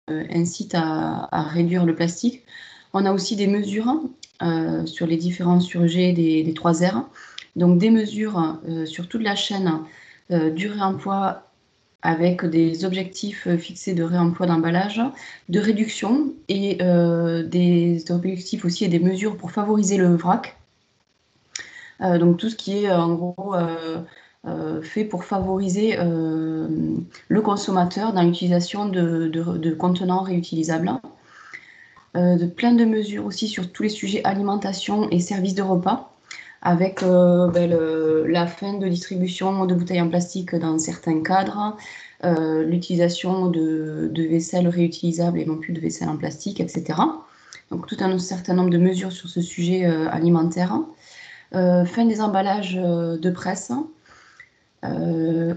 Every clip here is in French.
incite à réduire le plastique. On a aussi des mesures sur les différents sujets des 3 R. Donc des mesures sur toute la chaîne du réemploi avec des objectifs fixés de réemploi d'emballage, de réduction et des objectifs aussi et des mesures pour favoriser le vrac. Donc tout ce qui est en gros fait pour favoriser le consommateur dans l'utilisation de contenants réutilisables. Plein de mesures aussi sur tous les sujets alimentation et services de repas, avec la fin de distribution de bouteilles en plastique dans certains cadres, l'utilisation de vaisselle réutilisable et non plus de vaisselle en plastique, etc. Donc tout un certain nombre de mesures sur ce sujet alimentaire. Fin des emballages de presse.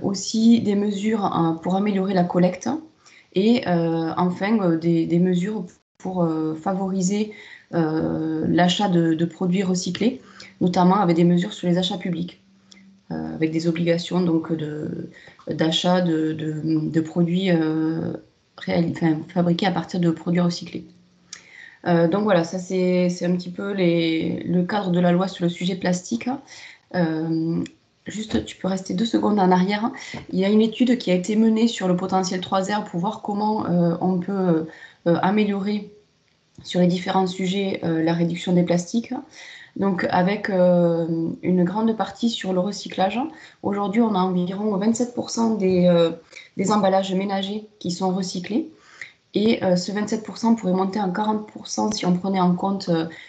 Aussi des mesures pour améliorer la collecte et enfin des mesures pour favoriser l'achat de produits recyclés, notamment avec des mesures sur les achats publics, avec des obligations donc d'achat de produits fabriqués à partir de produits recyclés. Donc voilà, ça c'est un petit peu le cadre de la loi sur le sujet plastique. Juste, tu peux rester 2 secondes en arrière. Il y a une étude qui a été menée sur le potentiel 3R pour voir comment on peut améliorer sur les différents sujets la réduction des plastiques. Donc avec une grande partie sur le recyclage. Aujourd'hui, on a environ 27% des emballages ménagers qui sont recyclés. Et ce 27% pourrait monter en 40% si on prenait en compte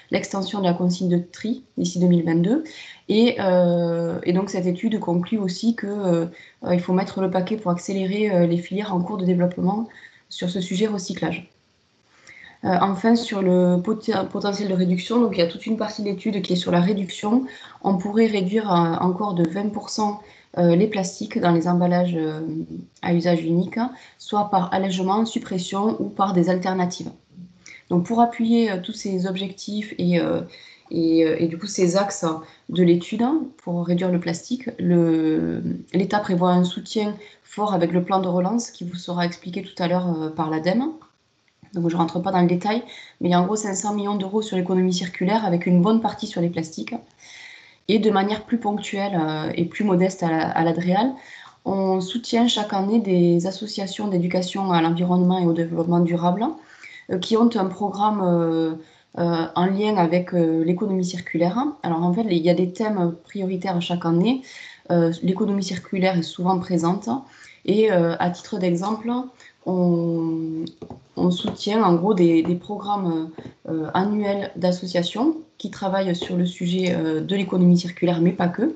l'extension de la consigne de tri d'ici 2022. Et donc cette étude conclut aussi qu'il faut mettre le paquet pour accélérer les filières en cours de développement sur ce sujet recyclage. Enfin, sur le potentiel de réduction, donc il y a toute une partie de l'étude qui est sur la réduction. On pourrait réduire encore de 20% les plastiques dans les emballages à usage unique, soit par allègement, suppression ou par des alternatives. Donc pour appuyer tous ces objectifs et du coup ces axes de l'étude pour réduire le plastique, l'État prévoit un soutien fort avec le plan de relance qui vous sera expliqué tout à l'heure par l'ADEME. Donc je ne rentre pas dans le détail, mais il y a en gros 500 millions d'euros sur l'économie circulaire avec une bonne partie sur les plastiques. Et de manière plus ponctuelle et plus modeste à la DREAL, on soutient chaque année des associations d'éducation à l'environnement et au développement durable qui ont un programme en lien avec l'économie circulaire. Alors en fait, il y a des thèmes prioritaires chaque année. L'économie circulaire est souvent présente. Et à titre d'exemple, on soutient en gros des programmes annuels d'associations qui travaillent sur le sujet de l'économie circulaire, mais pas que.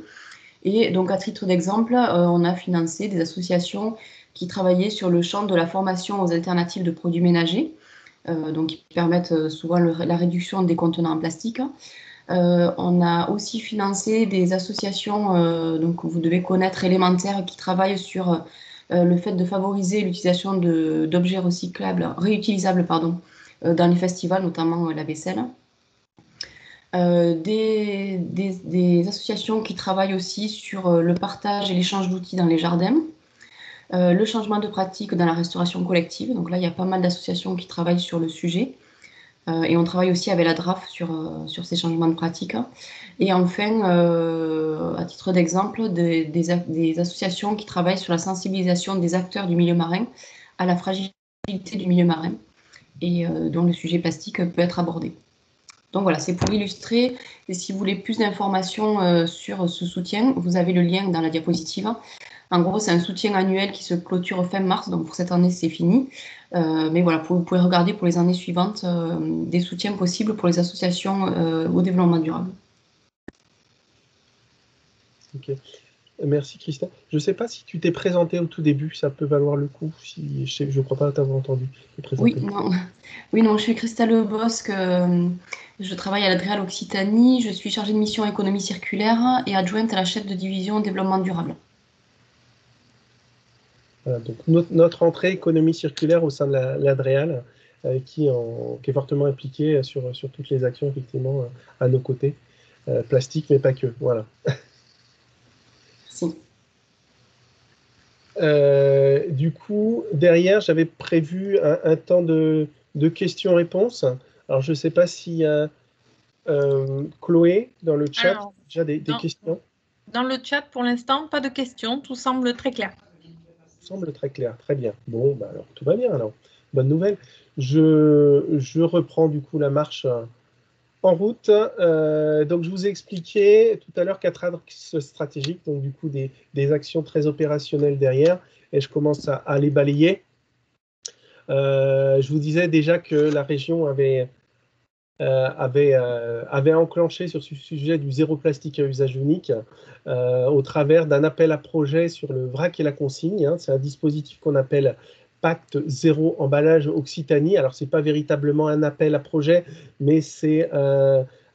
Et donc, à titre d'exemple, on a financé des associations qui travaillaient sur le champ de la formation aux alternatives de produits ménagers, donc qui permettent souvent la réduction des contenants en plastique. On a aussi financé des associations, donc vous devez connaître élémentaires, qui travaillent sur le fait de favoriser l'utilisation d'objets réutilisables dans les festivals, notamment la vaisselle. Des associations qui travaillent aussi sur le partage et l'échange d'outils dans les jardins, le changement de pratique dans la restauration collective. Donc là, il y a pas mal d'associations qui travaillent sur le sujet. Et on travaille aussi avec la DRAF sur ces changements de pratique. Et enfin, à titre d'exemple, des associations qui travaillent sur la sensibilisation des acteurs du milieu marin à la fragilité du milieu marin et dont le sujet plastique peut être abordé. Donc voilà, c'est pour illustrer. Et si vous voulez plus d'informations sur ce soutien, vous avez le lien dans la diapositive. En gros, c'est un soutien annuel qui se clôture fin mars, donc pour cette année, c'est fini. Mais voilà, vous pouvez regarder pour les années suivantes des soutiens possibles pour les associations au développement durable. Ok. Merci Christa. Je ne sais pas si tu t'es présenté au tout début, ça peut valoir le coup. Si, je ne crois pas t'avoir entendu te présenter. Oui, non, je suis Christa Lebosc, je travaille à la DREAL Occitanie, je suis chargée de mission économie circulaire et adjointe à la chef de division développement durable. Voilà, donc notre entrée économie circulaire au sein de la DREAL, qui est fortement impliquée sur toutes les actions, effectivement, à nos côtés. Plastique, mais pas que. Voilà. Merci. Du coup, derrière, j'avais prévu un temps de questions-réponses. Alors, je ne sais pas s'il y a Chloé dans le chat, Alors, déjà des questions. Dans le chat, pour l'instant, pas de questions. Tout semble très clair. Semble très clair. Très bien. Bon, bah alors, tout va bien alors. Bonne nouvelle. Je reprends du coup la marche en route. Donc, je vous ai expliqué tout à l'heure 4 axes stratégiques, donc du coup des actions très opérationnelles derrière, et je commence à les balayer. Je vous disais déjà que la région avait enclenché sur ce sujet du zéro plastique à usage unique au travers d'un appel à projet sur le vrac et la consigne. Hein. C'est un dispositif qu'on appelle Pacte Zéro Emballage Occitanie. Alors, ce n'est pas véritablement un appel à projet, mais c'est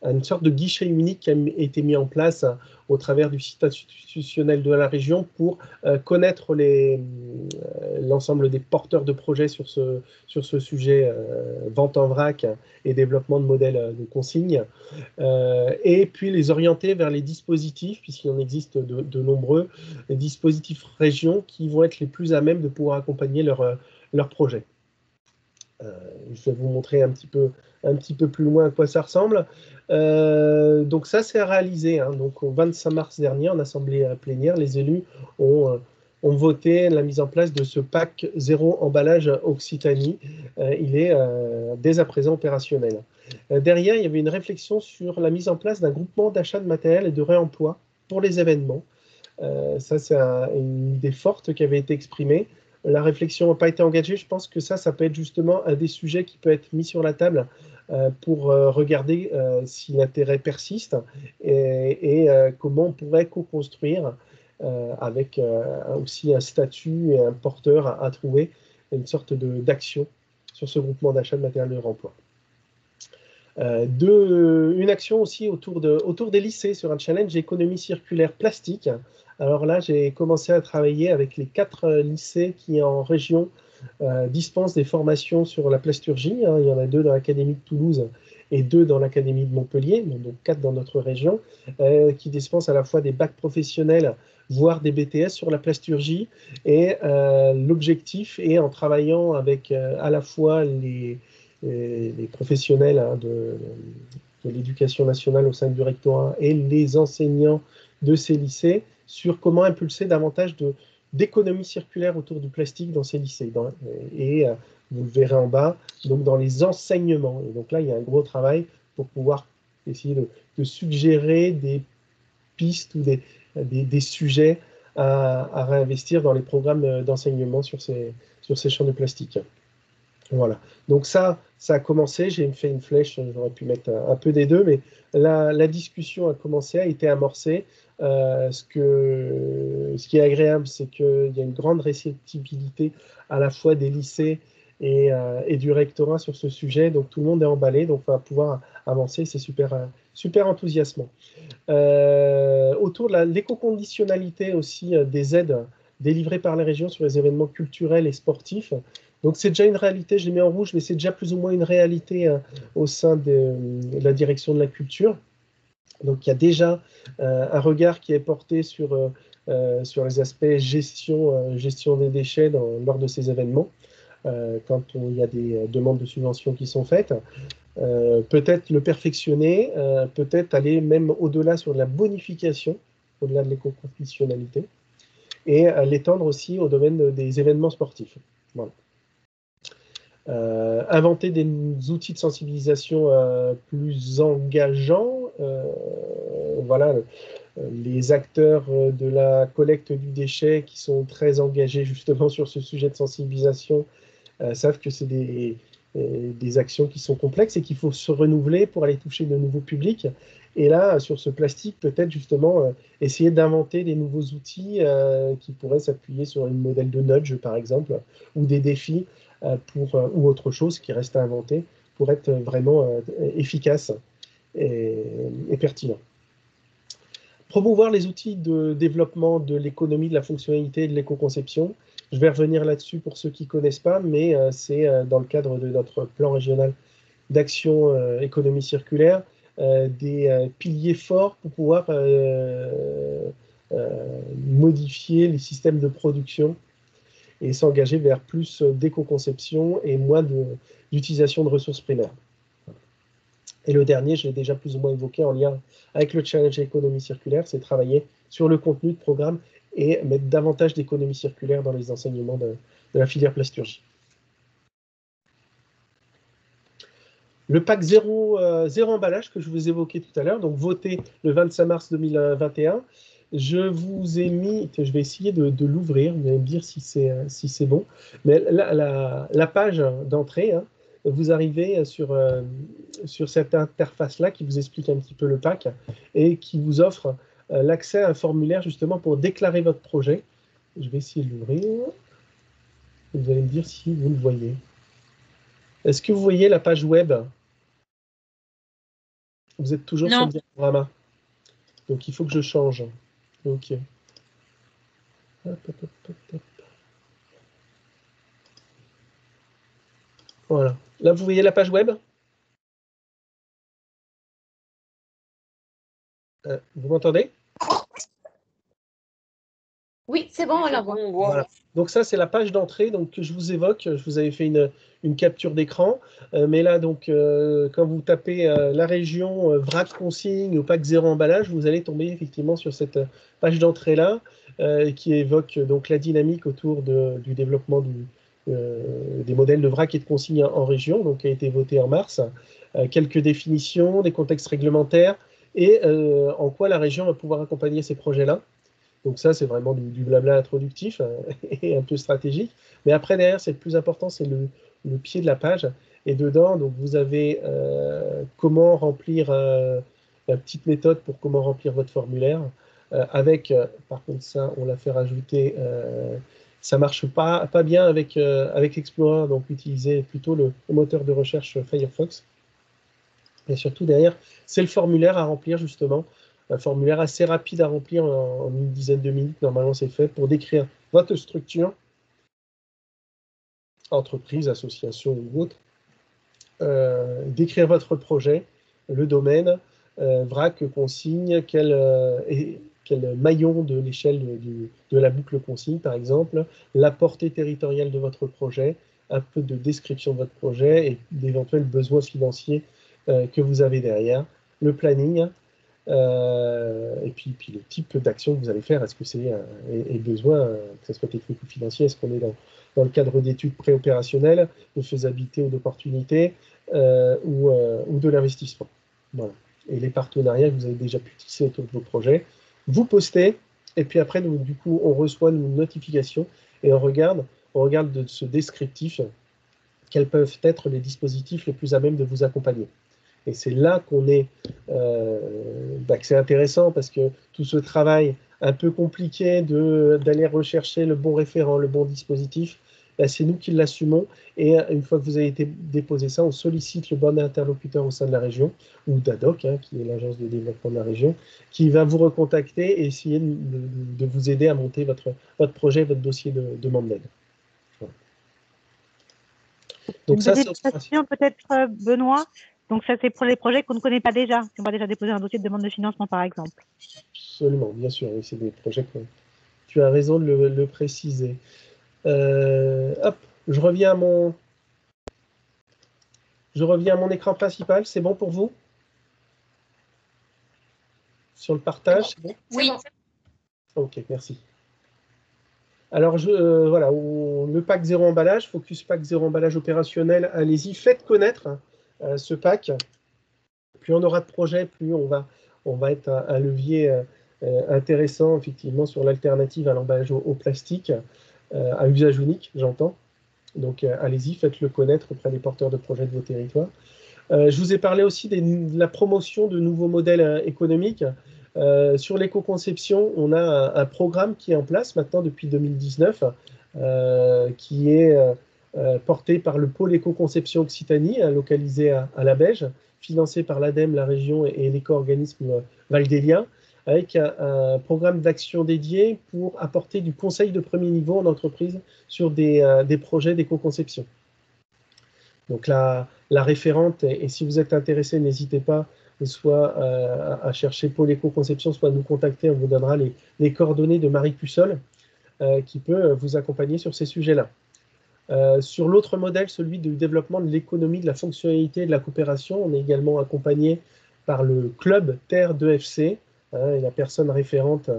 une sorte de guichet unique qui a été mis en place au travers du site institutionnel de la région pour connaître l'ensemble des porteurs de projets sur ce sujet vente en vrac et développement de modèles de consigne, et puis les orienter vers les dispositifs, puisqu'il en existe de nombreux, les dispositifs régions qui vont être les plus à même de pouvoir accompagner leurs projets. Je vais vous montrer un petit peu plus loin à quoi ça ressemble. Donc ça, c'est à réaliser. Hein. Donc au 25 mars dernier, en assemblée plénière, les élus ont voté la mise en place de ce PAC zéro emballage Occitanie. Il est dès à présent opérationnel. Derrière, il y avait une réflexion sur la mise en place d'un groupement d'achat de matériel et de réemploi pour les événements. Ça, c'est une idée forte qui avait été exprimée. La réflexion n'a pas été engagée. Je pense que ça peut être justement un des sujets qui peut être mis sur la table pour regarder si l'intérêt persiste et comment on pourrait co-construire avec aussi un statut et un porteur à trouver une sorte d'action sur ce groupement d'achat de matériel de réemploi. Une action aussi autour des lycées sur un challenge économie circulaire plastique. Alors là, j'ai commencé à travailler avec les 4 lycées qui en région dispensent des formations sur la plasturgie. Hein. Il y en a 2 dans l'Académie de Toulouse et 2 dans l'Académie de Montpellier, donc 4 dans notre région, qui dispensent à la fois des bacs professionnels, voire des BTS sur la plasturgie. Et l'objectif est, en travaillant avec à la fois les professionnels hein, de l'éducation nationale au sein du rectorat et les enseignants de ces lycées, sur comment impulser davantage d'économie circulaire autour du plastique dans ces lycées. Vous le verrez en bas, donc dans les enseignements. Et donc là, il y a un gros travail pour pouvoir essayer de suggérer des pistes ou des sujets à réinvestir dans les programmes d'enseignement sur ces champs de plastique. Voilà. Donc ça a commencé. J'ai fait une flèche, j'aurais pu mettre un peu des deux, mais la discussion a commencé, a été amorcée. Ce qui est agréable, c'est qu'il y a une grande réceptivité à la fois des lycées et du rectorat sur ce sujet. Donc tout le monde est emballé, donc on va pouvoir avancer. C'est super enthousiasmant. Autour de l'éco-conditionnalité aussi des aides délivrées par les régions sur les événements culturels et sportifs. Donc c'est déjà une réalité, je l'ai mis en rouge, mais c'est déjà plus ou moins une réalité au sein de la direction de la culture. Donc il y a déjà un regard qui est porté sur les aspects gestion des déchets lors de ces événements, quand il y a des demandes de subventions qui sont faites. Peut-être le perfectionner, peut-être aller même au-delà sur la bonification, au-delà de l'éco-conditionnalité, et l'étendre aussi au domaine des événements sportifs. Voilà. Inventer des outils de sensibilisation plus engageants. Voilà, les acteurs de la collecte du déchet qui sont très engagés justement sur ce sujet de sensibilisation savent que c'est des actions qui sont complexes et qu'il faut se renouveler pour aller toucher de nouveaux publics. Et là, sur ce plastique, peut-être justement essayer d'inventer des nouveaux outils qui pourraient s'appuyer sur un modèle de nudge, par exemple, ou des défis ou autre chose qui reste à inventer pour être vraiment efficace et pertinent. Promouvoir les outils de développement de l'économie, de la fonctionnalité et de l'éco-conception. Je vais revenir là-dessus pour ceux qui ne connaissent pas, mais c'est dans le cadre de notre plan régional d'action économie circulaire, des piliers forts pour pouvoir modifier les systèmes de production et s'engager vers plus d'éco-conception et moins d'utilisation de ressources primaires. Et le dernier, je l'ai déjà plus ou moins évoqué en lien avec le challenge économie circulaire, c'est travailler sur le contenu de programme et mettre davantage d'économie circulaire dans les enseignements de la filière plasturgie. Le pack zéro emballage que je vous évoquais tout à l'heure, donc voté le 25 mars 2021, je vous ai mis, je vais essayer de l'ouvrir, vous allez me dire si c'est bon, mais la page d'entrée, hein, vous arrivez sur cette interface-là qui vous explique un petit peu le pack et qui vous offre l'accès à un formulaire justement pour déclarer votre projet. Je vais essayer de l'ouvrir. Vous allez me dire si vous le voyez. Est-ce que vous voyez la page web? Vous êtes toujours sur le diaporama. Donc il faut que je change. Ok. Hop, hop, hop, hop, hop. Voilà. Là, vous voyez la page web? Vous m'entendez? Oui, c'est bon, on la voit. Voilà. Donc ça, c'est la page d'entrée que je vous évoque. Je vous avais fait une capture d'écran. Mais là, donc, quand vous tapez la région vrac consigne ou pack zéro emballage, vous allez tomber effectivement sur cette page d'entrée-là qui évoque donc la dynamique autour du développement des modèles de vrac et de consigne en région, donc qui a été voté en mars. Quelques définitions, des contextes réglementaires et en quoi la région va pouvoir accompagner ces projets-là. Donc ça, c'est vraiment du blabla introductif et un peu stratégique. Mais après, derrière, c'est le plus important, c'est le pied de la page. Et dedans, donc, vous avez comment remplir la petite méthode pour comment remplir votre formulaire. Avec, par contre, ça, on l'a fait rajouter. Ça marche pas bien avec Explorer, donc utilisez plutôt le moteur de recherche Firefox. Et surtout, derrière, c'est le formulaire à remplir, justement. Un formulaire assez rapide à remplir en une dizaine de minutes. Normalement, c'est fait pour décrire votre structure, entreprise, association ou autre, décrire votre projet, le domaine, vrac, consigne, quel maillon de l'échelle de la boucle consigne, par exemple, la portée territoriale de votre projet, un peu de description de votre projet et d'éventuels besoins financiers que vous avez derrière, le planning, et puis le type d'action que vous allez faire. Est-ce que c'est besoin, que ce soit technique ou financier, est-ce qu'on est dans le cadre d'études préopérationnelles, de faisabilité ou d'opportunité, ou de l'investissement. Voilà. Et les partenariats que vous avez déjà pu tisser autour de vos projets, vous postez, et puis après, donc, du coup, on reçoit une notification et on regarde de ce descriptif quels peuvent être les dispositifs les plus à même de vous accompagner. Et c'est là qu'on est, que c'est intéressant parce que tout ce travail un peu compliqué d'aller rechercher le bon référent, le bon dispositif, c'est nous qui l'assumons. Et une fois que vous avez déposé ça, on sollicite le bon interlocuteur au sein de la région, ou d'ADOC, qui est l'agence de développement de la région, qui va vous recontacter et essayer de vous aider à monter votre projet, votre dossier de demande d'aide. Voilà. Donc ça, c'est question peut-être, Benoît. Donc ça, c'est pour les projets qu'on ne connaît pas déjà. Si on va déjà déposer un dossier de demande de financement, par exemple. Absolument, bien sûr. Oui, c'est des projets que tu as raison de le préciser. Hop, je reviens à mon écran principal. C'est bon pour vous? Sur le partage, c'est bon? Oui. Ok, merci. Alors, voilà, le pack zéro emballage, Focus Pack zéro emballage opérationnel, allez-y, faites connaître ce pack. Plus on aura de projets, plus on va être un levier intéressant, effectivement, sur l'alternative à l'emballage au plastique, à usage unique, j'entends. Donc, allez-y, faites-le connaître auprès des porteurs de projets de vos territoires. Je vous ai parlé aussi de la promotion de nouveaux modèles économiques. Sur l'éco-conception, on a un programme qui est en place maintenant depuis 2019, qui est porté par le pôle éco-conception Occitanie, localisé à la Beige, financé par l'ADEME, la région et l'éco-organisme Valdélien, avec un programme d'action dédié pour apporter du conseil de premier niveau en entreprise sur des projets d'éco-conception. Donc la référente, et si vous êtes intéressé, n'hésitez pas soit à chercher Pôle Éco-Conception, soit à nous contacter, on vous donnera les coordonnées de Marie Pussol, qui peut vous accompagner sur ces sujets-là. Sur l'autre modèle, celui du développement de l'économie, de la fonctionnalité et de la coopération, on est également accompagné par le club Terre 2FC, et la personne référente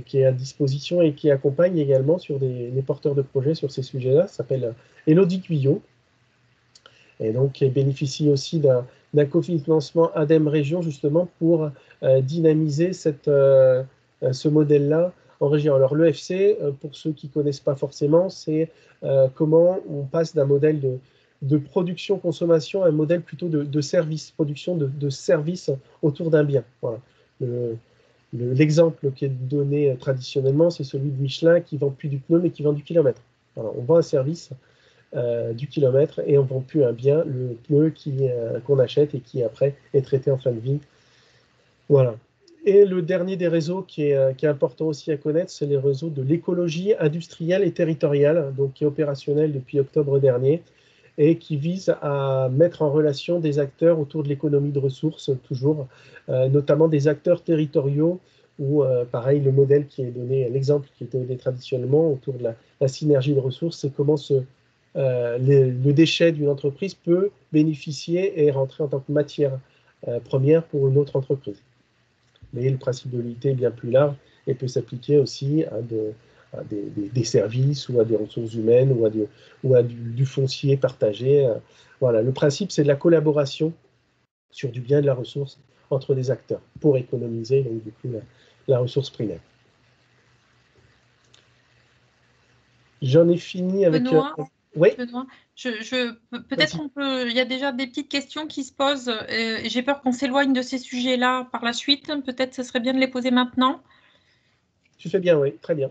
qui est à disposition et qui accompagne également sur les porteurs de projets sur ces sujets-là, s'appelle Élodie Guyot, et donc elle bénéficie aussi d'un cofinancement ADEME Région justement pour dynamiser ce modèle-là en région. Alors l'EFC, pour ceux qui ne connaissent pas forcément, c'est comment on passe d'un modèle de production-consommation à un modèle plutôt de service, production de services autour d'un bien. Voilà. L'exemple qui est donné traditionnellement, c'est celui de Michelin qui vend plus du pneu mais qui vend du kilomètre. Voilà, on vend un service du kilomètre et on ne vend plus un bien, le pneu qu'on achète et qui après est traité en fin de vie. Voilà. Et le dernier des réseaux qui est important aussi à connaître, c'est les réseaux de l'écologie industrielle et territoriale, donc qui est opérationnel depuis octobre dernier et qui vise à mettre en relation des acteurs autour de l'économie de ressources, toujours, notamment des acteurs territoriaux, où, pareil, le modèle qui est donné, l'exemple qui est donné traditionnellement autour de la synergie de ressources, c'est comment le déchet d'une entreprise peut bénéficier et rentrer en tant que matière première pour une autre entreprise. Mais le principe de l'unité est bien plus large et peut s'appliquer aussi à des services ou à des ressources humaines ou à du foncier partagé. Voilà, le principe, c'est de la collaboration sur du bien et de la ressource entre des acteurs pour économiser donc, du coup, la ressource primaire. J'en ai fini avec... Benoît, oui. Benoît, peut-être il y a déjà des petites questions qui se posent. J'ai peur qu'on s'éloigne de ces sujets-là par la suite. Peut-être ce serait bien de les poser maintenant. Tu fais bien, oui, très bien.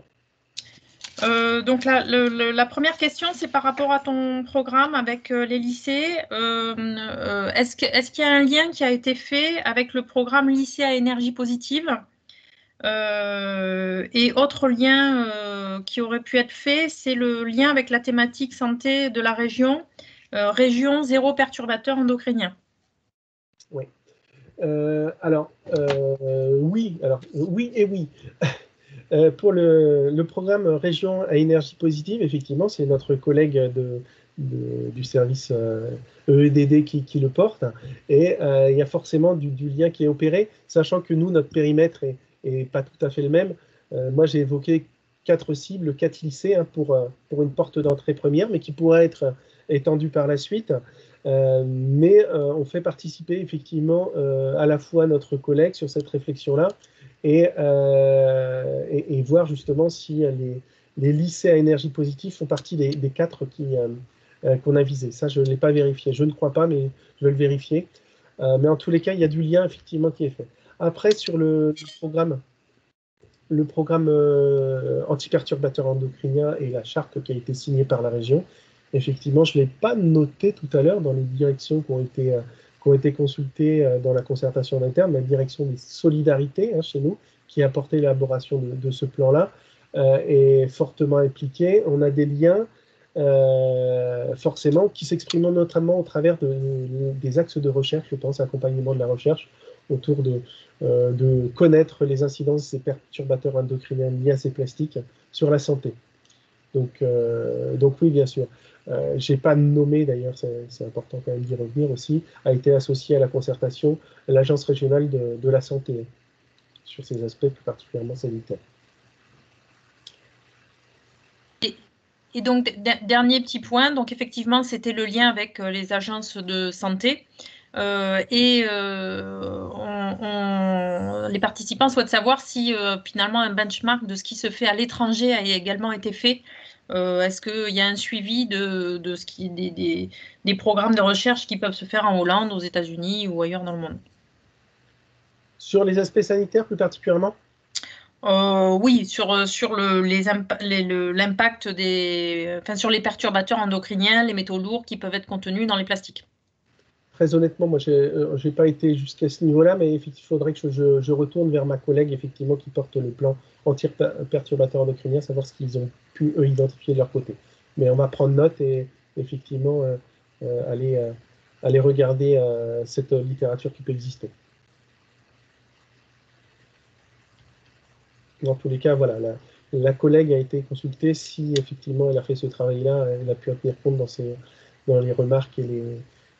Donc la première question, c'est par rapport à ton programme avec les lycées. Est-ce qu'il y a un lien qui a été fait avec le programme lycée à énergie positive? Et autre lien qui aurait pu être fait, c'est le lien avec la thématique santé de la région, région zéro perturbateur endocrinien. Oui. Oui et oui. Pour le programme Région à énergie positive, effectivement, c'est notre collègue du service EEDD qui le porte. Et il y a forcément du lien qui est opéré, sachant que nous, notre périmètre est pas tout à fait le même. Moi, j'ai évoqué 4 cibles, 4 lycées pour une porte d'entrée première, mais qui pourra être étendue par la suite. Mais on fait participer effectivement à la fois notre collègue sur cette réflexion-là et voir justement si les lycées à énergie positive font partie des 4 qu'on a visés. Ça, je ne l'ai pas vérifié. Je ne crois pas, mais je vais le vérifier. Mais en tous les cas, il y a du lien effectivement qui est fait. Après, sur le programme antiperturbateur endocrinien et la charte qui a été signée par la région, effectivement, je ne l'ai pas noté tout à l'heure dans les directions qui ont été consultées dans la concertation interne, la direction des solidarités chez nous, qui a porté l'élaboration de ce plan-là, est fortement impliquée. On a des liens forcément qui s'expriment notamment au travers des axes de recherche, je pense, accompagnement de la recherche, autour de connaître les incidences de ces perturbateurs endocriniens liés à ces plastiques sur la santé. Donc oui, bien sûr. Je n'ai pas nommé, d'ailleurs, c'est important quand même d'y revenir aussi, a été associé à la concertation l'Agence régionale de la santé sur ces aspects plus particulièrement sanitaires. Et donc, dernier petit point, donc effectivement, c'était le lien avec les agences de santé. Les participants souhaitent savoir si finalement un benchmark de ce qui se fait à l'étranger a également été fait. Est-ce qu'il y a un suivi de ce qui des programmes de recherche qui peuvent se faire en Hollande, aux États-Unis ou ailleurs dans le monde? Sur les aspects sanitaires plus particulièrement? Oui, sur l'impact sur les perturbateurs endocriniens, les métaux lourds qui peuvent être contenus dans les plastiques. Très honnêtement, moi, je n'ai pas été jusqu'à ce niveau-là, mais il faudrait que je retourne vers ma collègue effectivement qui porte le plan anti-perturbateur endocrinien, savoir ce qu'ils ont pu, eux, identifier de leur côté. Mais on va prendre note et effectivement aller regarder cette littérature qui peut exister. Dans tous les cas, voilà, la collègue a été consultée si effectivement elle a fait ce travail-là, elle a pu en tenir compte dans les remarques et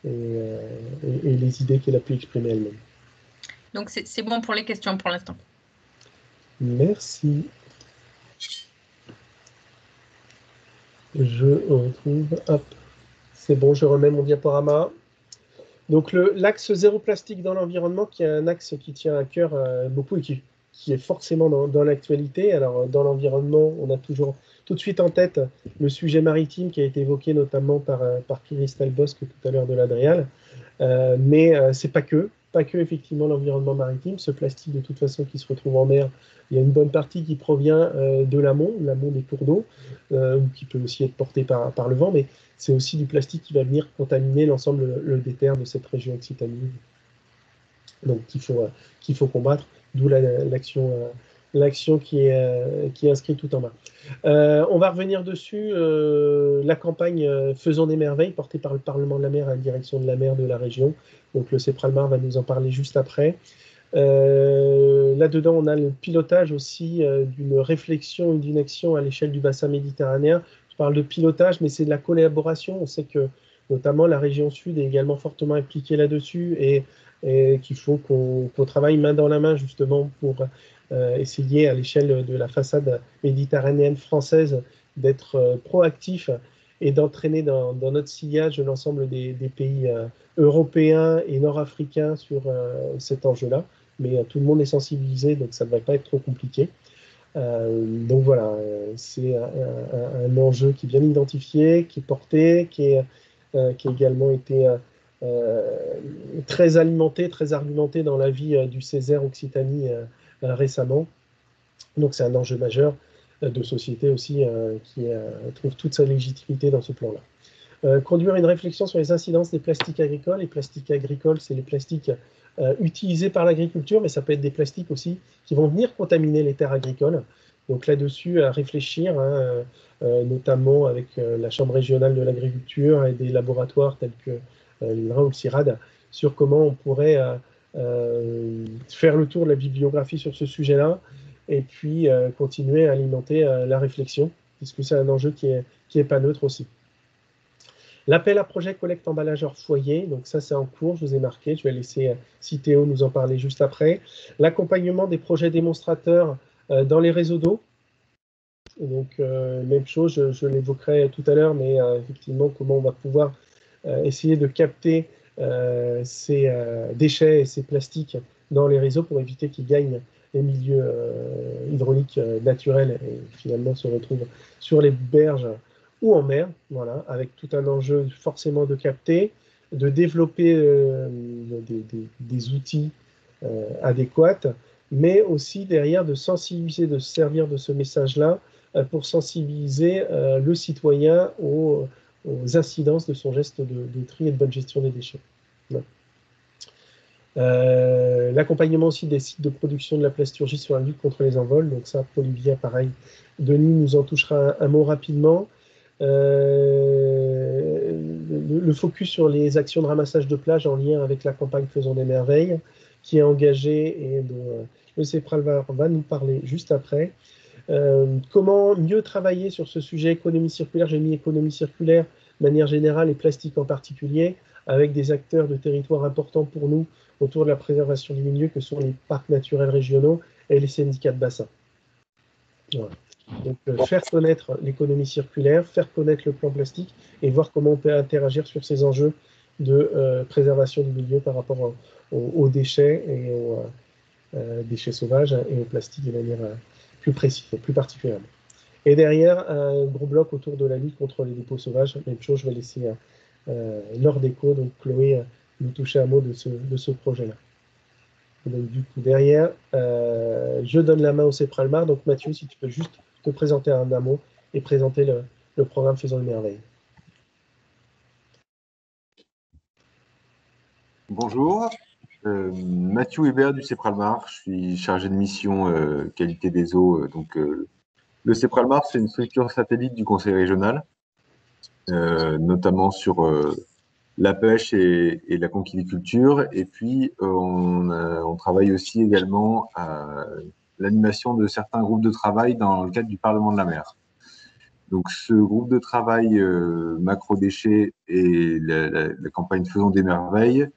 les idées qu'elle a pu exprimer elle-même. Donc, c'est bon pour les questions pour l'instant. Merci. Je retrouve, hop, c'est bon, je remets mon diaporama. Donc l'axe zéro plastique dans l'environnement, qui est un axe qui tient à cœur beaucoup et qui est forcément dans l'actualité. Alors dans l'environnement, on a toujours tout de suite en tête le sujet maritime qui a été évoqué notamment par Christelle Bosque tout à l'heure de l'Adrial. Mais c'est pas que effectivement l'environnement maritime. Ce plastique de toute façon qui se retrouve en mer, il y a une bonne partie qui provient de l'amont des cours d'eau, qui peut aussi être porté par le vent, mais c'est aussi du plastique qui va venir contaminer l'ensemble des terres de cette région Occitanie. Donc qu'il faut combattre, d'où l'action qui est inscrite tout en bas. On va revenir dessus, la campagne Faisons des merveilles, portée par le Parlement de la mer à la direction de la mer de la région. Donc le CEPRALMAR va nous en parler juste après. Là-dedans, on a le pilotage aussi d'une réflexion et d'une action à l'échelle du bassin méditerranéen. Je parle de pilotage, mais c'est de la collaboration. On sait que notamment la région sud est également fortement impliquée là-dessus et qu'il faut qu'on travaille main dans la main justement pour essayer à l'échelle de la façade méditerranéenne française d'être proactif et d'entraîner dans notre sillage l'ensemble des pays européens et nord-africains sur cet enjeu-là. Mais tout le monde est sensibilisé, donc ça ne va pas être trop compliqué. Donc voilà, c'est un enjeu qui est bien identifié, qui est porté, qui a également été très alimenté, très argumenté dans la vie du Césaire Occitanie récemment. Donc c'est un enjeu majeur de société aussi qui trouve toute sa légitimité dans ce plan-là. Conduire une réflexion sur les incidences des plastiques agricoles. Les plastiques agricoles, c'est les plastiques utilisés par l'agriculture, mais ça peut être des plastiques aussi qui vont venir contaminer les terres agricoles. Donc là-dessus, à réfléchir, notamment avec la Chambre régionale de l'agriculture et des laboratoires tels que l'INRA ou le CIRAD, sur comment on pourrait faire le tour de la bibliographie sur ce sujet-là, et puis continuer à alimenter la réflexion, puisque c'est un enjeu qui est pas neutre aussi. L'appel à projet collecte emballage hors foyer, donc ça c'est en cours, je vous ai marqué, je vais laisser Cithéo nous en parler juste après. L'accompagnement des projets démonstrateurs dans les réseaux d'eau, donc même chose, je l'évoquerai tout à l'heure, mais effectivement comment on va pouvoir essayer de capter ces déchets et ces plastiques dans les réseaux pour éviter qu'ils gagnent les milieux hydrauliques naturels et finalement se retrouvent sur les berges ou en mer, voilà, avec tout un enjeu forcément de capter, de développer des outils adéquats, mais aussi derrière de sensibiliser, de se servir de ce message-là pour sensibiliser le citoyen aux incidences de son geste de tri et de bonne gestion des déchets. L'accompagnement aussi des sites de production de la plasturgie sur la lutte contre les envols, donc ça, Olivia, pareil, Denis nous en touchera un mot rapidement. Le focus sur les actions de ramassage de plage en lien avec la campagne Faisons des merveilles, qui est engagée et dont le CEPRALMAR va nous parler juste après. Comment mieux travailler sur ce sujet économie circulaire, j'ai mis économie circulaire de manière générale et plastique en particulier, avec des acteurs de territoire importants pour nous autour de la préservation du milieu que sont les parcs naturels régionaux et les syndicats de bassin. Voilà. Donc faire connaître l'économie circulaire, faire connaître le plan plastique et voir comment on peut interagir sur ces enjeux de préservation du milieu par rapport aux déchets et aux déchets sauvages et au plastique de manière plus précise, plus particulièrement. Et derrière, un gros bloc autour de la lutte contre les dépôts sauvages. Même chose, je vais laisser Laure Déco, donc Chloé, nous toucher un mot de ce projet-là. Donc du coup, derrière, je donne la main au CEPRALMAR. Donc Mathieu, si tu peux juste te présenter un mot et présenter le programme Faisons des merveilles. Bonjour, Mathieu Hébert du CEPRALMAR, je suis chargé de mission qualité des eaux. Le CEPRALMAR, c'est une structure satellite du Conseil régional, notamment sur la pêche et la conquiliculture. Et puis, on travaille aussi également l'animation de certains groupes de travail dans le cadre du Parlement de la mer. Donc, ce groupe de travail macro-déchets et la campagne Faisons des merveilles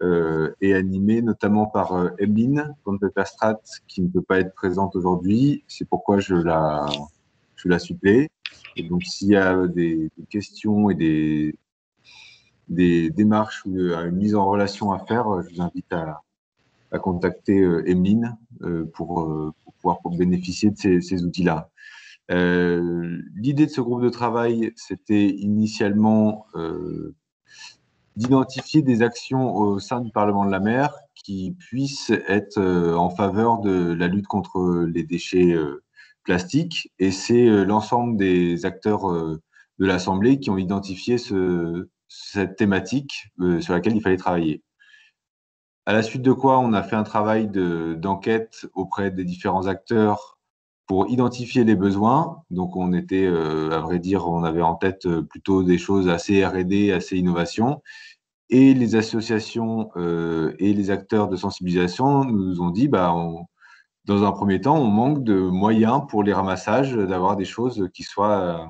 est animé notamment par Emeline von Pepperstraat, qui ne peut pas être présente aujourd'hui. C'est pourquoi je la supplée. Et donc, s'il y a des questions et des démarches ou une mise en relation à faire, je vous invite à contacter Emeline pour pouvoir bénéficier de ces outils-là. L'idée de ce groupe de travail, c'était initialement d'identifier des actions au sein du Parlement de la mer qui puissent être en faveur de la lutte contre les déchets plastiques. Et c'est l'ensemble des acteurs de l'Assemblée qui ont identifié cette thématique sur laquelle il fallait travailler. À la suite de quoi, on a fait un travail d'enquête auprès des différents acteurs pour identifier les besoins. Donc, on était, à vrai dire, on avait en tête plutôt des choses assez R&D, assez innovation. Et les associations et les acteurs de sensibilisation nous ont dit, dans un premier temps, on manque de moyens pour les ramassages, d'avoir des choses qui soient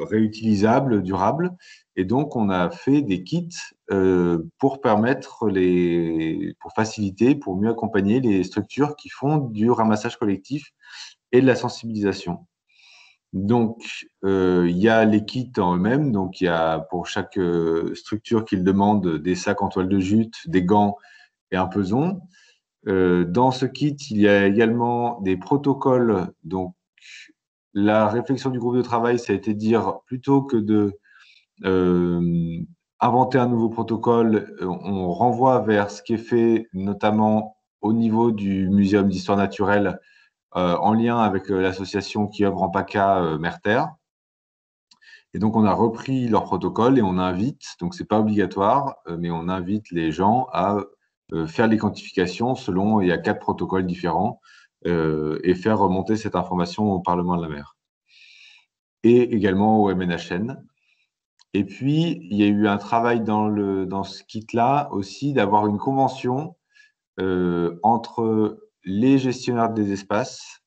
réutilisables, durables. Et donc, on a fait des kits pour faciliter, pour mieux accompagner les structures qui font du ramassage collectif et de la sensibilisation. Donc, il y a les kits en eux-mêmes. Donc, il y a pour chaque structure qui le demande des sacs en toile de jute, des gants et un peson. Dans ce kit, il y a également des protocoles. Donc, la réflexion du groupe de travail, ça a été de dire, plutôt que de inventer un nouveau protocole, on renvoie vers ce qui est fait notamment au niveau du Muséum d'histoire naturelle en lien avec l'association qui œuvre en PACA Mer-Terre. Et donc, on a repris leur protocole et on invite, donc c'est pas obligatoire, mais on invite les gens à faire les quantifications selon, il y a 4 protocoles différents, et faire remonter cette information au Parlement de la mer. Et également au MNHN. Et puis, il y a eu un travail dans ce kit-là aussi d'avoir une convention entre les gestionnaires des espaces,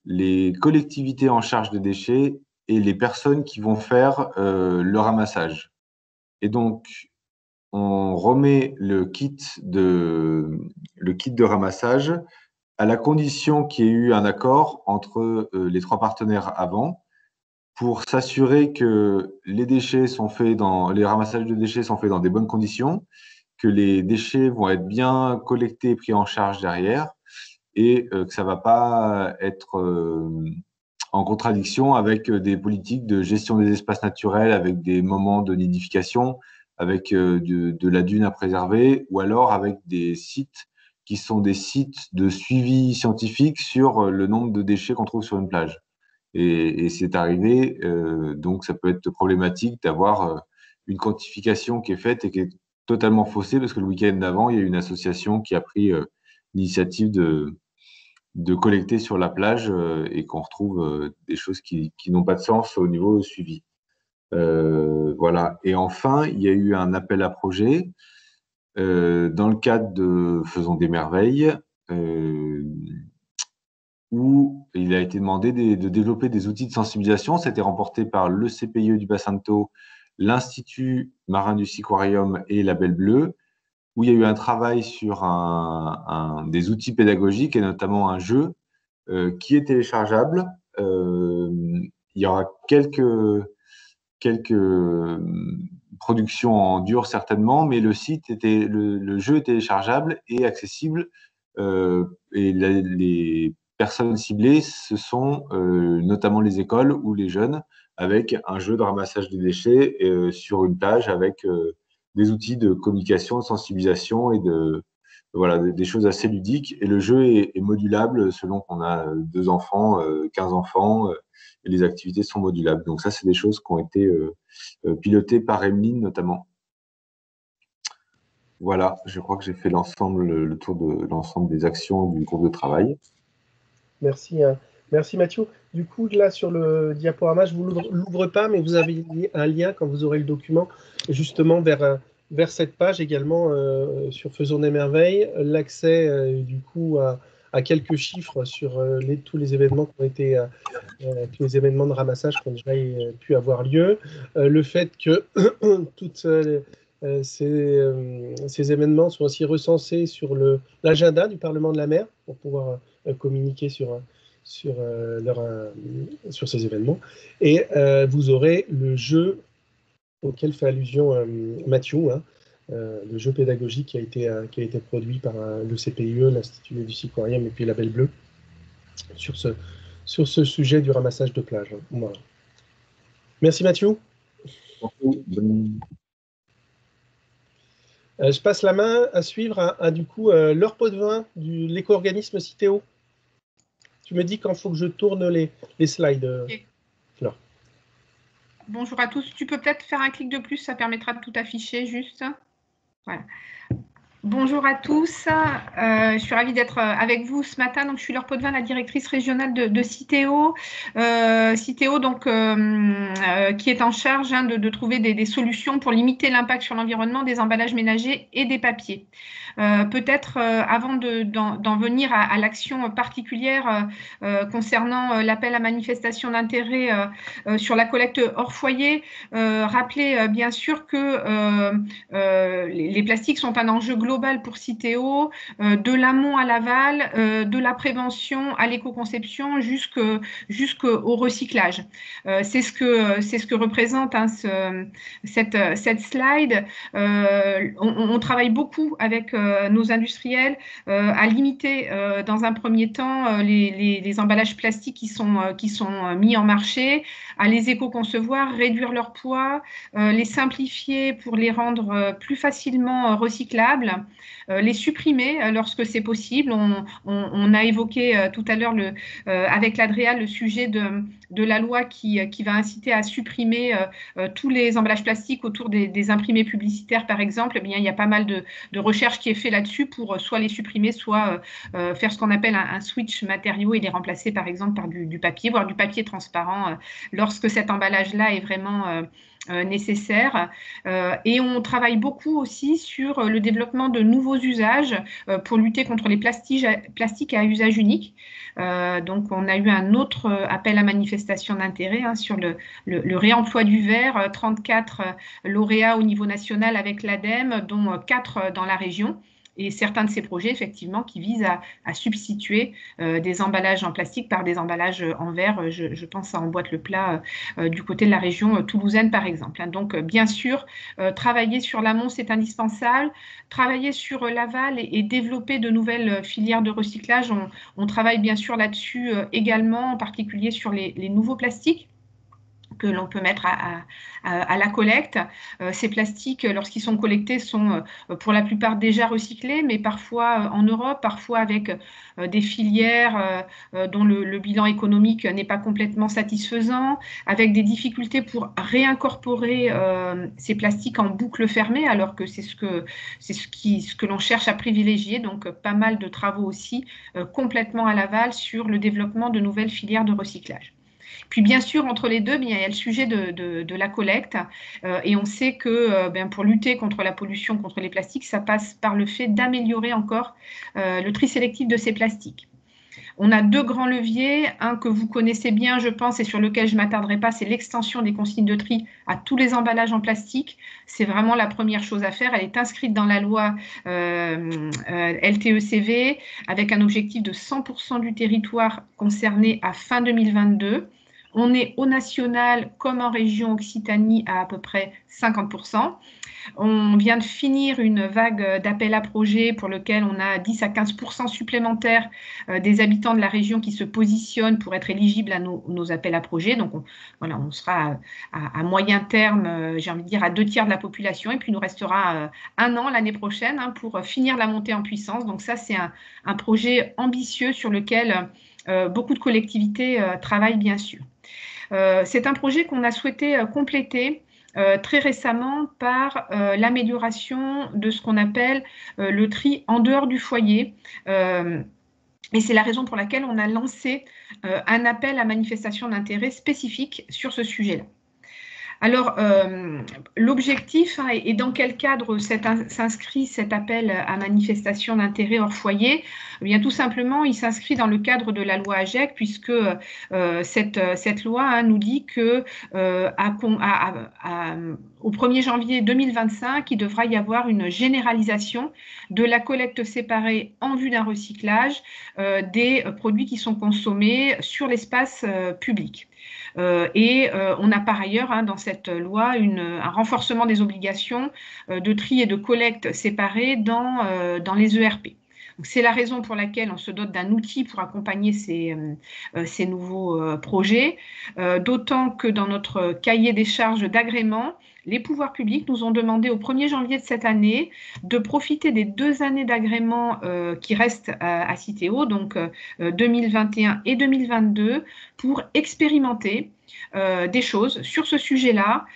les collectivités en charge des déchets et les personnes qui vont faire le ramassage. Et donc, on remet le kit de ramassage à la condition qu'il y ait eu un accord entre les 3 partenaires avant, pour s'assurer que les ramassages de déchets sont faits dans des bonnes conditions, que les déchets vont être bien collectés et pris en charge derrière, et que ça ne va pas être en contradiction avec des politiques de gestion des espaces naturels, avec des moments de nidification, avec de la dune à préserver, ou alors avec des sites qui sont des sites de suivi scientifique sur le nombre de déchets qu'on trouve sur une plage. Et c'est arrivé, donc ça peut être problématique d'avoir une quantification qui est faite et qui est totalement faussée, parce que le week-end d'avant, il y a une association qui a pris l'initiative de collecter sur la plage et qu'on retrouve des choses qui n'ont pas de sens au niveau suivi. Voilà. Et enfin, il y a eu un appel à projet dans le cadre de Faisons des merveilles, où il a été demandé de développer des outils de sensibilisation. C'était remporté par le CPIE du Bassin de Thau, l'Institut marin du Siquarium et la Belle Bleue, où il y a eu un travail sur des outils pédagogiques et notamment un jeu qui est téléchargeable. Il y aura quelques productions en dur certainement, mais le jeu est téléchargeable et accessible. Et les personnes ciblées, ce sont notamment les écoles ou les jeunes, avec un jeu de ramassage des déchets sur une plage avec des outils de communication, de sensibilisation et des choses assez ludiques. Et le jeu est modulable selon qu'on a 2 enfants, 15 enfants, et les activités sont modulables. Donc ça, c'est des choses qui ont été pilotées par Emeline notamment. Voilà, je crois que j'ai fait le tour de l'ensemble des actions du groupe de travail. Merci, merci Mathieu. Du coup, là, sur le diaporama, je ne vous l'ouvre pas, mais vous avez un lien quand vous aurez le document, justement vers cette page également sur Faisons des merveilles, l'accès du coup à quelques chiffres sur tous les événements qui ont été, tous les événements de ramassage qui ont déjà pu avoir lieu. Le fait que toutes ces événements sont aussi recensés sur l'agenda du Parlement de la mer pour pouvoir communiquer sur ces événements. Et vous aurez le jeu auquel fait allusion Mathieu, hein, le jeu pédagogique qui a été produit par le CPIE, l'Institut du Siquarium et puis la Belle Bleue, sur ce sujet du ramassage de plage. Voilà. Merci Mathieu. Je passe la main à suivre à du coup Laure Potvin de l'éco-organisme Citeo. Tu me dis quand il faut que je tourne les slides. Okay. Laure. Bonjour à tous. Tu peux peut-être faire un clic de plus, ça permettra de tout afficher juste. Voilà. Bonjour à tous, je suis ravie d'être avec vous ce matin. Donc, je suis Laure Potvin, la directrice régionale de Citeo. Citeo, donc, qui est en charge de trouver des solutions pour limiter l'impact sur l'environnement des emballages ménagers et des papiers. Peut-être avant d'en venir à l'action particulière concernant l'appel à manifestation d'intérêt sur la collecte hors foyer, rappeler bien sûr que les plastiques sont un enjeu global pour Citeo, de l'amont à l'aval, de la prévention à l'éco-conception jusqu'au recyclage. C'est ce que représente hein, cette slide. On travaille beaucoup avec nos industriels à limiter dans un premier temps les emballages plastiques qui sont mis en marché, à les éco-concevoir, réduire leur poids, les simplifier pour les rendre plus facilement recyclables, les supprimer lorsque c'est possible. On a évoqué tout à l'heure avec l'Adréal le sujet de la loi qui va inciter à supprimer tous les emballages plastiques autour des imprimés publicitaires, par exemple. Eh bien, il y a pas mal de recherches qui est fait là-dessus pour soit les supprimer, soit faire ce qu'on appelle un switch matériaux et les remplacer, par exemple, par du papier, voire du papier transparent lorsque cet emballage-là est vraiment nécessaire. Et on travaille beaucoup aussi sur le développement de nouveaux usages pour lutter contre les plastiques à usage unique. Donc, on a eu un autre appel à manifestation d'intérêt hein, sur le réemploi du verre, 34 lauréats au niveau national avec l'ADEME, dont 4 dans la région. Et certains de ces projets, effectivement, qui visent à substituer des emballages en plastique par des emballages en verre. Je pense à Emboîte le Plat du côté de la région toulousaine, par exemple. Donc, bien sûr, travailler sur l'amont, c'est indispensable. Travailler sur l'aval et développer de nouvelles filières de recyclage, on travaille bien sûr là-dessus également, en particulier sur les nouveaux plastiques que l'on peut mettre à la collecte. Ces plastiques, lorsqu'ils sont collectés, sont pour la plupart déjà recyclés, mais parfois en Europe, parfois avec des filières dont le bilan économique n'est pas complètement satisfaisant, avec des difficultés pour réincorporer ces plastiques en boucle fermée, alors que c'est ce que l'on cherche à privilégier. Donc, pas mal de travaux aussi complètement à l'aval sur le développement de nouvelles filières de recyclage. Puis bien sûr, entre les deux, il y a le sujet de la collecte et on sait que pour lutter contre la pollution, contre les plastiques, ça passe par le fait d'améliorer encore le tri sélectif de ces plastiques. On a 2 grands leviers, un que vous connaissez bien, je pense, et sur lequel je ne m'attarderai pas, c'est l'extension des consignes de tri à tous les emballages en plastique. C'est vraiment la première chose à faire. Elle est inscrite dans la loi LTECV avec un objectif de 100% du territoire concerné à fin 2022. On est au national comme en région Occitanie à peu près 50%. On vient de finir une vague d'appels à projets pour lequel on a 10 à 15% supplémentaires des habitants de la région qui se positionnent pour être éligibles à nos appels à projets. Donc, on sera à moyen terme, j'ai envie de dire, à 2/3 de la population. Et puis, il nous restera 1 an l'année prochaine pour finir la montée en puissance. Donc, ça, c'est un projet ambitieux sur lequel beaucoup de collectivités travaillent, bien sûr. C'est un projet qu'on a souhaité compléter très récemment par l'amélioration de ce qu'on appelle le tri en dehors du foyer. Et c'est la raison pour laquelle on a lancé un appel à manifestation d'intérêt spécifique sur ce sujet-là. Alors, l'objectif et dans quel cadre s'inscrit cet appel à manifestation d'intérêt hors foyer? Eh bien, tout simplement, il s'inscrit dans le cadre de la loi AGEC, puisque cette loi nous dit que au 1er janvier 2025, il devra y avoir une généralisation de la collecte séparée en vue d'un recyclage des produits qui sont consommés sur l'espace public. On a par ailleurs dans cette loi un renforcement des obligations de tri et de collecte séparées dans les ERP. C'est la raison pour laquelle on se dote d'un outil pour accompagner ces nouveaux projets, d'autant que dans notre cahier des charges d'agrément, les pouvoirs publics nous ont demandé au 1er janvier de cette année de profiter des 2 années d'agrément qui restent à Citeo, donc 2021 et 2022, pour expérimenter des choses sur ce sujet-là,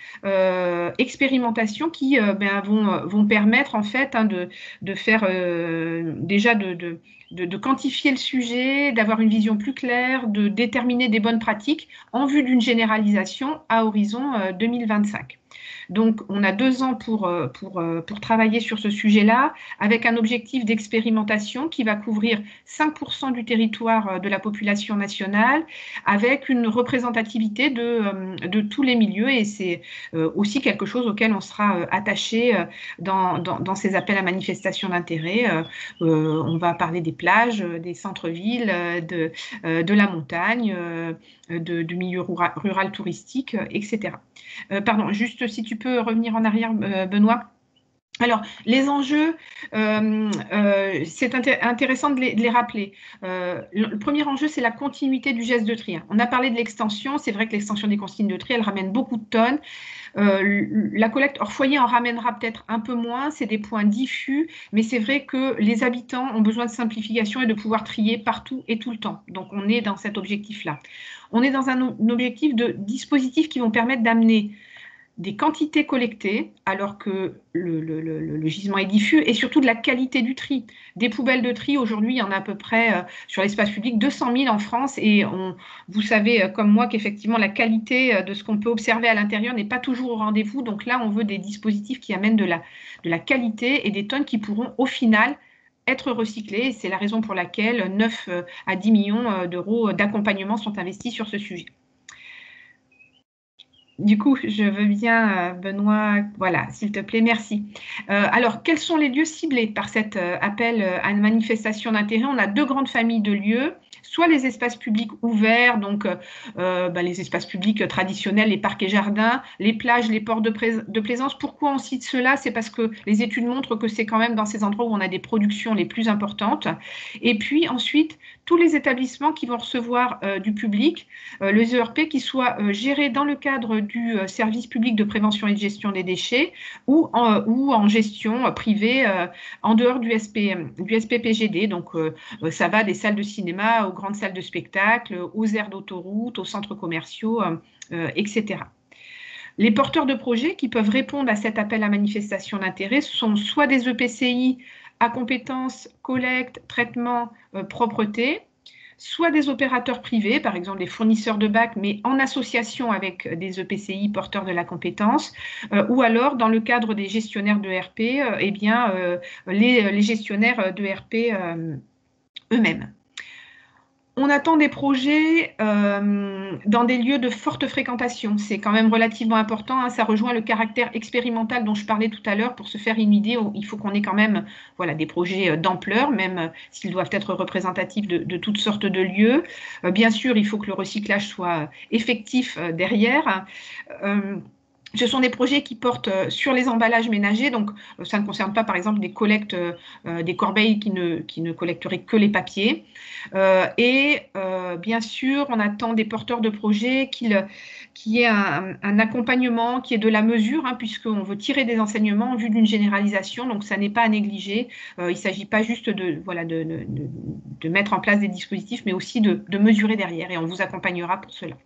expérimentations qui vont permettre en fait de faire déjà de quantifier le sujet, d'avoir une vision plus claire, de déterminer des bonnes pratiques en vue d'une généralisation à horizon 2025. Donc, on a 2 ans pour travailler sur ce sujet-là, avec un objectif d'expérimentation qui va couvrir 5% du territoire de la population nationale, avec une représentativité de tous les milieux. Et c'est aussi quelque chose auquel on sera attaché dans ces appels à manifestation d'intérêt. On va parler des plages, des centres-villes, de la montagne, du milieu rural touristique, etc. Pardon, juste si tu peux revenir en arrière, Benoît. Alors, les enjeux, c'est intéressant de les rappeler. Le premier enjeu, c'est la continuité du geste de tri. On a parlé de l'extension. C'est vrai que l'extension des consignes de tri, elle ramène beaucoup de tonnes. La collecte hors foyer en ramènera peut-être un peu moins, c'est des points diffus, mais c'est vrai que les habitants ont besoin de simplification et de pouvoir trier partout et tout le temps. Donc, on est dans cet objectif-là. On est dans un objectif de dispositifs qui vont permettre d'amener des quantités collectées, alors que le gisement est diffus, et surtout de la qualité du tri. Des poubelles de tri, aujourd'hui, il y en a à peu près sur l'espace public, 200 000 en France, et vous savez comme moi qu'effectivement la qualité de ce qu'on peut observer à l'intérieur n'est pas toujours au rendez-vous. Donc là, on veut des dispositifs qui amènent de la qualité et des tonnes qui pourront au final être recyclées. C'est la raison pour laquelle 9 à 10 millions d'euros d'accompagnement sont investis sur ce sujet. Du coup, je veux bien, Benoît, voilà, s'il te plaît, merci. Alors, quels sont les lieux ciblés par cet appel à une manifestation d'intérêt? On a 2 grandes familles de lieux, soit les espaces publics ouverts, donc les espaces publics traditionnels, les parcs et jardins, les plages, les ports de plaisance. Pourquoi on cite cela? C'est parce que les études montrent que c'est quand même dans ces endroits où on a des productions les plus importantes. Et puis ensuite, tous les établissements qui vont recevoir du public, les ERP qui soient gérés dans le cadre du service public de prévention et de gestion des déchets ou en gestion privée en dehors du SPPGD. Donc, ça va des salles de cinéma aux grandes salles de spectacle, aux aires d'autoroute, aux centres commerciaux, etc. Les porteurs de projets qui peuvent répondre à cet appel à manifestation d'intérêt sont soit des EPCI à compétences collecte, traitement, propreté, soit des opérateurs privés, par exemple des fournisseurs de bacs, mais en association avec des EPCI porteurs de la compétence, ou alors dans le cadre des gestionnaires d'ERP, les gestionnaires d'ERP eux-mêmes. On attend des projets dans des lieux de forte fréquentation. C'est quand même relativement important. Ça rejoint le caractère expérimental dont je parlais tout à l'heure. Pour se faire une idée, il faut qu'on ait quand même des projets d'ampleur, même s'ils doivent être représentatifs de toutes sortes de lieux. Bien sûr, il faut que le recyclage soit effectif derrière. Ce sont des projets qui portent sur les emballages ménagers, donc ça ne concerne pas par exemple des collectes, des corbeilles qui ne collecteraient que les papiers. Bien sûr, on attend des porteurs de projets qui aient un accompagnement qui est de la mesure, puisqu'on veut tirer des enseignements en vue d'une généralisation, donc ça n'est pas à négliger. Il ne s'agit pas juste de mettre en place des dispositifs, mais aussi de mesurer derrière, et on vous accompagnera pour cela.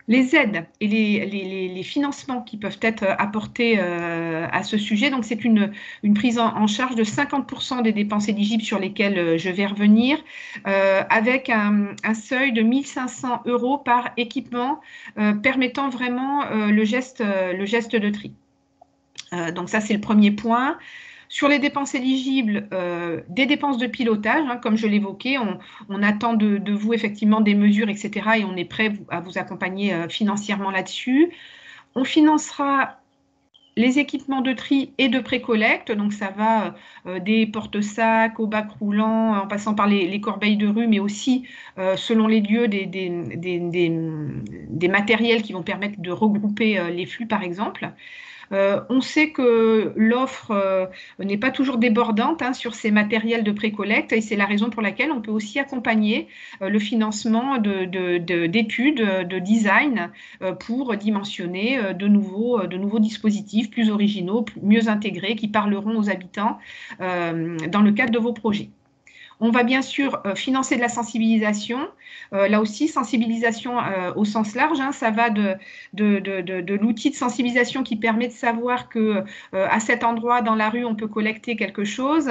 les aides et les financements qui peuvent être apportés à ce sujet. Donc, c'est une prise en charge de 50% des dépenses éligibles sur lesquelles je vais revenir, avec un seuil de 1 500 € par équipement, permettant vraiment le geste de tri. Donc, ça, c'est le premier point. Sur les dépenses éligibles, des dépenses de pilotage, hein, comme je l'évoquais, on attend de vous effectivement des mesures, etc. Et on est prêt à vous accompagner financièrement là-dessus. On financera les équipements de tri et de pré-collecte, donc ça va des porte-sacs aux bacs roulants, en passant par les corbeilles de rue, mais aussi, selon les lieux, des matériels qui vont permettre de regrouper les flux, par exemple. On sait que l'offre n'est pas toujours débordante, hein, sur ces matériels de pré-collecte, et c'est la raison pour laquelle on peut aussi accompagner le financement d'études, de design, pour dimensionner de nouveaux dispositifs plus originaux, mieux intégrés, qui parleront aux habitants dans le cadre de vos projets. On va bien sûr financer de la sensibilisation. Là aussi, sensibilisation au sens large, hein, ça va de l'outil de sensibilisation qui permet de savoir que à cet endroit dans la rue, on peut collecter quelque chose,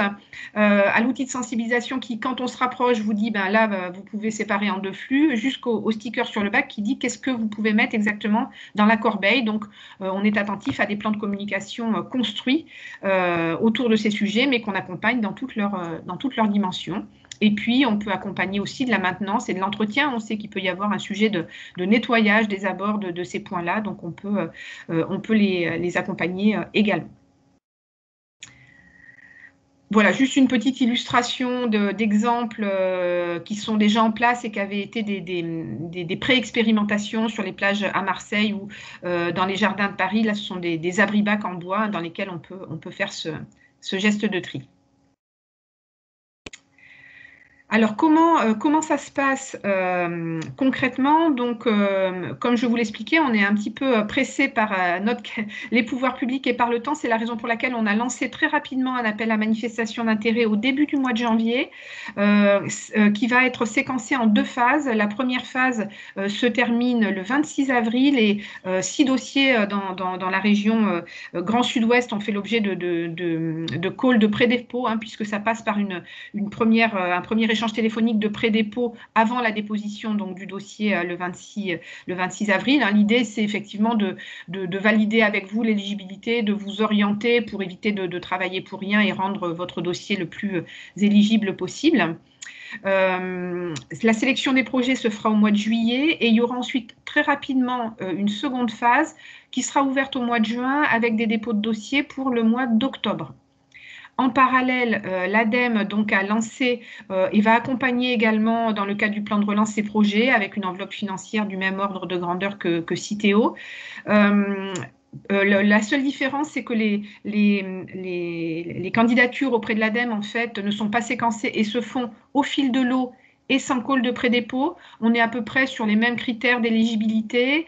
à l'outil de sensibilisation qui, quand on se rapproche, vous dit ben là, vous pouvez séparer en 2 flux, jusqu'au sticker sur le bac qui dit qu'est-ce que vous pouvez mettre exactement dans la corbeille. Donc, on est attentif à des plans de communication construits autour de ces sujets, mais qu'on accompagne dans toutes leurs dimensions. Et puis, on peut accompagner aussi de la maintenance et de l'entretien. On sait qu'il peut y avoir un sujet de nettoyage des abords de ces points-là, donc on peut les accompagner également. Voilà, juste une petite illustration d'exemples qui sont déjà en place et qui avaient été des pré-expérimentations sur les plages à Marseille ou dans les jardins de Paris. Là, ce sont des abri-bacs en bois dans lesquels on peut faire ce geste de tri. Alors, comment ça se passe concrètement? Donc, comme je vous l'expliquais, on est un petit peu pressé par les pouvoirs publics et par le temps. C'est la raison pour laquelle on a lancé très rapidement un appel à manifestation d'intérêt au début du mois de janvier, qui va être séquencé en 2 phases. La première phase se termine le 26 avril et 6 dossiers dans la région Grand Sud-Ouest ont fait l'objet de calls de pré-dépôt, hein, puisque ça passe par un premier échange téléphonique de pré-dépôt avant la déposition donc, du dossier le 26 avril. Hein. L'idée, c'est effectivement de valider avec vous l'éligibilité, de vous orienter pour éviter de travailler pour rien et rendre votre dossier le plus éligible possible. La sélection des projets se fera au mois de juillet et il y aura ensuite très rapidement une seconde phase qui sera ouverte au mois de juin avec des dépôts de dossiers pour le mois d'octobre. En parallèle, l'ADEME donc, a lancé et va accompagner également dans le cadre du plan de relance ces projets avec une enveloppe financière du même ordre de grandeur que Citeo. La seule différence, c'est que les candidatures auprès de l'ADEME en fait, ne sont pas séquencées et se font au fil de l'eau et sans call de pré-dépôt. On est à peu près sur les mêmes critères d'éligibilité.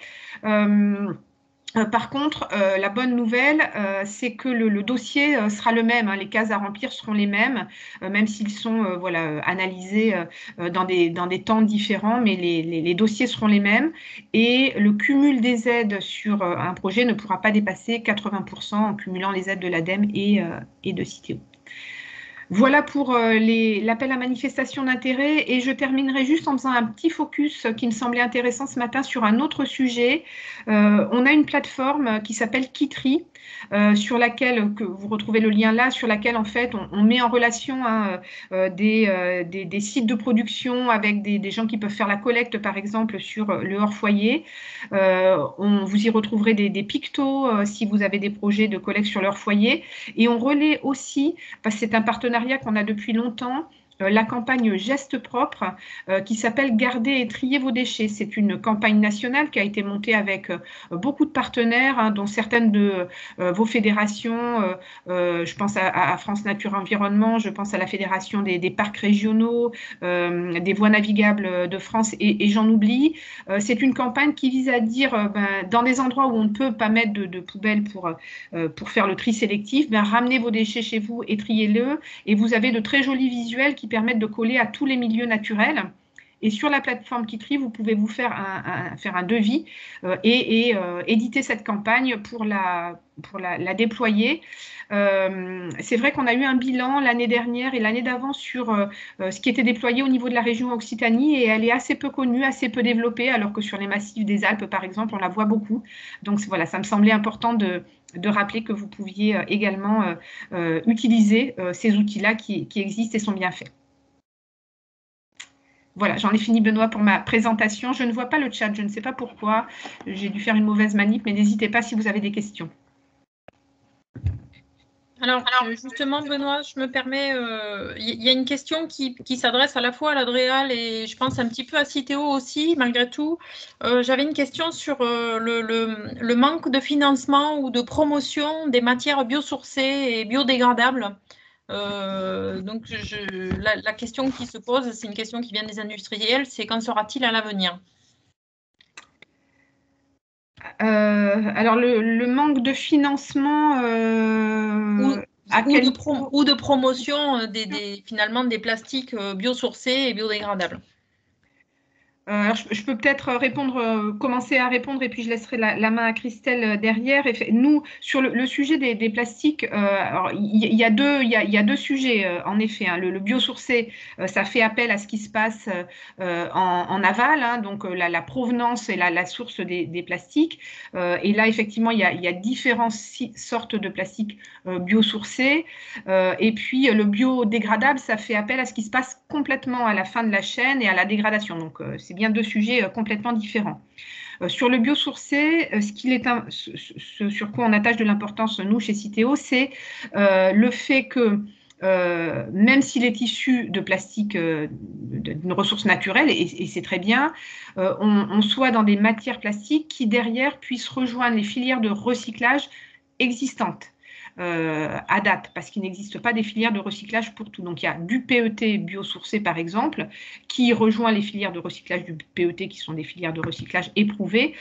Par contre, la bonne nouvelle, c'est que le dossier sera le même, hein, les cases à remplir seront les mêmes, même s'ils sont analysés dans des temps différents, mais les dossiers seront les mêmes et le cumul des aides sur un projet ne pourra pas dépasser 80% en cumulant les aides de l'ADEME et de Citeo. Voilà pour l'appel à manifestation d'intérêt et je terminerai juste en faisant un petit focus qui me semblait intéressant ce matin sur un autre sujet. On a une plateforme qui s'appelle Kitry, sur laquelle, que vous retrouvez le lien là, sur laquelle en fait on met en relation des sites de production avec des gens qui peuvent faire la collecte par exemple sur le hors foyer. Vous y retrouverez des pictos si vous avez des projets de collecte sur leur foyer et on relaie aussi, parce que c'est un partenariat qu'on a depuis longtemps, la campagne Gestes propres qui s'appelle Garder et trier vos déchets. C'est une campagne nationale qui a été montée avec beaucoup de partenaires, hein, dont certaines de vos fédérations. Je pense à France Nature Environnement, je pense à la Fédération des parcs régionaux, des voies navigables de France et j'en oublie. C'est une campagne qui vise à dire dans des endroits où on ne peut pas mettre de poubelles pour faire le tri sélectif, ramenez vos déchets chez vous et triez-le. Et vous avez de très jolis visuels qui permettent de coller à tous les milieux naturels. Et sur la plateforme Kitry, vous pouvez vous faire un devis et éditer cette campagne pour la déployer. C'est vrai qu'on a eu un bilan l'année dernière et l'année d'avant sur ce qui était déployé au niveau de la région Occitanie et elle est assez peu connue, assez peu développée, alors que sur les massifs des Alpes, par exemple, on la voit beaucoup. Donc voilà, ça me semblait important de rappeler que vous pouviez également utiliser ces outils-là qui existent et sont bien faits. Voilà, j'en ai fini, Benoît, pour ma présentation. Je ne vois pas le chat, je ne sais pas pourquoi. J'ai dû faire une mauvaise manip, mais n'hésitez pas si vous avez des questions. Alors, justement, Benoît, je me permets, il y a une question qui s'adresse à la fois à l'Adréal et je pense un petit peu à Citeo aussi, malgré tout. J'avais une question sur le manque de financement ou de promotion des matières biosourcées et biodégradables. Donc, la question qui se pose, c'est une question qui vient des industriels, c'est qu'en sera-t-il à l'avenir? Alors, le manque de financement ou de promotion finalement des plastiques biosourcés et biodégradables. Alors, je peux peut-être commencer à répondre et puis je laisserai la main à Christelle derrière. Nous, sur le sujet des plastiques, il y a deux sujets en effet. Hein. Le biosourcé, ça fait appel à ce qui se passe en aval, hein, donc la provenance et la source des plastiques. Et là, effectivement, il y a différentes sortes de plastiques biosourcés. Et puis, le biodégradable, ça fait appel à ce qui se passe complètement à la fin de la chaîne et à la dégradation. Donc, c'est bien deux sujets complètement différents. Sur le biosourcé, ce sur quoi on attache de l'importance, nous, chez Citeo, c'est le fait que même s'il est issu de plastique, d'une ressource naturelle, et c'est très bien, on soit dans des matières plastiques qui, derrière, puissent rejoindre les filières de recyclage existantes. À date, parce qu'il n'existe pas des filières de recyclage pour tout. Donc, il y a du PET biosourcé, par exemple, qui rejoint les filières de recyclage du PET, qui sont des filières de recyclage éprouvées,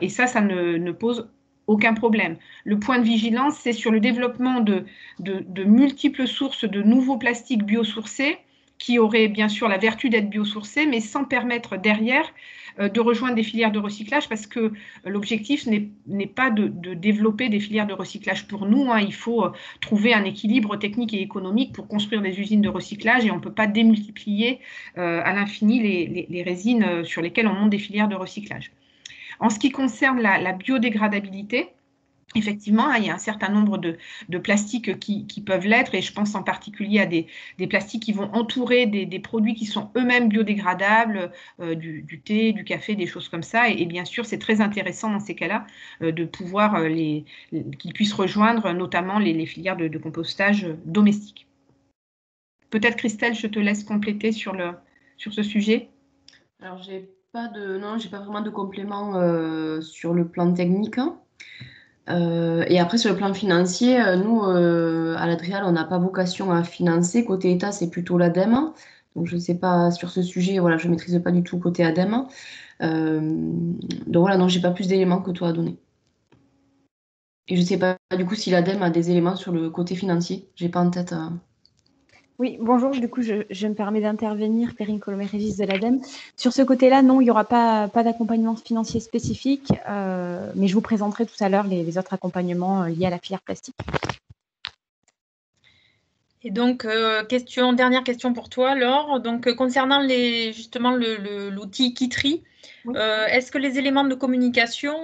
et ça ne pose aucun problème. Le point de vigilance, c'est sur le développement de multiples sources de nouveaux plastiques biosourcés, qui auraient bien sûr la vertu d'être biosourcés, mais sans permettre derrière de rejoindre des filières de recyclage, parce que l'objectif n'est pas de développer des filières de recyclage pour nous. Hein. Il faut trouver un équilibre technique et économique pour construire des usines de recyclage, et on ne peut pas démultiplier à l'infini les résines sur lesquelles on monte des filières de recyclage. En ce qui concerne la biodégradabilité, effectivement, il y a un certain nombre de plastiques qui peuvent l'être, et je pense en particulier à des plastiques qui vont entourer des produits qui sont eux-mêmes biodégradables, du thé, du café, des choses comme ça. Et bien sûr, c'est très intéressant dans ces cas-là de pouvoir qu'ils puissent rejoindre notamment les filières de compostage domestique. Peut-être, Christelle, je te laisse compléter sur ce sujet. Alors, j'ai pas vraiment de complément sur le plan technique. Et après, sur le plan financier, nous, à l'Adréal, on n'a pas vocation à financer. Côté État, c'est plutôt l'ADEME. Donc, je ne sais pas sur ce sujet, voilà, je ne maîtrise pas du tout côté ADEME. Donc, voilà, non, je n'ai pas plus d'éléments que toi à donner. Et je ne sais pas, du coup, si l'ADEME a des éléments sur le côté financier. Je n'ai pas en tête. Oui, bonjour. Du coup, je me permets d'intervenir, Perrine Colomé-Régis de l'ADEME. Sur ce côté-là, non, il n'y aura pas d'accompagnement financier spécifique, mais je vous présenterai tout à l'heure les autres accompagnements liés à la filière plastique. Et donc, dernière question pour toi, Laure. Donc, concernant justement l'outil Kitry, oui. Est-ce que les éléments de communication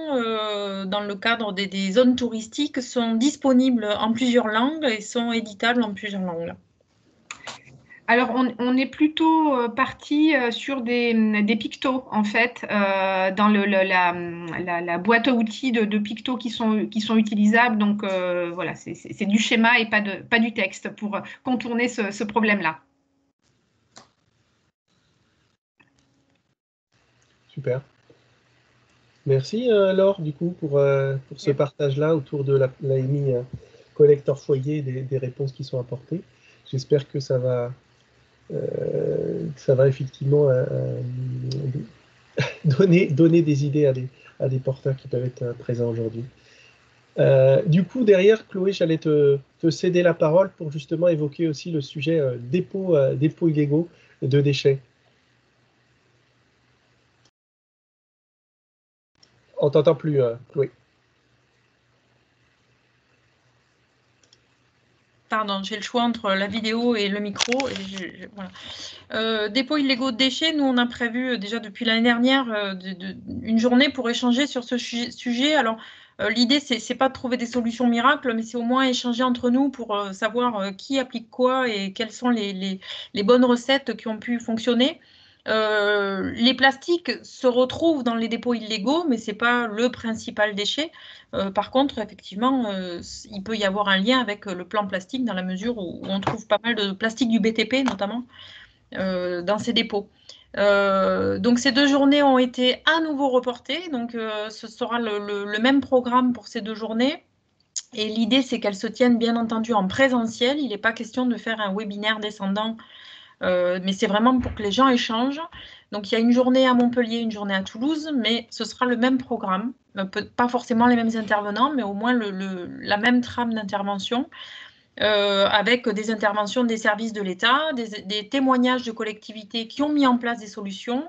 dans le cadre des zones touristiques sont disponibles en plusieurs langues et sont éditables en plusieurs langues? Alors, on est plutôt parti sur des pictos, en fait, dans la boîte à outils de pictos qui sont utilisables. Donc, voilà, c'est du schéma et pas du texte pour contourner ce problème-là. Super. Merci, Laure, du coup, pour ce partage-là autour de l'AMI collecteur foyer, des réponses qui sont apportées. J'espère que ça va effectivement donner des idées à des porteurs qui peuvent être présents aujourd'hui. Du coup, derrière, Chloé, j'allais te céder la parole pour justement évoquer aussi le sujet dépôts illégaux de déchets. On t'entend plus, oui. Pardon, j'ai le choix entre la vidéo et le micro. Et voilà. Dépôts illégaux de déchets, nous, on a prévu déjà depuis l'année dernière une journée pour échanger sur ce sujet. Alors, l'idée, c'est pas de trouver des solutions miracles, mais c'est au moins échanger entre nous pour savoir qui applique quoi et quelles sont les bonnes recettes qui ont pu fonctionner. Les plastiques se retrouvent dans les dépôts illégaux, mais ce n'est pas le principal déchet. Par contre, effectivement, il peut y avoir un lien avec le plan plastique dans la mesure où on trouve pas mal de plastique du BTP, notamment, dans ces dépôts. Donc, ces 2 journées ont été à nouveau reportées. Donc, ce sera le même programme pour ces 2 journées. Et l'idée, c'est qu'elles se tiennent bien entendu en présentiel. Il n'est pas question de faire un webinaire descendant, mais c'est vraiment pour que les gens échangent. Donc, il y a une journée à Montpellier, une journée à Toulouse, mais ce sera le même programme. Pas forcément les mêmes intervenants, mais au moins la même trame d'intervention, avec des interventions des services de l'État, des témoignages de collectivités qui ont mis en place des solutions,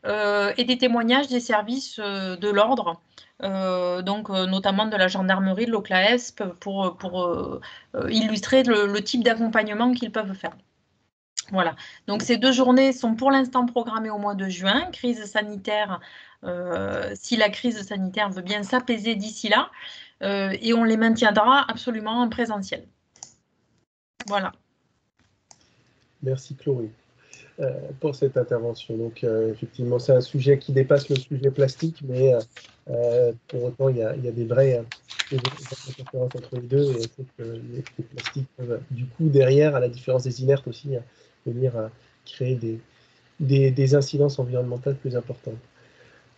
et des témoignages des services de l'ordre, donc notamment de la gendarmerie, de l'OCLAESP, pour illustrer le type d'accompagnement qu'ils peuvent faire. Voilà, donc ces 2 journées sont pour l'instant programmées au mois de juin, crise sanitaire, si la crise sanitaire veut bien s'apaiser d'ici là, et on les maintiendra absolument en présentiel. Voilà. Merci Chloé pour cette intervention. Donc effectivement, c'est un sujet qui dépasse le sujet plastique, mais pour autant, il y a des vraies différences entre les deux, et c'est que les plastiques peuvent, du coup, derrière, à la différence des inertes aussi, venir créer des incidences environnementales plus importantes.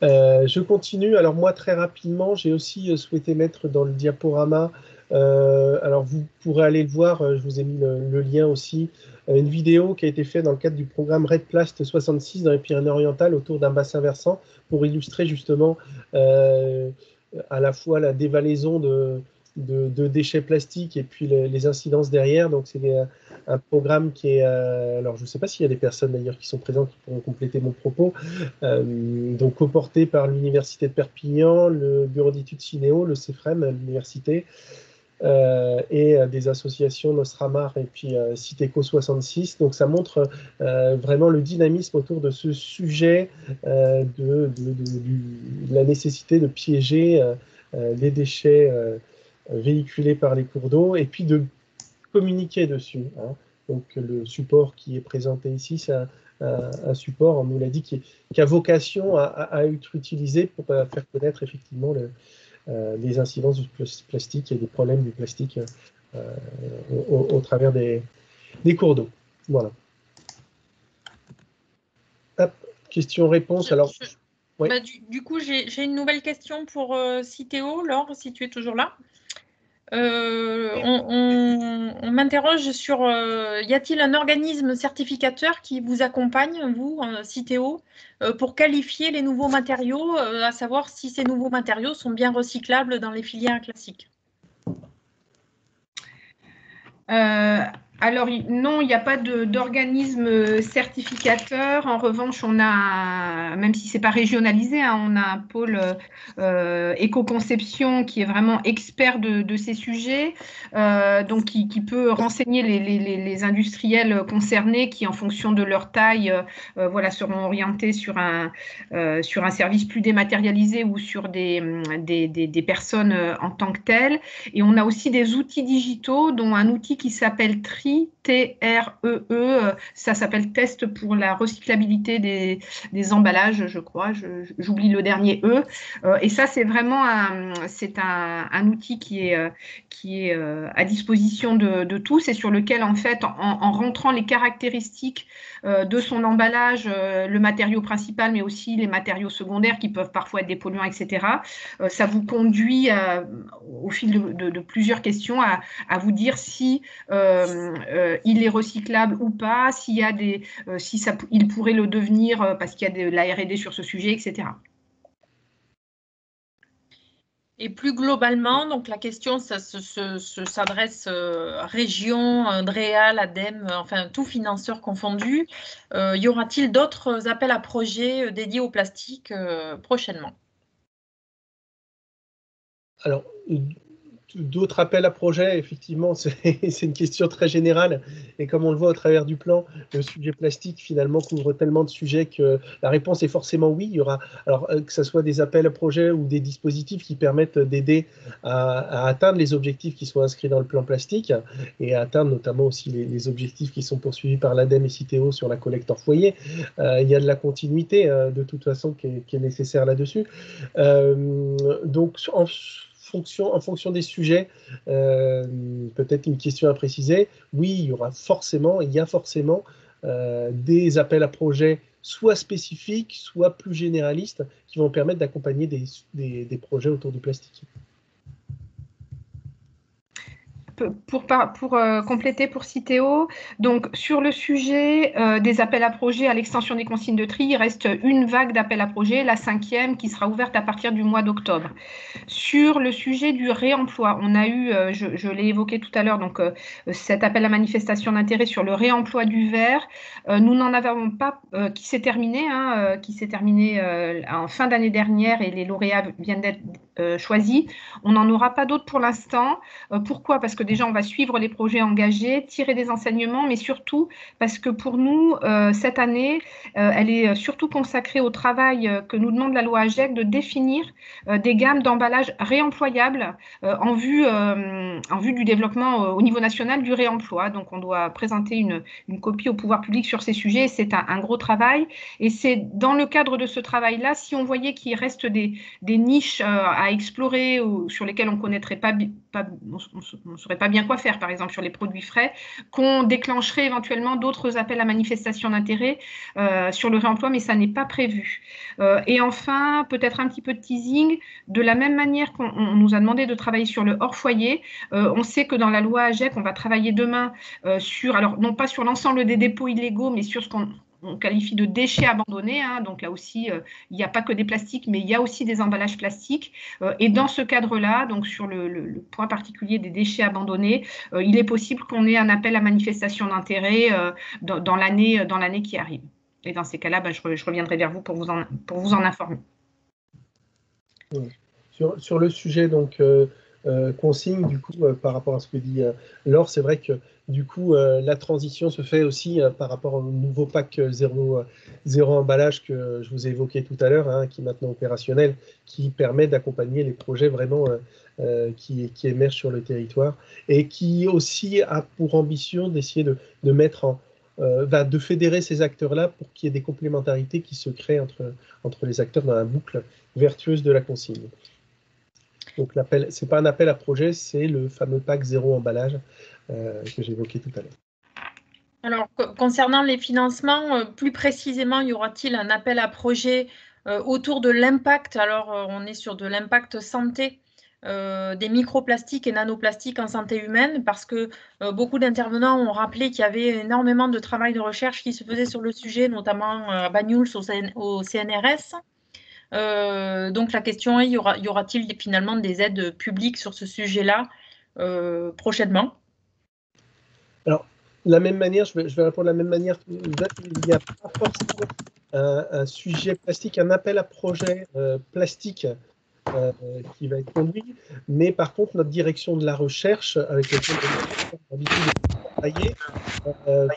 Je continue. Alors moi, très rapidement, j'ai aussi souhaité mettre dans le diaporama, alors vous pourrez aller le voir, je vous ai mis le lien aussi, une vidéo qui a été faite dans le cadre du programme REDplast 66 dans les Pyrénées-Orientales autour d'un bassin versant pour illustrer justement à la fois la dévalaison de déchets plastiques et puis les incidences derrière. Donc c'est un programme qui est, alors je ne sais pas s'il y a des personnes d'ailleurs qui sont présentes qui pourront compléter mon propos, donc coporté par l'Université de Perpignan, le Bureau d'études Cinéo, le CEFREM, l'université, et des associations Nostramar et puis Citeco 66. Donc ça montre vraiment le dynamisme autour de ce sujet de la nécessité de piéger les déchets véhiculés par les cours d'eau et puis de communiquer dessus. Hein. Donc le support qui est présenté ici, c'est un support, on nous l'a dit, qui a vocation à être utilisé pour faire connaître effectivement les incidences du plastique et des problèmes du plastique au travers des cours d'eau. Voilà. Question-réponse. Alors, ouais. Bah, du coup, j'ai une nouvelle question pour Citeo. Laure, si tu es toujours là. On m'interroge sur y a-t-il un organisme certificateur qui vous accompagne, vous, Citeo, pour qualifier les nouveaux matériaux, à savoir si ces nouveaux matériaux sont bien recyclables dans les filières classiques? Alors non, il n'y a pas d'organisme certificateur. En revanche, on a, même si ce n'est pas régionalisé, hein, on a un pôle éco-conception qui est vraiment expert de ces sujets, donc qui peut renseigner les industriels concernés qui, en fonction de leur taille, voilà, seront orientés sur un service plus dématérialisé ou sur des personnes en tant que telles. Et on a aussi des outils digitaux, dont un outil qui s'appelle TREE, T-R-E-E, ça s'appelle Test pour la recyclabilité des emballages, je crois, j'oublie le dernier E. Et ça, c'est vraiment un outil qui est à disposition de tous et sur lequel, en fait, en rentrant les caractéristiques de son emballage, le matériau principal, mais aussi les matériaux secondaires qui peuvent parfois être des polluants, etc., ça vous conduit, au fil de plusieurs questions, à vous dire si il est recyclable ou pas, s'il y a il pourrait le devenir parce qu'il y a de la R&D sur ce sujet, etc. Et plus globalement, donc la question s'adresse région, DREA, l'ADEME, enfin tout financeur confondu. Y aura-t-il d'autres appels à projets dédiés au plastique prochainement? Alors, d'autres appels à projets, effectivement, c'est une question très générale. Et comme on le voit au travers du plan, le sujet plastique, finalement, couvre tellement de sujets que la réponse est forcément oui. Il y aura, alors, que ce soit des appels à projets ou des dispositifs qui permettent d'aider à atteindre les objectifs qui sont inscrits dans le plan plastique et à atteindre notamment aussi les objectifs qui sont poursuivis par l'ADEME et Citeo sur la collecte hors foyer. Il y a de la continuité, de toute façon, qui est nécessaire là-dessus. Donc, en fonction des sujets, peut-être une question à préciser. Oui, il y a forcément des appels à projets soit spécifiques, soit plus généralistes, qui vont permettre d'accompagner des projets autour du plastique. Pour compléter pour Citeo, donc sur le sujet des appels à projets à l'extension des consignes de tri, il reste une vague d'appels à projets, la 5e, qui sera ouverte à partir du mois d'octobre. Sur le sujet du réemploi, on a eu, je l'ai évoqué tout à l'heure, donc cet appel à manifestation d'intérêt sur le réemploi du verre. Nous n'en avons pas qui s'est terminé en fin d'année dernière et les lauréats viennent d'être choisis. On n'en aura pas d'autres pour l'instant. Pourquoi? Parce que déjà, on va suivre les projets engagés, tirer des enseignements, mais surtout parce que pour nous, cette année, elle est surtout consacrée au travail que nous demande la loi AGEC de définir des gammes d'emballages réemployables en vue du développement au niveau national du réemploi. Donc, on doit présenter une copie au pouvoir public sur ces sujets. C'est un gros travail. Et c'est dans le cadre de ce travail-là, si on voyait qu'il reste des niches à explorer ou sur lesquelles on ne connaîtrait pas on ne saurait pas bien quoi faire, par exemple sur les produits frais, qu'on déclencherait éventuellement d'autres appels à manifestation d'intérêt sur le réemploi, mais ça n'est pas prévu. Et enfin, peut-être un petit peu de teasing, de la même manière qu'on nous a demandé de travailler sur le hors-foyer, on sait que dans la loi AGEC, on va travailler demain alors non pas sur l'ensemble des dépôts illégaux, mais sur ce qu'on qualifie de déchets abandonnés. Donc là aussi, il n'y a pas que des plastiques, mais il y a aussi des emballages plastiques. Et dans ce cadre-là, donc sur le point particulier des déchets abandonnés, il est possible qu'on ait un appel à manifestation d'intérêt dans l'année qui arrive. Et dans ces cas-là, je reviendrai vers vous pour vous en informer. Sur le sujet, donc, consigne, du coup, par rapport à ce que dit Laure, c'est vrai que du coup, la transition se fait aussi par rapport au nouveau pack zéro emballage que je vous ai évoqué tout à l'heure, qui est maintenant opérationnel, qui permet d'accompagner les projets vraiment qui émergent sur le territoire et qui aussi a pour ambition d'essayer de mettre de fédérer ces acteurs-là pour qu'il y ait des complémentarités qui se créent entre les acteurs dans la boucle vertueuse de la consigne. Donc, ce n'est pas un appel à projet, c'est le fameux pack zéro emballage que j'évoquais tout à l'heure. Alors, concernant les financements, plus précisément, y aura-t-il un appel à projet autour de l'impact? Alors, on est sur de l'impact santé des microplastiques et nanoplastiques en santé humaine, parce que beaucoup d'intervenants ont rappelé qu'il y avait énormément de travail de recherche qui se faisait sur le sujet, notamment à Banyuls au CNRS. Donc la question est, y aura-t-il finalement des aides publiques sur ce sujet-là prochainement? Alors, de la même manière, je vais répondre de la même manière. Il n'y a pas forcément un sujet plastique, un appel à projet plastique qui va être conduit, mais par contre, notre direction de la recherche, avec laquelle on a l'habitude de travailler,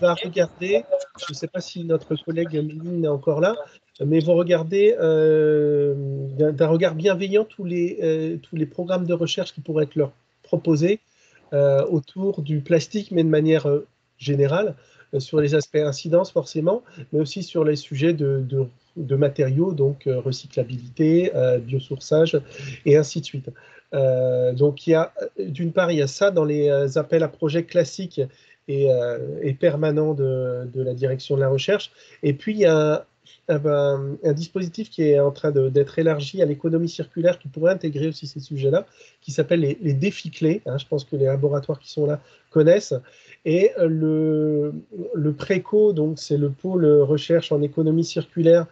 va regarder, je ne sais pas si notre collègue Méline est encore là, mais vont regarder d'un regard bienveillant tous les programmes de recherche qui pourraient être leur proposés autour du plastique, mais de manière générale, sur les aspects incidence forcément, mais aussi sur les sujets de matériaux, donc recyclabilité, biosourçage, et ainsi de suite. Donc, d'une part, il y a ça dans les appels à projets classiques et permanents de la direction de la recherche. Et puis, il y a un dispositif qui est en train d'être élargi à l'économie circulaire qui pourrait intégrer aussi ces sujets-là, qui s'appelle les défis clés. Je pense que les laboratoires qui sont là connaissent. Et le PRECO, donc c'est le pôle recherche en économie circulaire,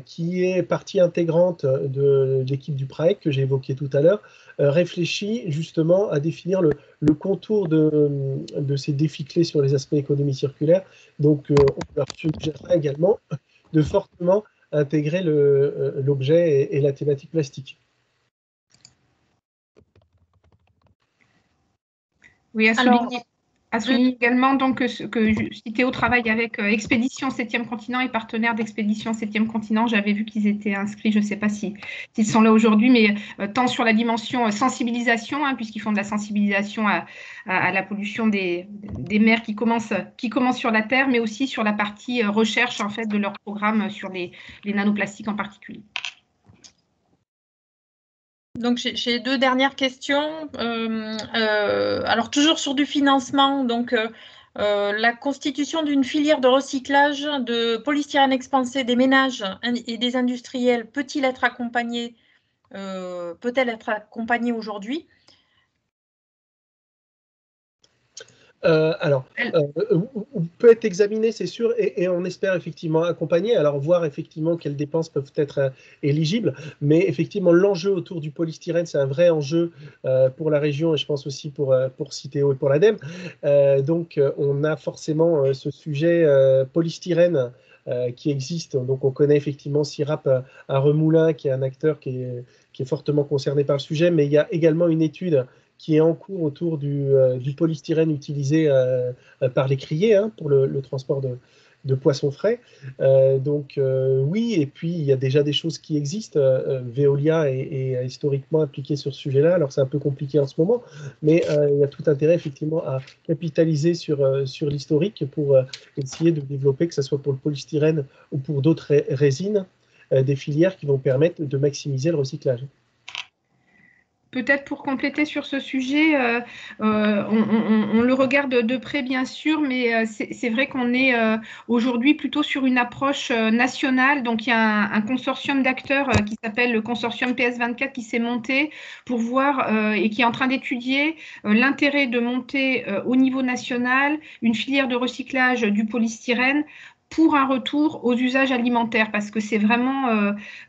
qui est partie intégrante de l'équipe du PRAEC que j'ai évoqué tout à l'heure, réfléchit justement à définir le contour de ces défis clés sur les aspects économie circulaire. Donc, on leur suggérera également de fortement intégrer l'objet et la thématique plastique. Oui, Alors, à souligner également donc, que Citeo travaille avec Expédition 7e continent et partenaire d'Expédition 7e continent. J'avais vu qu'ils étaient inscrits, je ne sais pas s'ils sont là aujourd'hui, mais tant sur la dimension sensibilisation, hein, puisqu'ils font de la sensibilisation à la pollution des mers qui commence sur la Terre, mais aussi sur la partie recherche en fait, de leur programme sur les nanoplastiques en particulier. Donc, j'ai deux dernières questions. Alors, toujours sur du financement, donc la constitution d'une filière de recyclage de polystyrène expansé des ménages et des industriels peut-elle être accompagnée aujourd'hui? Peut être examiné, c'est sûr, et on espère effectivement accompagner, alors voir effectivement quelles dépenses peuvent être éligibles, mais effectivement l'enjeu autour du polystyrène, c'est un vrai enjeu pour la région et je pense aussi pour Citeo et pour l'ADEME. Donc on a forcément ce sujet polystyrène qui existe, donc on connaît effectivement CIRAP à Remoulins, qui est un acteur qui est fortement concerné par le sujet, mais il y a également une étude qui est en cours autour du polystyrène utilisé par les criées hein, pour le transport de poissons frais. Oui, et puis il y a déjà des choses qui existent. Veolia est historiquement impliqué sur ce sujet-là. Alors c'est un peu compliqué en ce moment, mais il y a tout intérêt effectivement à capitaliser sur l'historique pour essayer de développer, que ce soit pour le polystyrène ou pour d'autres résines, des filières qui vont permettre de maximiser le recyclage. Peut-être pour compléter sur ce sujet, on le regarde de près bien sûr, mais c'est vrai qu'on est aujourd'hui plutôt sur une approche nationale. Donc il y a un consortium d'acteurs qui s'appelle le consortium PS24 qui s'est monté pour voir et qui est en train d'étudier l'intérêt de monter au niveau national une filière de recyclage du polystyrène pour un retour aux usages alimentaires, parce que c'est vraiment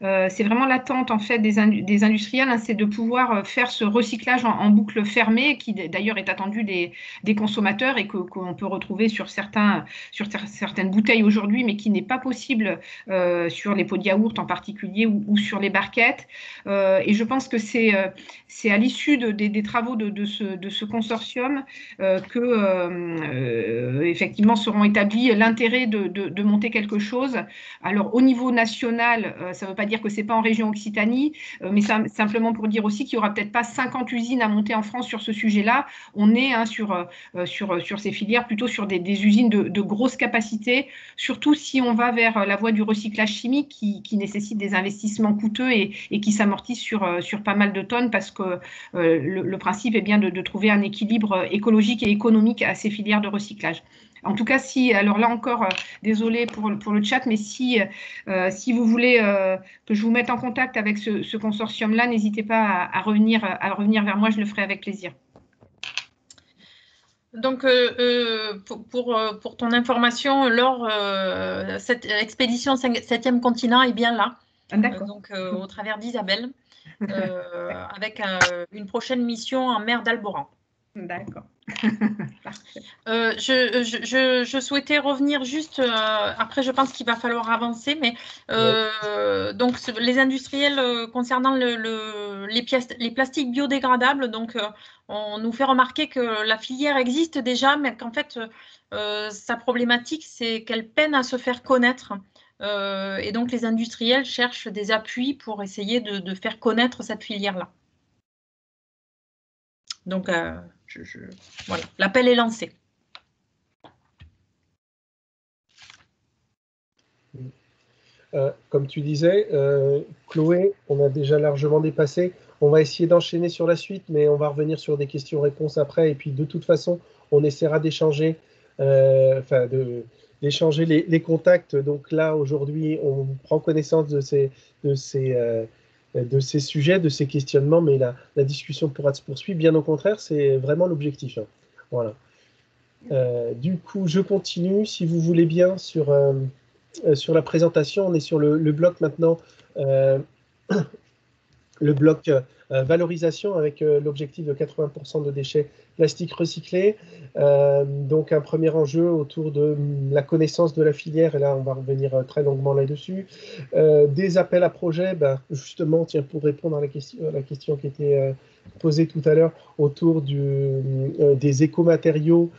l'attente en fait des industriels, hein, c'est de pouvoir faire ce recyclage en boucle fermée, qui d'ailleurs est attendu des consommateurs et qu'on peut retrouver sur certaines bouteilles aujourd'hui, mais qui n'est pas possible sur les pots de yaourt en particulier ou sur les barquettes. Et je pense que c'est à l'issue des travaux de ce consortium que effectivement seront établis l'intérêt de monter quelque chose. Alors au niveau national, ça ne veut pas dire que c'est pas en région Occitanie, mais simplement pour dire aussi qu'il n'y aura peut-être pas 50 usines à monter en France sur ce sujet-là. On est hein, sur ces filières plutôt sur des usines de grosses capacités, surtout si on va vers la voie du recyclage chimique qui nécessite des investissements coûteux et qui s'amortissent sur pas mal de tonnes, parce que le principe est bien de trouver un équilibre écologique et économique à ces filières de recyclage. En tout cas, alors là encore, désolé pour le chat, mais si vous voulez que je vous mette en contact avec ce consortium-là, n'hésitez pas à revenir vers moi, je le ferai avec plaisir. Donc, pour ton information, Laure, cette expédition 7e continent est bien là, donc au travers d'Isabelle, avec une prochaine mission en mer d'Alboran. D'accord. Je souhaitais revenir juste, après je pense qu'il va falloir avancer, mais donc les industriels concernant les plastiques biodégradables, donc on nous fait remarquer que la filière existe déjà, mais qu'en fait sa problématique c'est qu'elle peine à se faire connaître. Et donc les industriels cherchent des appuis pour essayer de faire connaître cette filière-là. Donc voilà, l'appel est lancé. Comme tu disais, Chloé, on a déjà largement dépassé. On va essayer d'enchaîner sur la suite, mais on va revenir sur des questions-réponses après. Et puis, de toute façon, on essaiera d'échanger les contacts. Donc là, aujourd'hui, on prend connaissance de ces sujets, de ces questionnements, mais la discussion pourra se poursuivre. Bien au contraire, c'est vraiment l'objectif. Hein. Voilà. Du coup, je continue, si vous voulez bien, sur la présentation. On est sur le bloc maintenant, le bloc valorisation avec l'objectif de 80% de déchets plastiques recyclés. Donc un premier enjeu autour de la connaissance de la filière, et là on va revenir très longuement là-dessus. Des appels à projets, justement, tiens, pour répondre à la question qui était posée tout à l'heure autour des écomatériaux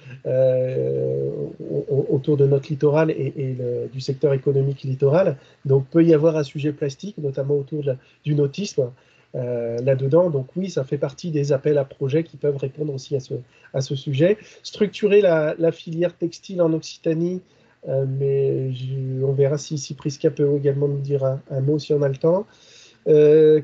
autour de notre littoral et du secteur économique littoral. Donc peut y avoir un sujet plastique, notamment autour du nautisme. Là-dedans. Donc oui, ça fait partie des appels à projets qui peuvent répondre aussi à ce sujet. Structurer la filière textile en Occitanie, mais on verra si Prisca peut également nous dire un mot si on a le temps.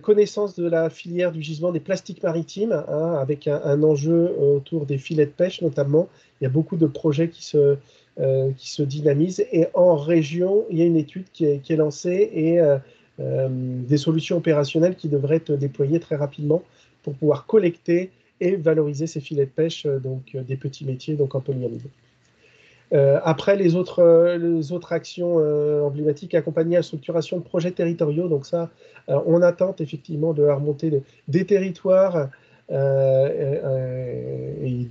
Connaissance de la filière du gisement des plastiques maritimes, avec un enjeu autour des filets de pêche notamment. Il y a beaucoup de projets qui se dynamisent. Et en région, il y a une étude qui est lancée et des solutions opérationnelles qui devraient être déployées très rapidement pour pouvoir collecter et valoriser ces filets de pêche, donc des petits métiers, donc en polyamide. Après, les autres actions emblématiques, accompagner la structuration de projets territoriaux. Donc ça, on attend effectivement de la remontée des territoires et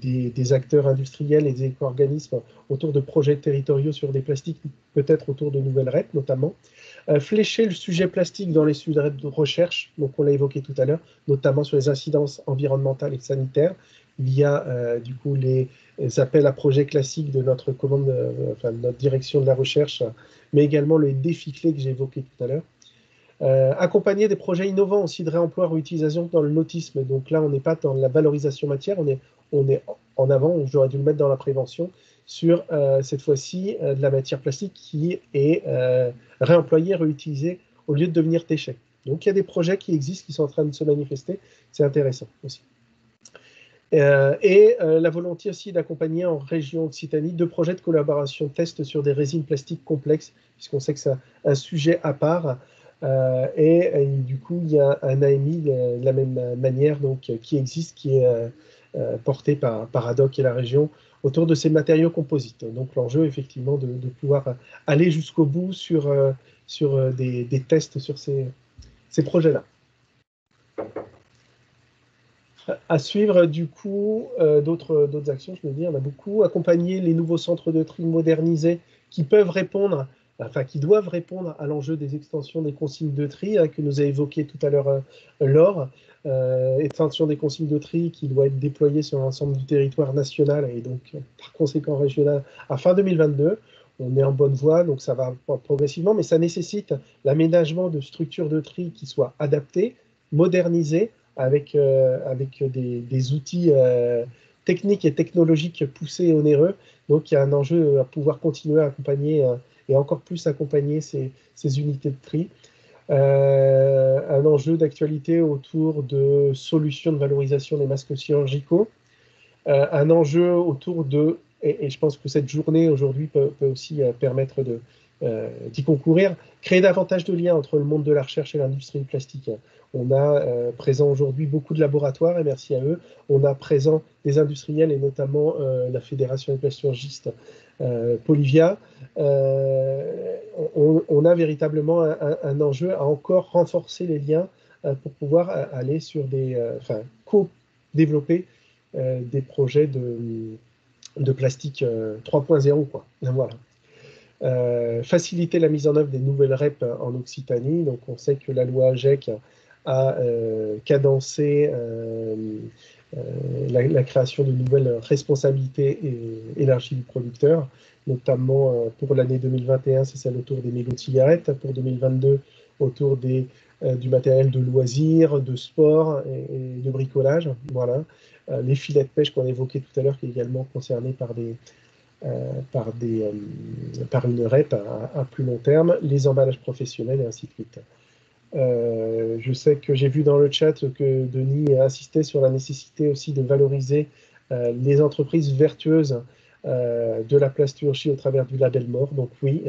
des acteurs industriels et des éco-organismes autour de projets territoriaux sur des plastiques, peut-être autour de nouvelles REP notamment. Flécher le sujet plastique dans les sujets de recherche, donc on l'a évoqué tout à l'heure, notamment sur les incidences environnementales et sanitaires, via du coup les appels à projets classiques de notre commande, de notre direction de la recherche, mais également les défis clés que j'ai évoqués tout à l'heure. Accompagner des projets innovants aussi de réemploi, réutilisation dans le nautisme. Donc là, on n'est pas dans la valorisation matière, on est en avant, j'aurais dû le mettre dans la prévention, sur cette fois-ci de la matière plastique qui est réemployée, réutilisée au lieu de devenir déchet. Donc il y a des projets qui existent, qui sont en train de se manifester, c'est intéressant aussi. La volonté aussi d'accompagner en région Occitanie 2 projets de collaboration test sur des résines plastiques complexes, puisqu'on sait que c'est un sujet à part. Et du coup, il y a un AMI de la même manière donc, qui existe, qui est porté par ADOC et la région autour de ces matériaux composites. Donc l'enjeu, effectivement, de pouvoir aller jusqu'au bout sur des tests sur ces projets-là. À suivre, du coup, d'autres actions, je veux dire, on a beaucoup. Accompagner les nouveaux centres de tri modernisés qui peuvent répondre, qui doivent répondre à l'enjeu des extensions des consignes de tri, que nous a évoqué tout à l'heure Laure. Extension des consignes de tri qui doit être déployée sur l'ensemble du territoire national et donc par conséquent régional à fin 2022. On est en bonne voie, donc ça va progressivement, mais ça nécessite l'aménagement de structures de tri qui soient adaptées, modernisées, avec des outils techniques et technologiques poussés et onéreux. Donc il y a un enjeu à pouvoir continuer à accompagner et encore plus accompagner ces unités de tri. Un enjeu d'actualité autour de solutions de valorisation des masques chirurgicaux. Un enjeu autour de, et je pense que cette journée aujourd'hui peut aussi permettre d'y concourir, créer davantage de liens entre le monde de la recherche et l'industrie du plastique. On a présent aujourd'hui beaucoup de laboratoires, et merci à eux. On a présent des industriels, et notamment la Fédération des plasturgistes, Polivia. On a véritablement un enjeu à encore renforcer les liens pour pouvoir aller sur co-développer des projets de plastique 3.0, quoi. Voilà. Faciliter la mise en œuvre des nouvelles REP en Occitanie. Donc on sait que la loi AGEC a cadencé la création de nouvelles responsabilités élargies du producteur, notamment pour l'année 2021, c'est celle autour des mégots de cigarettes, pour 2022 autour du matériel de loisirs, de sport et de bricolage. Voilà. Les filets de pêche qu'on a évoqués tout à l'heure, qui est également concerné par une REP à plus long terme, les emballages professionnels et ainsi de suite. Je sais que j'ai vu dans le chat que Denis insistait sur la nécessité aussi de valoriser les entreprises vertueuses de la plasturgie au travers du label MORE. Donc oui,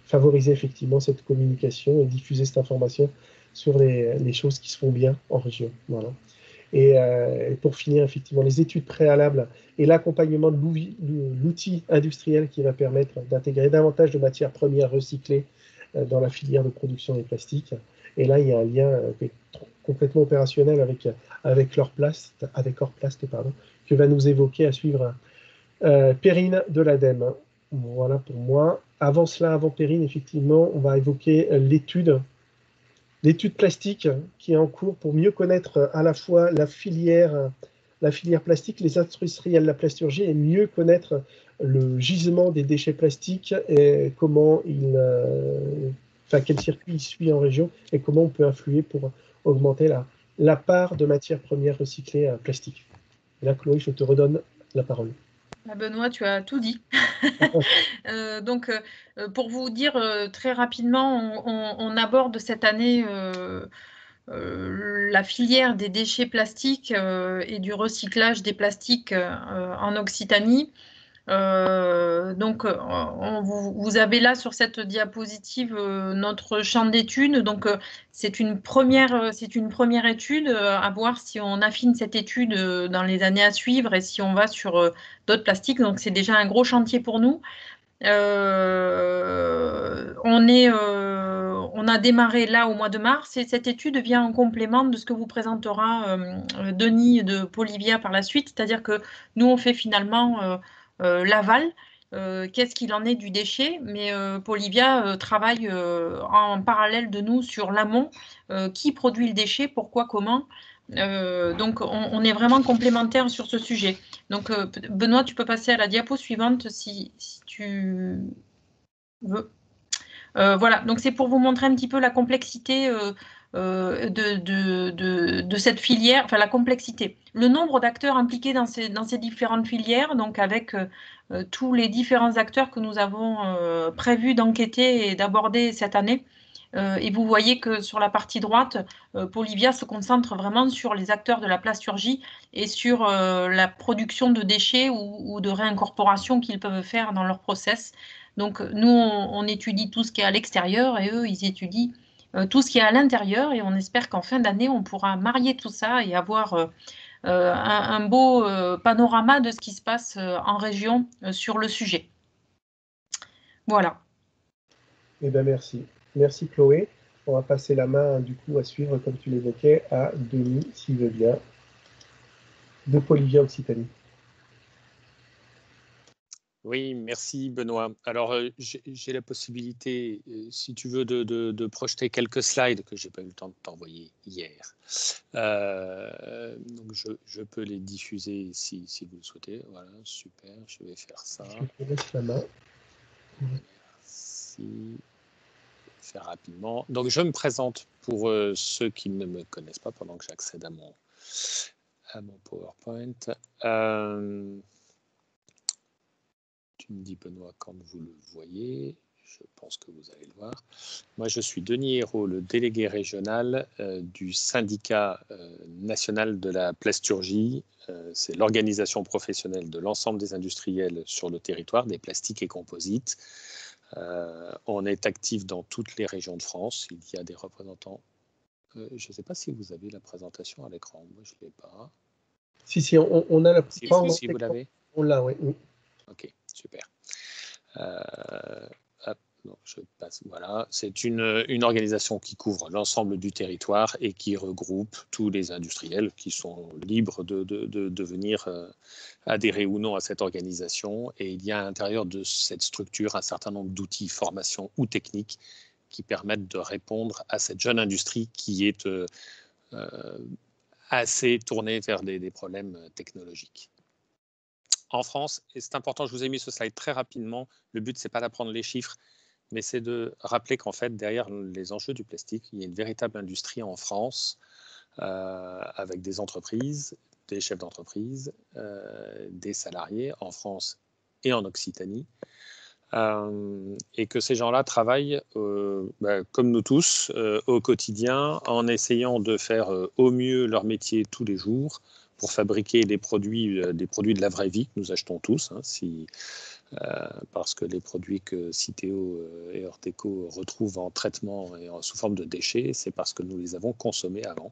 favoriser effectivement cette communication et diffuser cette information sur les choses qui se font bien en région. Voilà. Et pour finir, effectivement, les études préalables et l'accompagnement de l'outil industriel qui va permettre d'intégrer davantage de matières premières recyclées dans la filière de production des plastiques. Et là, il y a un lien complètement opérationnel avec Orplast, pardon, que va nous évoquer à suivre Perrine de l'ADEME. Voilà pour moi. Avant cela, avant Perrine, effectivement, on va évoquer l'étude plastique qui est en cours pour mieux connaître à la fois la filière plastique, les industriels de la plasturgie, et mieux connaître le gisement des déchets plastiques et comment quel circuit il suit en région et comment on peut influer pour augmenter la part de matières premières recyclées plastiques. Et là, Chloé, je te redonne la parole. Benoît, tu as tout dit. Donc, pour vous dire très rapidement, on aborde cette année la filière des déchets plastiques et du recyclage des plastiques en Occitanie. Donc, vous avez là sur cette diapositive notre champ d'études. Donc, c'est une première étude à voir si on affine cette étude dans les années à suivre et si on va sur d'autres plastiques. Donc, c'est déjà un gros chantier pour nous. On a démarré là au mois de mars et cette étude vient en complément de ce que vous présentera Denis de Polivia par la suite. C'est-à-dire que nous, on fait finalement l'aval. Qu'est-ce qu'il en est du déchet, mais Polivia travaille en parallèle de nous sur l'amont, qui produit le déchet, pourquoi, comment. Donc on est vraiment complémentaires sur ce sujet. Donc Benoît, tu peux passer à la diapo suivante si tu veux. Voilà, donc c'est pour vous montrer un petit peu la complexité de cette filière, enfin la complexité, le nombre d'acteurs impliqués dans ces différentes filières, donc avec tous les différents acteurs que nous avons prévu d'enquêter et d'aborder cette année. Et vous voyez que sur la partie droite, Polivia se concentre vraiment sur les acteurs de la plasturgie et sur la production de déchets ou de réincorporation qu'ils peuvent faire dans leur process. Donc nous, on étudie tout ce qui est à l'extérieur et eux, ils étudient tout ce qui est à l'intérieur et on espère qu'en fin d'année, on pourra marier tout ça et avoir un beau panorama de ce qui se passe en région sur le sujet. Voilà. Eh bien, merci. Merci, Chloé. On va passer la main, du coup, à suivre, comme tu l'évoquais, à Denis, s'il veut bien, de Polivia Occitanie. Oui, merci Benoît. Alors, j'ai la possibilité, si tu veux, de projeter quelques slides que je n'ai pas eu le temps de t'envoyer hier. Donc, je peux les diffuser si vous le souhaitez. Voilà, super, je vais faire ça. Je te laisse la main. Merci. Faire rapidement. Donc, je me présente pour ceux qui ne me connaissent pas pendant que j'accède à mon PowerPoint. Tu me dis, Benoît, quand vous le voyez. Je pense que vous allez le voir. Moi, je suis Denis Hérault, le délégué régional du syndicat national de la plasturgie. C'est l'organisation professionnelle de l'ensemble des industriels sur le territoire, des plastiques et composites. On est actif dans toutes les régions de France. Il y a des représentants. Je ne sais pas si vous avez la présentation à l'écran. Moi, je ne l'ai pas. Si, on a la présentation. Si vous l'avez. On l'a, oui. Ok, super. Non, je passe. Voilà, c'est une organisation qui couvre l'ensemble du territoire et qui regroupe tous les industriels qui sont libres de venir adhérer ou non à cette organisation. Et il y a à l'intérieur de cette structure un certain nombre d'outils, formations ou techniques qui permettent de répondre à cette jeune industrie qui est assez tournée vers des problèmes technologiques. En France, et c'est important, je vous ai mis ce slide très rapidement, le but, ce n'est pas d'apprendre les chiffres, mais c'est de rappeler qu'en fait, derrière les enjeux du plastique, il y a une véritable industrie en France avec des entreprises, des chefs d'entreprise, des salariés en France et en Occitanie, et que ces gens-là travaillent, comme nous tous, au quotidien, en essayant de faire au mieux leur métier tous les jours pour fabriquer des produits de la vraie vie que nous achetons tous, parce que les produits que Citeo et Orteco retrouvent en traitement et sous forme de déchets, c'est parce que nous les avons consommés avant.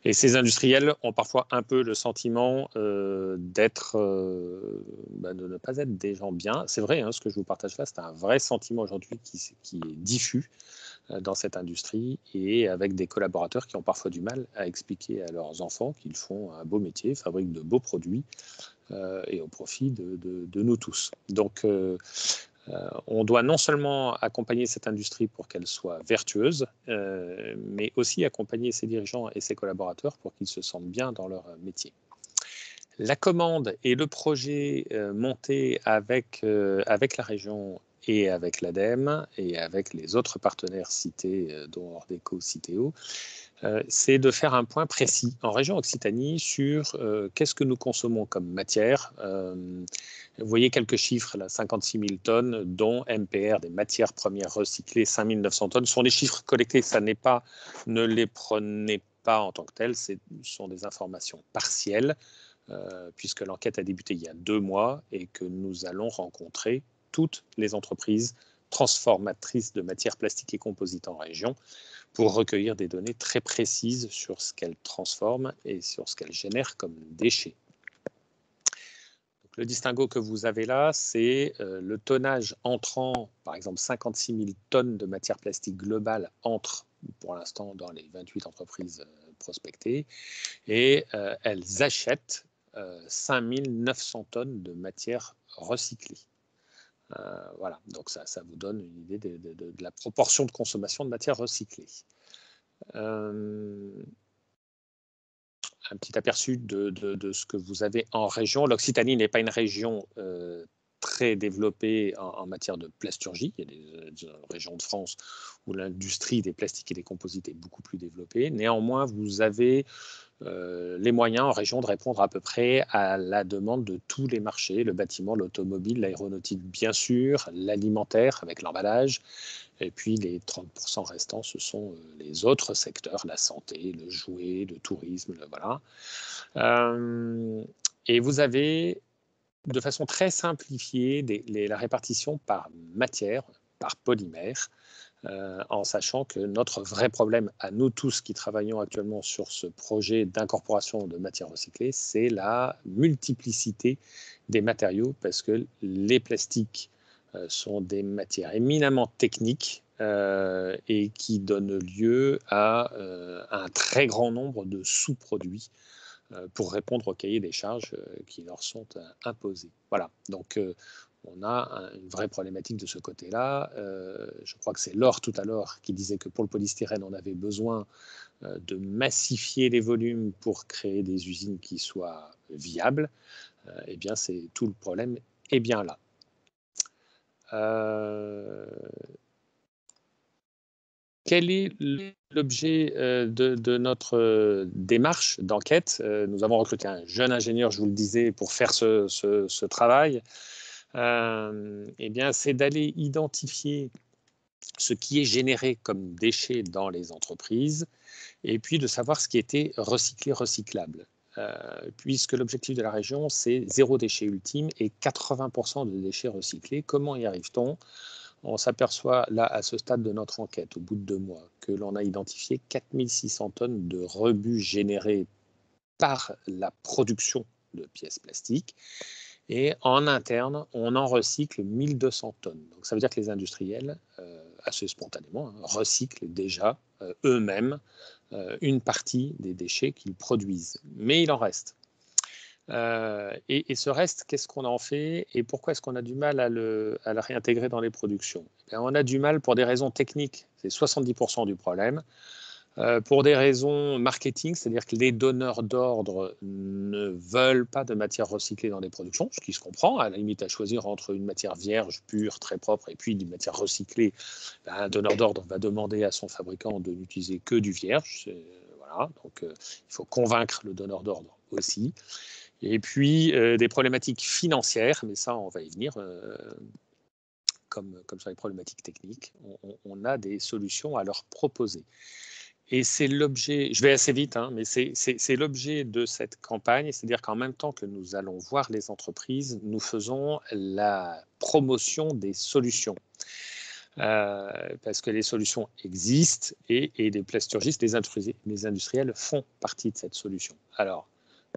Et ces industriels ont parfois un peu le sentiment de ne pas être des gens bien. C'est vrai, ce que je vous partage là, c'est un vrai sentiment aujourd'hui qui est diffus. dans cette industrie et avec des collaborateurs qui ont parfois du mal à expliquer à leurs enfants qu'ils font un beau métier, fabriquent de beaux produits et au profit de nous tous. Donc, on doit non seulement accompagner cette industrie pour qu'elle soit vertueuse, mais aussi accompagner ses dirigeants et ses collaborateurs pour qu'ils se sentent bien dans leur métier. La commande et le projet monté avec la région et avec l'ADEME et avec les autres partenaires cités, dont Ordeco, Citeo, c'est de faire un point précis en région Occitanie sur qu'est-ce que nous consommons comme matière. Vous voyez quelques chiffres, là, 56 000 tonnes, dont MPR, des matières premières recyclées, 5 900 tonnes. Ce sont des chiffres collectés, ne les prenez pas en tant que tels, ce sont des informations partielles, puisque l'enquête a débuté il y a 2 mois et que nous allons rencontrer toutes les entreprises transformatrices de matières plastiques et composites en région pour recueillir des données très précises sur ce qu'elles transforment et sur ce qu'elles génèrent comme déchets. Donc, le distinguo que vous avez là, c'est le tonnage entrant, par exemple 56 000 tonnes de matière plastique globale entrent pour l'instant dans les 28 entreprises prospectées et elles achètent 5 900 tonnes de matière recyclée. Voilà, donc ça vous donne une idée de la proportion de consommation de matière recyclée. Un petit aperçu de ce que vous avez en région. L'Occitanie n'est pas une région très développée en matière de plasturgie. Il y a des régions de France où l'industrie des plastiques et des composites est beaucoup plus développée. Néanmoins, vous avez les moyens en région de répondre à peu près à la demande de tous les marchés, le bâtiment, l'automobile, l'aéronautique bien sûr, l'alimentaire avec l'emballage, et puis les 30% restants, ce sont les autres secteurs, la santé, le jouet, le tourisme, voilà. Et vous avez de façon très simplifiée la répartition par matière, par polymère, en sachant que notre vrai problème à nous tous qui travaillons actuellement sur ce projet d'incorporation de matières recyclées, c'est la multiplicité des matériaux, parce que les plastiques sont des matières éminemment techniques et qui donnent lieu à un très grand nombre de sous-produits pour répondre au cahier des charges qui leur sont imposés. Voilà, donc on a une vraie problématique de ce côté-là. Je crois que c'est Laure tout à l'heure qui disait que pour le polystyrène, on avait besoin de massifier les volumes pour créer des usines qui soient viables. Eh bien, c'est tout le problème est bien là. Quel est l'objet de notre démarche d'enquête? Nous avons recruté un jeune ingénieur, je vous le disais, pour faire ce travail. Eh bien, c'est d'aller identifier ce qui est généré comme déchets dans les entreprises et puis de savoir ce qui était recyclé, recyclable. Puisque l'objectif de la région, c'est 0 déchet ultime et 80% de déchets recyclés. Comment y arrive-t-on? On s'aperçoit là, à ce stade de notre enquête, au bout de 2 mois, que l'on a identifié 4600 tonnes de rebut générés par la production de pièces plastiques. Et en interne, on en recycle 1200 tonnes. Donc ça veut dire que les industriels, assez spontanément, recyclent déjà eux-mêmes une partie des déchets qu'ils produisent. Mais il en reste. Et ce reste, qu'est-ce qu'on en fait et pourquoi est-ce qu'on a du mal à le réintégrer dans les productions? On a du mal pour des raisons techniques, c'est 70% du problème. Pour des raisons marketing, c'est-à-dire que les donneurs d'ordre ne veulent pas de matière recyclée dans les productions, ce qui se comprend, à la limite à choisir entre une matière vierge, pure, très propre, et puis une matière recyclée. Un donneur d'ordre va demander à son fabricant de n'utiliser que du vierge. Voilà, donc il faut convaincre le donneur d'ordre aussi. Et puis des problématiques financières, mais ça on va y venir, comme sur les problématiques techniques, on a des solutions à leur proposer. Et c'est l'objet, je vais assez vite, hein, mais c'est l'objet de cette campagne, c'est-à-dire qu'en même temps que nous allons voir les entreprises, nous faisons la promotion des solutions. Parce que les solutions existent et les plasturgistes, les industriels font partie de cette solution. Alors,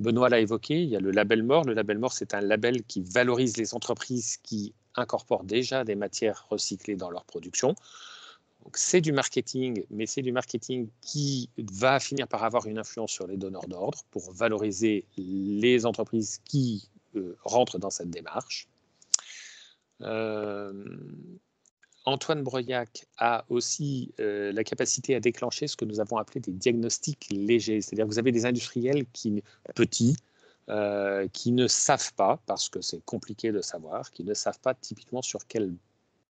Benoît l'a évoqué, il y a le label MORE. Le label MORE, c'est un label qui valorise les entreprises qui incorporent déjà des matières recyclées dans leur production. C'est du marketing, mais c'est du marketing qui va finir par avoir une influence sur les donneurs d'ordre pour valoriser les entreprises qui rentrent dans cette démarche. Antoine Breuillac a aussi la capacité à déclencher ce que nous avons appelé des diagnostics légers. C'est-à-dire que vous avez des industriels petits, qui ne savent pas, parce que c'est compliqué de savoir, qui ne savent pas typiquement sur quelle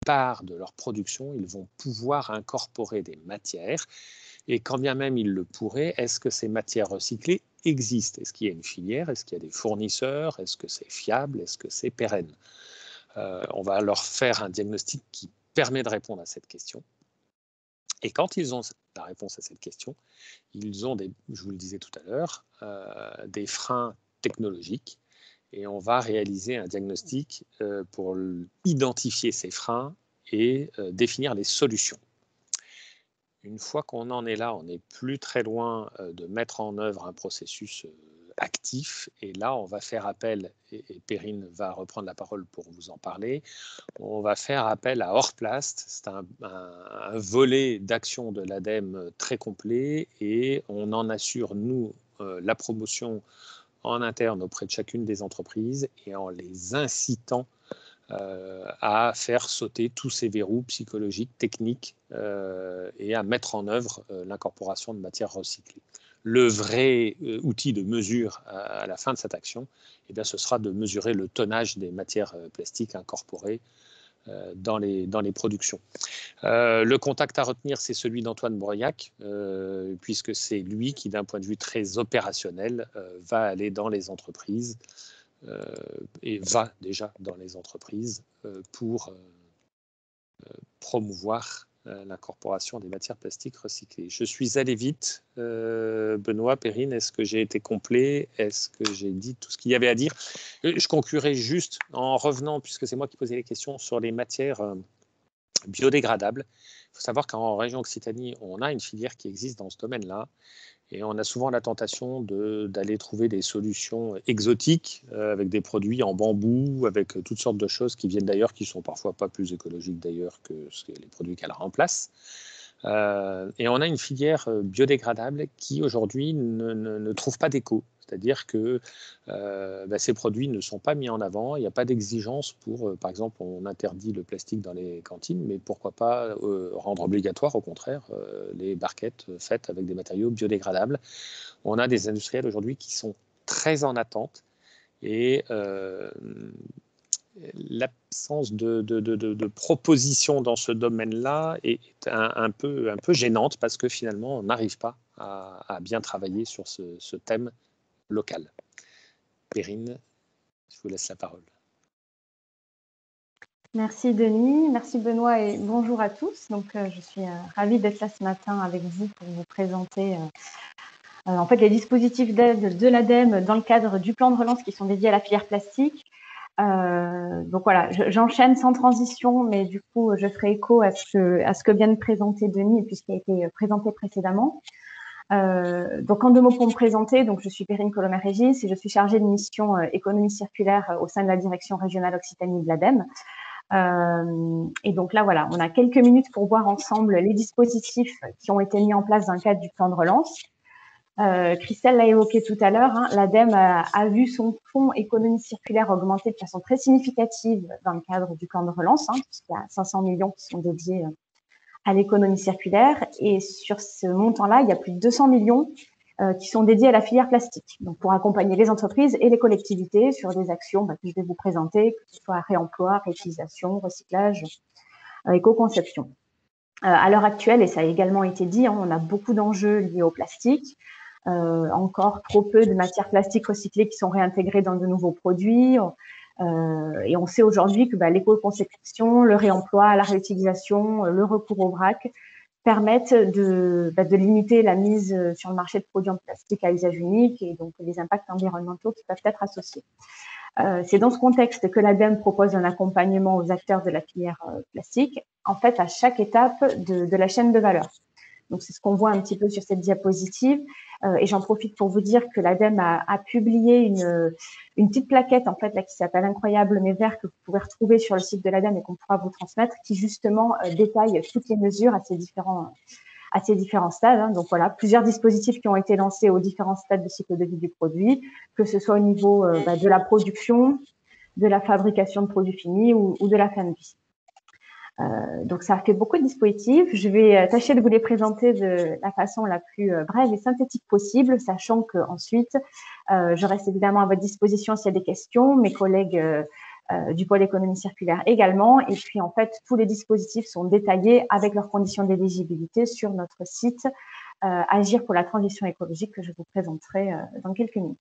part de leur production ils vont pouvoir incorporer des matières. Et quand bien même ils le pourraient, est-ce que ces matières recyclées existent? Est-ce qu'il y a une filière? Est-ce qu'il y a des fournisseurs? Est-ce que c'est fiable? Est-ce que c'est pérenne? On va leur faire un diagnostic qui permet de répondre à cette question. Et quand ils ont la réponse à cette question, ils ont, je vous le disais tout à l'heure, des freins technologiques. Et on va réaliser un diagnostic pour identifier ces freins et définir les solutions. Une fois qu'on en est là, on n'est plus très loin de mettre en œuvre un processus actif. Et là, on va faire appel, et Perrine va reprendre la parole pour vous en parler, on va faire appel à Orplast. C'est un volet d'action de l'ADEME très complet et on en assure, nous, la promotion en interne auprès de chacune des entreprises et en les incitant à faire sauter tous ces verrous psychologiques, techniques et à mettre en œuvre l'incorporation de matières recyclées. Le vrai outil de mesure à la fin de cette action, eh bien, ce sera de mesurer le tonnage des matières plastiques incorporées dans les productions. Le contact à retenir, c'est celui d'Antoine Breuillac, puisque c'est lui qui, d'un point de vue très opérationnel, va aller dans les entreprises et va déjà dans les entreprises pour promouvoir l'incorporation des matières plastiques recyclées. Je suis allé vite. Benoît, Perrine, est-ce que j'ai été complet? Est-ce que j'ai dit tout ce qu'il y avait à dire? Je conclurai juste en revenant, puisque c'est moi qui posais les questions, sur les matières biodégradables. Il faut savoir qu'en région Occitanie, on a une filière qui existe dans ce domaine-là. Et on a souvent la tentation d'aller trouver des solutions exotiques avec des produits en bambou, avec toutes sortes de choses qui viennent d'ailleurs, qui sont parfois pas plus écologiques d'ailleurs que les produits qu'elles remplacent. Et on a une filière biodégradable qui aujourd'hui ne trouve pas d'écho. C'est-à-dire que ces produits ne sont pas mis en avant. Il n'y a pas d'exigence pour, par exemple, on interdit le plastique dans les cantines, mais pourquoi pas rendre obligatoire, au contraire, les barquettes faites avec des matériaux biodégradables. On a des industriels aujourd'hui qui sont très en attente et l'absence de propositions dans ce domaine-là est un peu gênante parce que finalement, on n'arrive pas à bien travailler sur ce thème local. Perrine, je vous laisse la parole. Merci Denis, merci Benoît et bonjour à tous. Donc, je suis ravie d'être là ce matin avec vous pour vous présenter en fait les dispositifs d'aide de l'ADEME dans le cadre du plan de relance qui sont dédiés à la filière plastique. Donc voilà, j'enchaîne sans transition, mais du coup, je ferai écho à ce que vient de présenter Denis et puis ce qui a été présenté précédemment. Donc en deux mots pour me présenter, donc je suis Perrine Colomer-Régis et je suis chargée de mission économie circulaire au sein de la direction régionale Occitanie de l'ADEME. Et donc là voilà, on a quelques minutes pour voir ensemble les dispositifs qui ont été mis en place dans le cadre du plan de relance. Christelle l'a évoqué tout à l'heure, hein, l'ADEME a vu son fonds économie circulaire augmenter de façon très significative dans le cadre du plan de relance, hein, puisqu'il y a 500 millions qui sont dédiés à l'économie circulaire. Et sur ce montant-là, il y a plus de 200 millions qui sont dédiés à la filière plastique, donc pour accompagner les entreprises et les collectivités sur des actions que je vais vous présenter, que ce soit réemploi, réutilisation, recyclage, éco-conception. À l'heure actuelle, et ça a également été dit, hein, on a beaucoup d'enjeux liés au plastique, encore trop peu de matières plastiques recyclées qui sont réintégrées dans de nouveaux produits. Et on sait aujourd'hui que l'éco-conception, le réemploi, la réutilisation, le recours au vrac permettent de limiter la mise sur le marché de produits en plastique à usage unique et donc les impacts environnementaux qui peuvent être associés. C'est dans ce contexte que l'ADEME propose un accompagnement aux acteurs de la filière plastique, en fait à chaque étape de la chaîne de valeur. Donc, c'est ce qu'on voit un petit peu sur cette diapositive. Et j'en profite pour vous dire que l'ADEME a publié une petite plaquette, en fait, là, qui s'appelle Incroyable mais vert, que vous pouvez retrouver sur le site de l'ADEME et qu'on pourra vous transmettre, qui justement détaille toutes les mesures à ces différents stades. Hein. Donc voilà, plusieurs dispositifs qui ont été lancés aux différents stades de cycle de vie du produit, que ce soit au niveau de la production, de la fabrication de produits finis ou de la fin de vie. Donc ça fait beaucoup de dispositifs. Je vais tâcher de vous les présenter de la façon la plus brève et synthétique possible, sachant que ensuite je reste évidemment à votre disposition s'il y a des questions. Mes collègues du pôle économie circulaire également. Et puis en fait, tous les dispositifs sont détaillés avec leurs conditions d'éligibilité sur notre site Agir pour la transition écologique que je vous présenterai dans quelques minutes.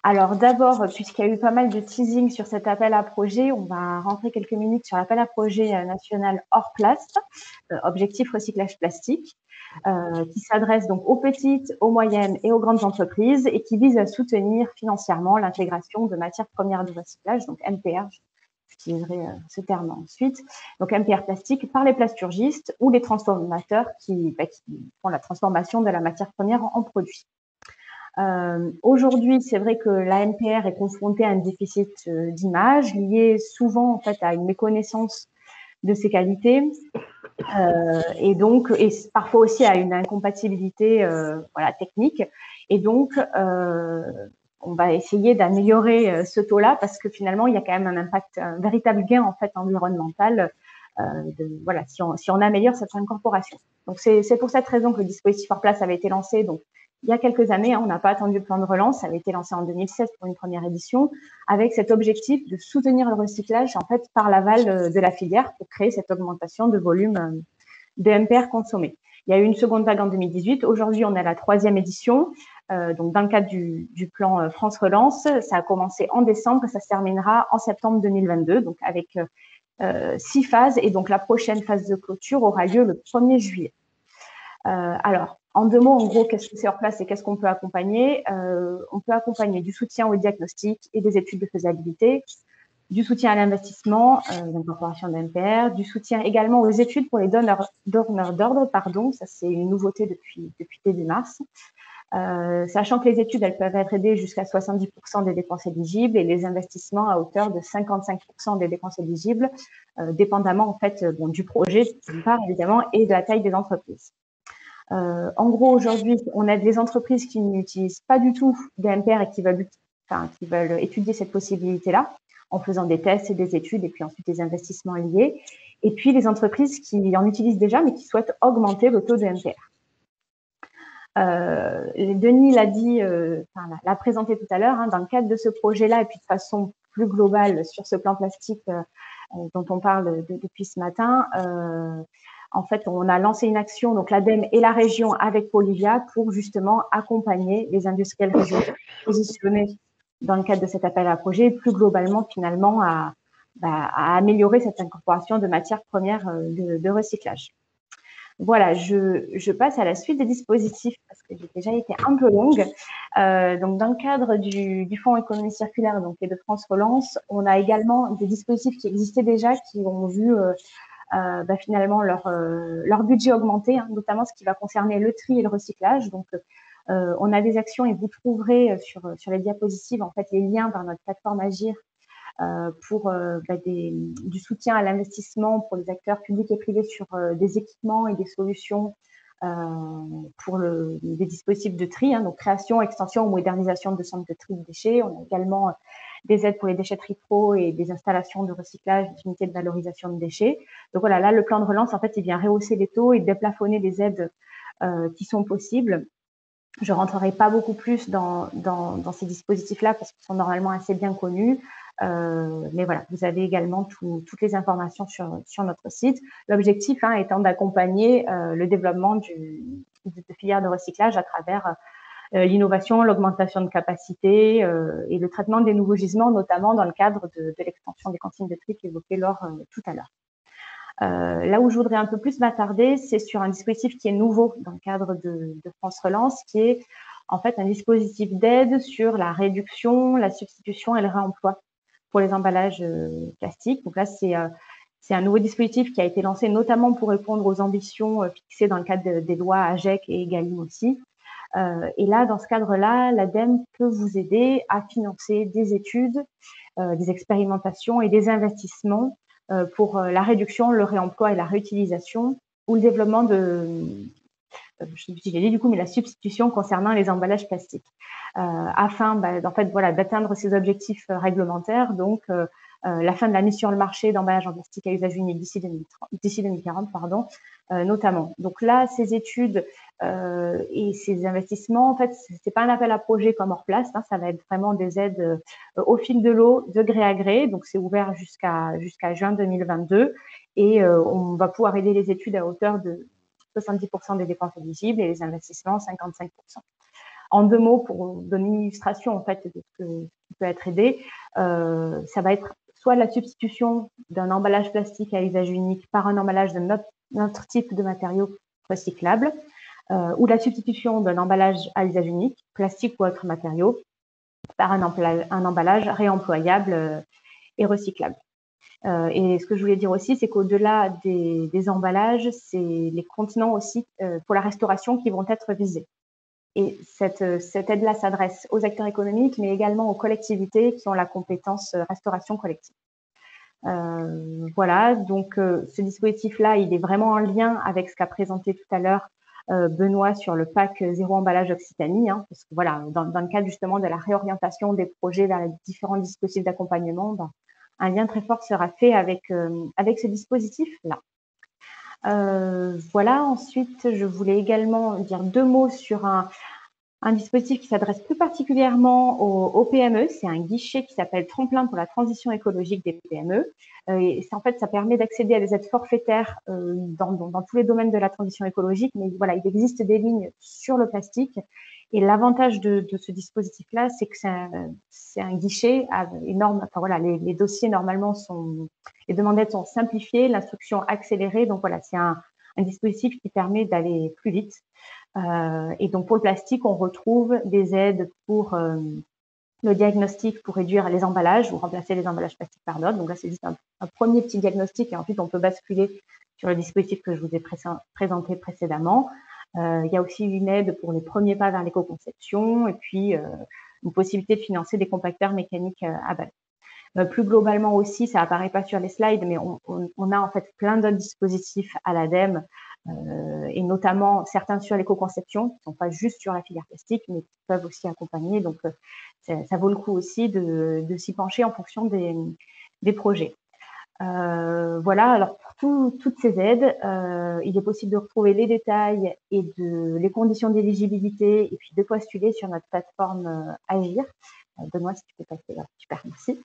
Alors d'abord, puisqu'il y a eu pas mal de teasing sur cet appel à projet, on va rentrer quelques minutes sur l'appel à projet national hors plast, objectif recyclage plastique, qui s'adresse donc aux petites, aux moyennes et aux grandes entreprises et qui vise à soutenir financièrement l'intégration de matières premières de recyclage, donc MPR, j'utiliserai ce terme ensuite, donc MPR plastique par les plasturgistes ou les transformateurs qui font la transformation de la matière première en produit. Aujourd'hui, c'est vrai que la MPR est confrontée à un déficit d'image lié souvent en fait à une méconnaissance de ses qualités et donc parfois aussi à une incompatibilité technique. Et donc, on va essayer d'améliorer ce taux-là parce que finalement, il y a quand même un impact, un véritable gain en fait environnemental. Si on améliore cette incorporation. Donc c'est pour cette raison que le dispositif hors place avait été lancé. Donc il y a quelques années, on n'a pas attendu le plan de relance, ça avait été lancé en 2016 pour une première édition, avec cet objectif de soutenir le recyclage en fait par l'aval de la filière pour créer cette augmentation de volume de MPR consommé. Il y a eu une seconde vague en 2018. Aujourd'hui, on est à la 3e édition. Donc dans le cadre du plan France Relance, ça a commencé en décembre et ça se terminera en septembre 2022, donc avec 6 phases. Et donc la prochaine phase de clôture aura lieu le 1er juillet. Alors, en 2 mots, en gros, qu'est-ce que c'est hors place et qu'est-ce qu'on peut accompagner? On peut accompagner du soutien au diagnostic et des études de faisabilité, du soutien à l'investissement, l'incorporation de MPR, du soutien également aux études pour les donneurs d'ordre, ça c'est une nouveauté depuis début mars. Sachant que les études, elles peuvent être aidées jusqu'à 70% des dépenses éligibles et les investissements à hauteur de 55% des dépenses éligibles, dépendamment en fait du projet, d'une part évidemment, et de la taille des entreprises. En gros, aujourd'hui, on a des entreprises qui n'utilisent pas du tout des MPR et qui veulent étudier cette possibilité-là en faisant des tests et des études et puis ensuite des investissements liés. Et puis, les entreprises qui en utilisent déjà mais qui souhaitent augmenter le taux de MPR. Denis l'a dit, l'a présenté tout à l'heure, dans le cadre de ce projet-là et puis de façon plus globale sur ce plan plastique dont on parle depuis ce matin, en fait, on a lancé une action, donc l'ADEME et la région avec Polivia pour justement accompagner les industriels régionaux positionnés dans le cadre de cet appel à projet et plus globalement finalement à améliorer cette incorporation de matières premières de recyclage. Voilà, je passe à la suite des dispositifs parce que j'ai déjà été un peu longue. Donc, dans le cadre du Fonds économie circulaire donc, et de France Relance, on a également des dispositifs qui existaient déjà qui ont vu finalement leur budget augmenter, notamment ce qui va concerner le tri et le recyclage. Donc, on a des actions et vous trouverez sur les diapositives en fait les liens vers notre plateforme Agir pour du soutien à l'investissement pour les acteurs publics et privés sur des équipements et des solutions pour des dispositifs de tri, donc création, extension ou modernisation de centres de tri de déchets. On a également des aides pour les déchetteries pro et des installations de recyclage, d'unités de valorisation de déchets. Donc voilà, là, le plan de relance, en fait, il vient rehausser les taux et déplafonner les aides qui sont possibles. Je rentrerai pas beaucoup plus dans ces dispositifs-là parce qu'ils sont normalement assez bien connus. Mais voilà, vous avez également toutes les informations sur notre site. L'objectif étant d'accompagner le développement de filières de recyclage à travers l'innovation, l'augmentation de capacité et le traitement des nouveaux gisements, notamment dans le cadre de l'extension des cantines de tri qu'évoquait Laure tout à l'heure. Là où je voudrais un peu plus m'attarder, c'est sur un dispositif qui est nouveau dans le cadre de France Relance, qui est en fait un dispositif d'aide sur la réduction, la substitution et le réemploi pour les emballages plastiques. Donc là, c'est C'est un nouveau dispositif qui a été lancé notamment pour répondre aux ambitions fixées dans le cadre des lois AGEC et EGalim aussi. Et là, dans ce cadre-là, l'ADEME peut vous aider à financer des études, des expérimentations et des investissements pour la réduction, le réemploi et la réutilisation ou le développement je sais plus si j'ai dit du coup, mais la substitution concernant les emballages plastiques, afin en fait, voilà, d'atteindre ces objectifs réglementaires, donc la fin de la mise sur le marché d'emballages en plastique à usage unique d'ici 2040, pardon, notamment. Donc là, ces études et ces investissements, en fait, c'est pas un appel à projet comme Orplast, hein, ça va être vraiment des aides au fil de l'eau, de gré à gré. Donc c'est ouvert jusqu'à juin 2022 et on va pouvoir aider les études à hauteur de 70% des dépenses éligibles et les investissements 55%. En 2 mots, pour donner une illustration en fait de ce qui peut être aidé, ça va être soit la substitution d'un emballage plastique à usage unique par un emballage de notre type de matériau recyclable, ou la substitution d'un emballage à usage unique, plastique ou autre matériau, par un emballage réemployable et recyclable. Et ce que je voulais dire aussi, c'est qu'au-delà des emballages, c'est les contenants aussi pour la restauration qui vont être visés. Et cette aide-là s'adresse aux acteurs économiques, mais également aux collectivités qui ont la compétence restauration collective. Voilà, donc ce dispositif-là, il est vraiment en lien avec ce qu'a présenté tout à l'heure Benoît sur le pack zéro emballage Occitanie, hein, parce que voilà, dans le cadre justement de la réorientation des projets vers les différents dispositifs d'accompagnement, un lien très fort sera fait avec ce dispositif-là. Voilà, ensuite, je voulais également dire 2 mots sur un dispositif qui s'adresse plus particulièrement aux PME. C'est un guichet qui s'appelle Tremplin pour la transition écologique des PME. Et en fait, ça permet d'accéder à des aides forfaitaires dans tous les domaines de la transition écologique. Mais voilà, il existe des lignes sur le plastique. Et l'avantage de ce dispositif-là, c'est que c'est un guichet énorme. Enfin voilà, les dossiers normalement les demandettes sont simplifiées, l'instruction accélérée. Donc voilà, c'est un dispositif qui permet d'aller plus vite. Et donc pour le plastique, on retrouve des aides pour le diagnostic pour réduire les emballages ou remplacer les emballages plastiques par d'autres. Donc là, c'est juste un premier petit diagnostic et ensuite on peut basculer sur le dispositif que je vous ai présenté précédemment. Il y a aussi une aide pour les premiers pas vers l'éco-conception et puis une possibilité de financer des compacteurs mécaniques à balai. Plus globalement aussi, ça apparaît pas sur les slides, mais on a en fait plein d'autres dispositifs à l'ADEME et notamment certains sur l'éco-conception qui ne sont pas juste sur la filière plastique, mais qui peuvent aussi accompagner. Donc, ça vaut le coup aussi de s'y pencher en fonction des projets. Voilà, alors pour toutes ces aides, il est possible de retrouver les détails et les conditions d'éligibilité et puis de postuler sur notre plateforme Agir. Benoît, si tu peux passer là, super, merci.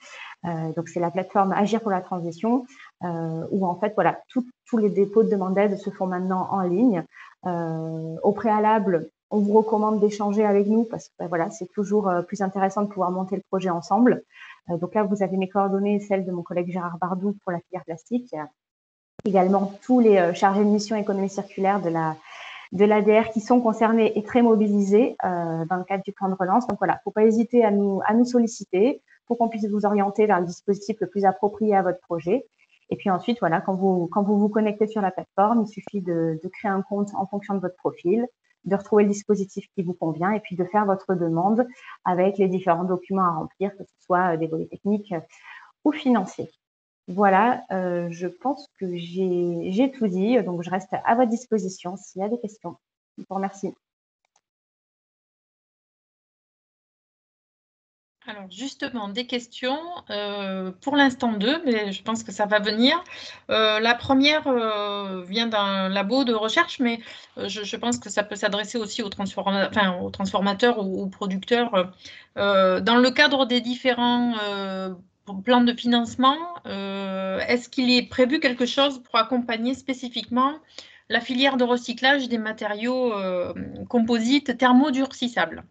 Donc, c'est la plateforme Agir pour la transition, où en fait, voilà, tous les dépôts de demande d'aide se font maintenant en ligne. Au préalable, on vous recommande d'échanger avec nous parce que voilà, c'est toujours plus intéressant de pouvoir monter le projet ensemble. Donc là, vous avez mes coordonnées, celles de mon collègue Gérard Bardou pour la filière plastique. Il y a également tous les chargés de mission économie circulaire de l'ADR qui sont concernés et très mobilisés dans le cadre du plan de relance. Donc voilà, il ne faut pas hésiter à nous solliciter pour qu'on puisse vous orienter vers le dispositif le plus approprié à votre projet. Et puis ensuite, voilà, quand vous vous connectez sur la plateforme, il suffit de créer un compte en fonction de votre profil, de retrouver le dispositif qui vous convient et puis de faire votre demande avec les différents documents à remplir, que ce soit des volets techniques ou financiers. Voilà, je pense que j'ai tout dit, donc je reste à votre disposition s'il y a des questions. Je vous remercie. Alors justement, des questions, pour l'instant 2, mais je pense que ça va venir. La première vient d'un labo de recherche, mais je pense que ça peut s'adresser aussi aux transformateurs ou aux producteurs. Dans le cadre des différents plans de financement, est-ce qu'il est prévu quelque chose pour accompagner spécifiquement la filière de recyclage des matériaux composites thermodurcissables ?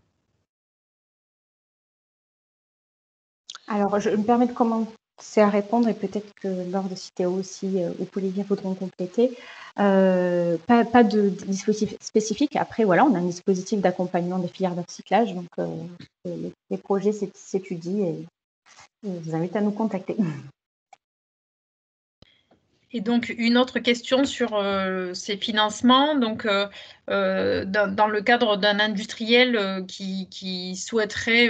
Alors, je me permets de commencer à répondre et peut-être que Laure de Citéo aussi ou Olivia voudront compléter. Pas de dispositif spécifique. Après, voilà, on a un dispositif d'accompagnement des filières de recyclage. Donc, les projets s'étudient et je vous invite à nous contacter. Et donc, une autre question sur ces financements. Donc, dans le cadre d'un industriel qui souhaiterait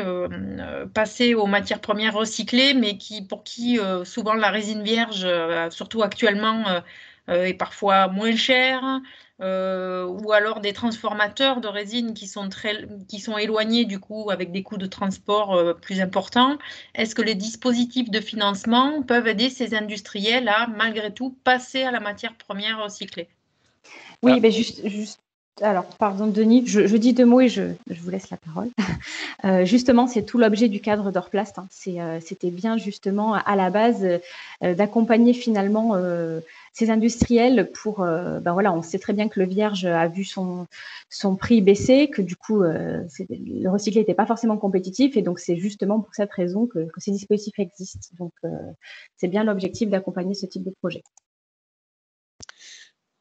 passer aux matières premières recyclées, mais pour qui souvent la résine vierge, surtout actuellement, est parfois moins chère, ou alors des transformateurs de résine qui sont éloignés du coup avec des coûts de transport plus importants. Est-ce que les dispositifs de financement peuvent aider ces industriels à malgré tout passer à la matière première recyclée? Oui, ben juste, alors, pardon Denis, je dis 2 mots et je vous laisse la parole. Justement, c'est tout l'objet du cadre d'Orplast. Hein. C'était bien justement à la base d'accompagner finalement ces industriels pour, ben voilà, on sait très bien que le vierge a vu son prix baisser, que du coup le recyclé n'était pas forcément compétitif, et donc c'est justement pour cette raison que ces dispositifs existent. Donc c'est bien l'objectif d'accompagner ce type de projet.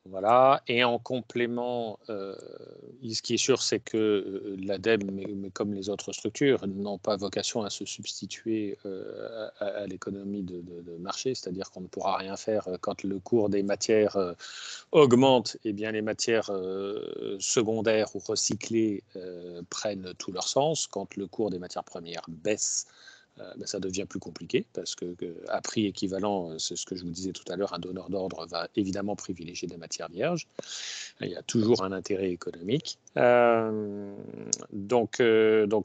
Voilà, et en complément, ce qui est sûr, c'est que l'ADEME, mais comme les autres structures, n'ont pas vocation à se substituer à l'économie de marché, c'est-à-dire qu'on ne pourra rien faire quand le cours des matières augmente, et bien les matières secondaires ou recyclées prennent tout leur sens. Quand le cours des matières premières baisse, ça devient plus compliqué parce que à prix équivalent, c'est ce que je vous disais tout à l'heure, un donneur d'ordre va évidemment privilégier des matières vierges. Il y a toujours un intérêt économique. Donc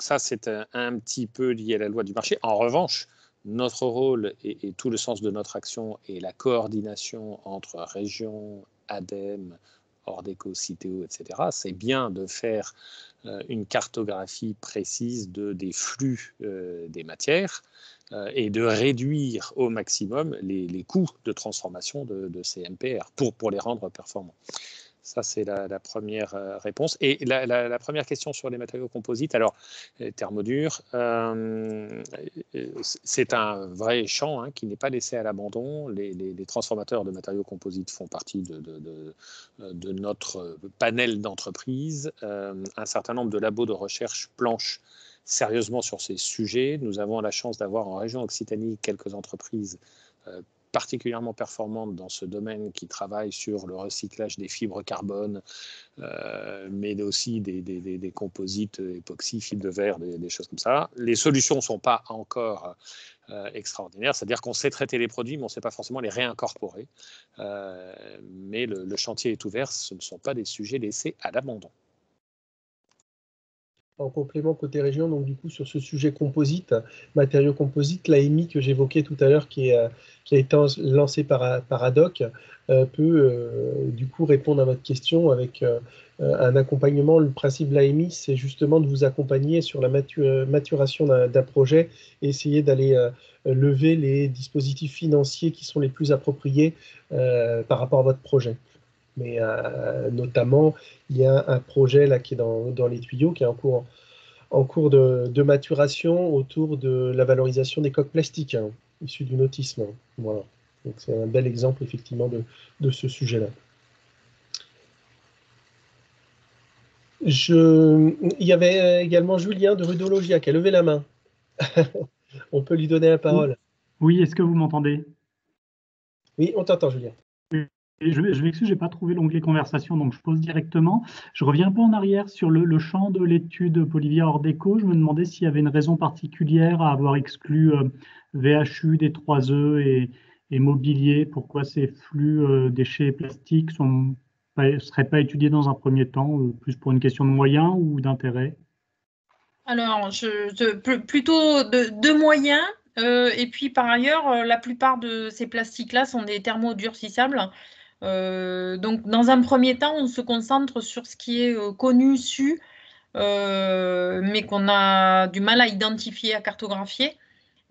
ça, c'est un petit peu lié à la loi du marché. En revanche, notre rôle et tout le sens de notre action est la coordination entre régions, ADEME, Ordeco, Citeo, etc. C'est bien de faire une cartographie précise des flux des matières et de réduire au maximum les coûts de transformation de ces MPR pour les rendre performants. Ça, c'est la première réponse. Et la première question sur les matériaux composites, alors, thermodure, c'est un vrai champ qui n'est pas laissé à l'abandon. Les transformateurs de matériaux composites font partie de notre panel d'entreprises. Un certain nombre de labos de recherche planchent sérieusement sur ces sujets. Nous avons la chance d'avoir en région Occitanie quelques entreprises particulièrement performantes dans ce domaine qui travaillent sur le recyclage des fibres carbone, mais aussi des composites époxy, fibres de verre, des choses comme ça. Les solutions ne sont pas encore extraordinaires, c'est-à-dire qu'on sait traiter les produits, mais on ne sait pas forcément les réincorporer. Mais le chantier est ouvert, ce ne sont pas des sujets laissés à l'abandon. En complément côté région, donc du coup sur ce sujet composite, matériaux composites, l'AMI que j'évoquais tout à l'heure qui a été lancé par ADOC peut du coup répondre à votre question avec un accompagnement. Le principe de l'AMI, c'est justement de vous accompagner sur la maturation d'un projet et essayer d'aller lever les dispositifs financiers qui sont les plus appropriés par rapport à votre projet. Mais notamment, il y a un projet là qui est dans les tuyaux, qui est en cours de maturation autour de la valorisation des coques plastiques issues du nautisme. Voilà. Donc c'est un bel exemple effectivement de ce sujet-là. Il y avait également Julien de Rudologia qui a levé la main. On peut lui donner la parole. Oui, est-ce que vous m'entendez? Oui, on t'entend, Julien. Et je m'excuse, je n'ai pas trouvé l'onglet conversation, donc je pose directement. Je reviens un peu en arrière sur le champ de l'étude Polivia Ordeco. Je me demandais s'il y avait une raison particulière à avoir exclu VHU, des 3E et mobilier. Pourquoi ces flux déchets plastiques ne seraient pas étudiés dans un premier temps, plus pour une question de moyens ou d'intérêt? Alors, plutôt de moyens. Et puis, par ailleurs, la plupart de ces plastiques-là sont des thermodurcissables. Donc, dans un premier temps, on se concentre sur ce qui est connu, su, mais qu'on a du mal à identifier, à cartographier.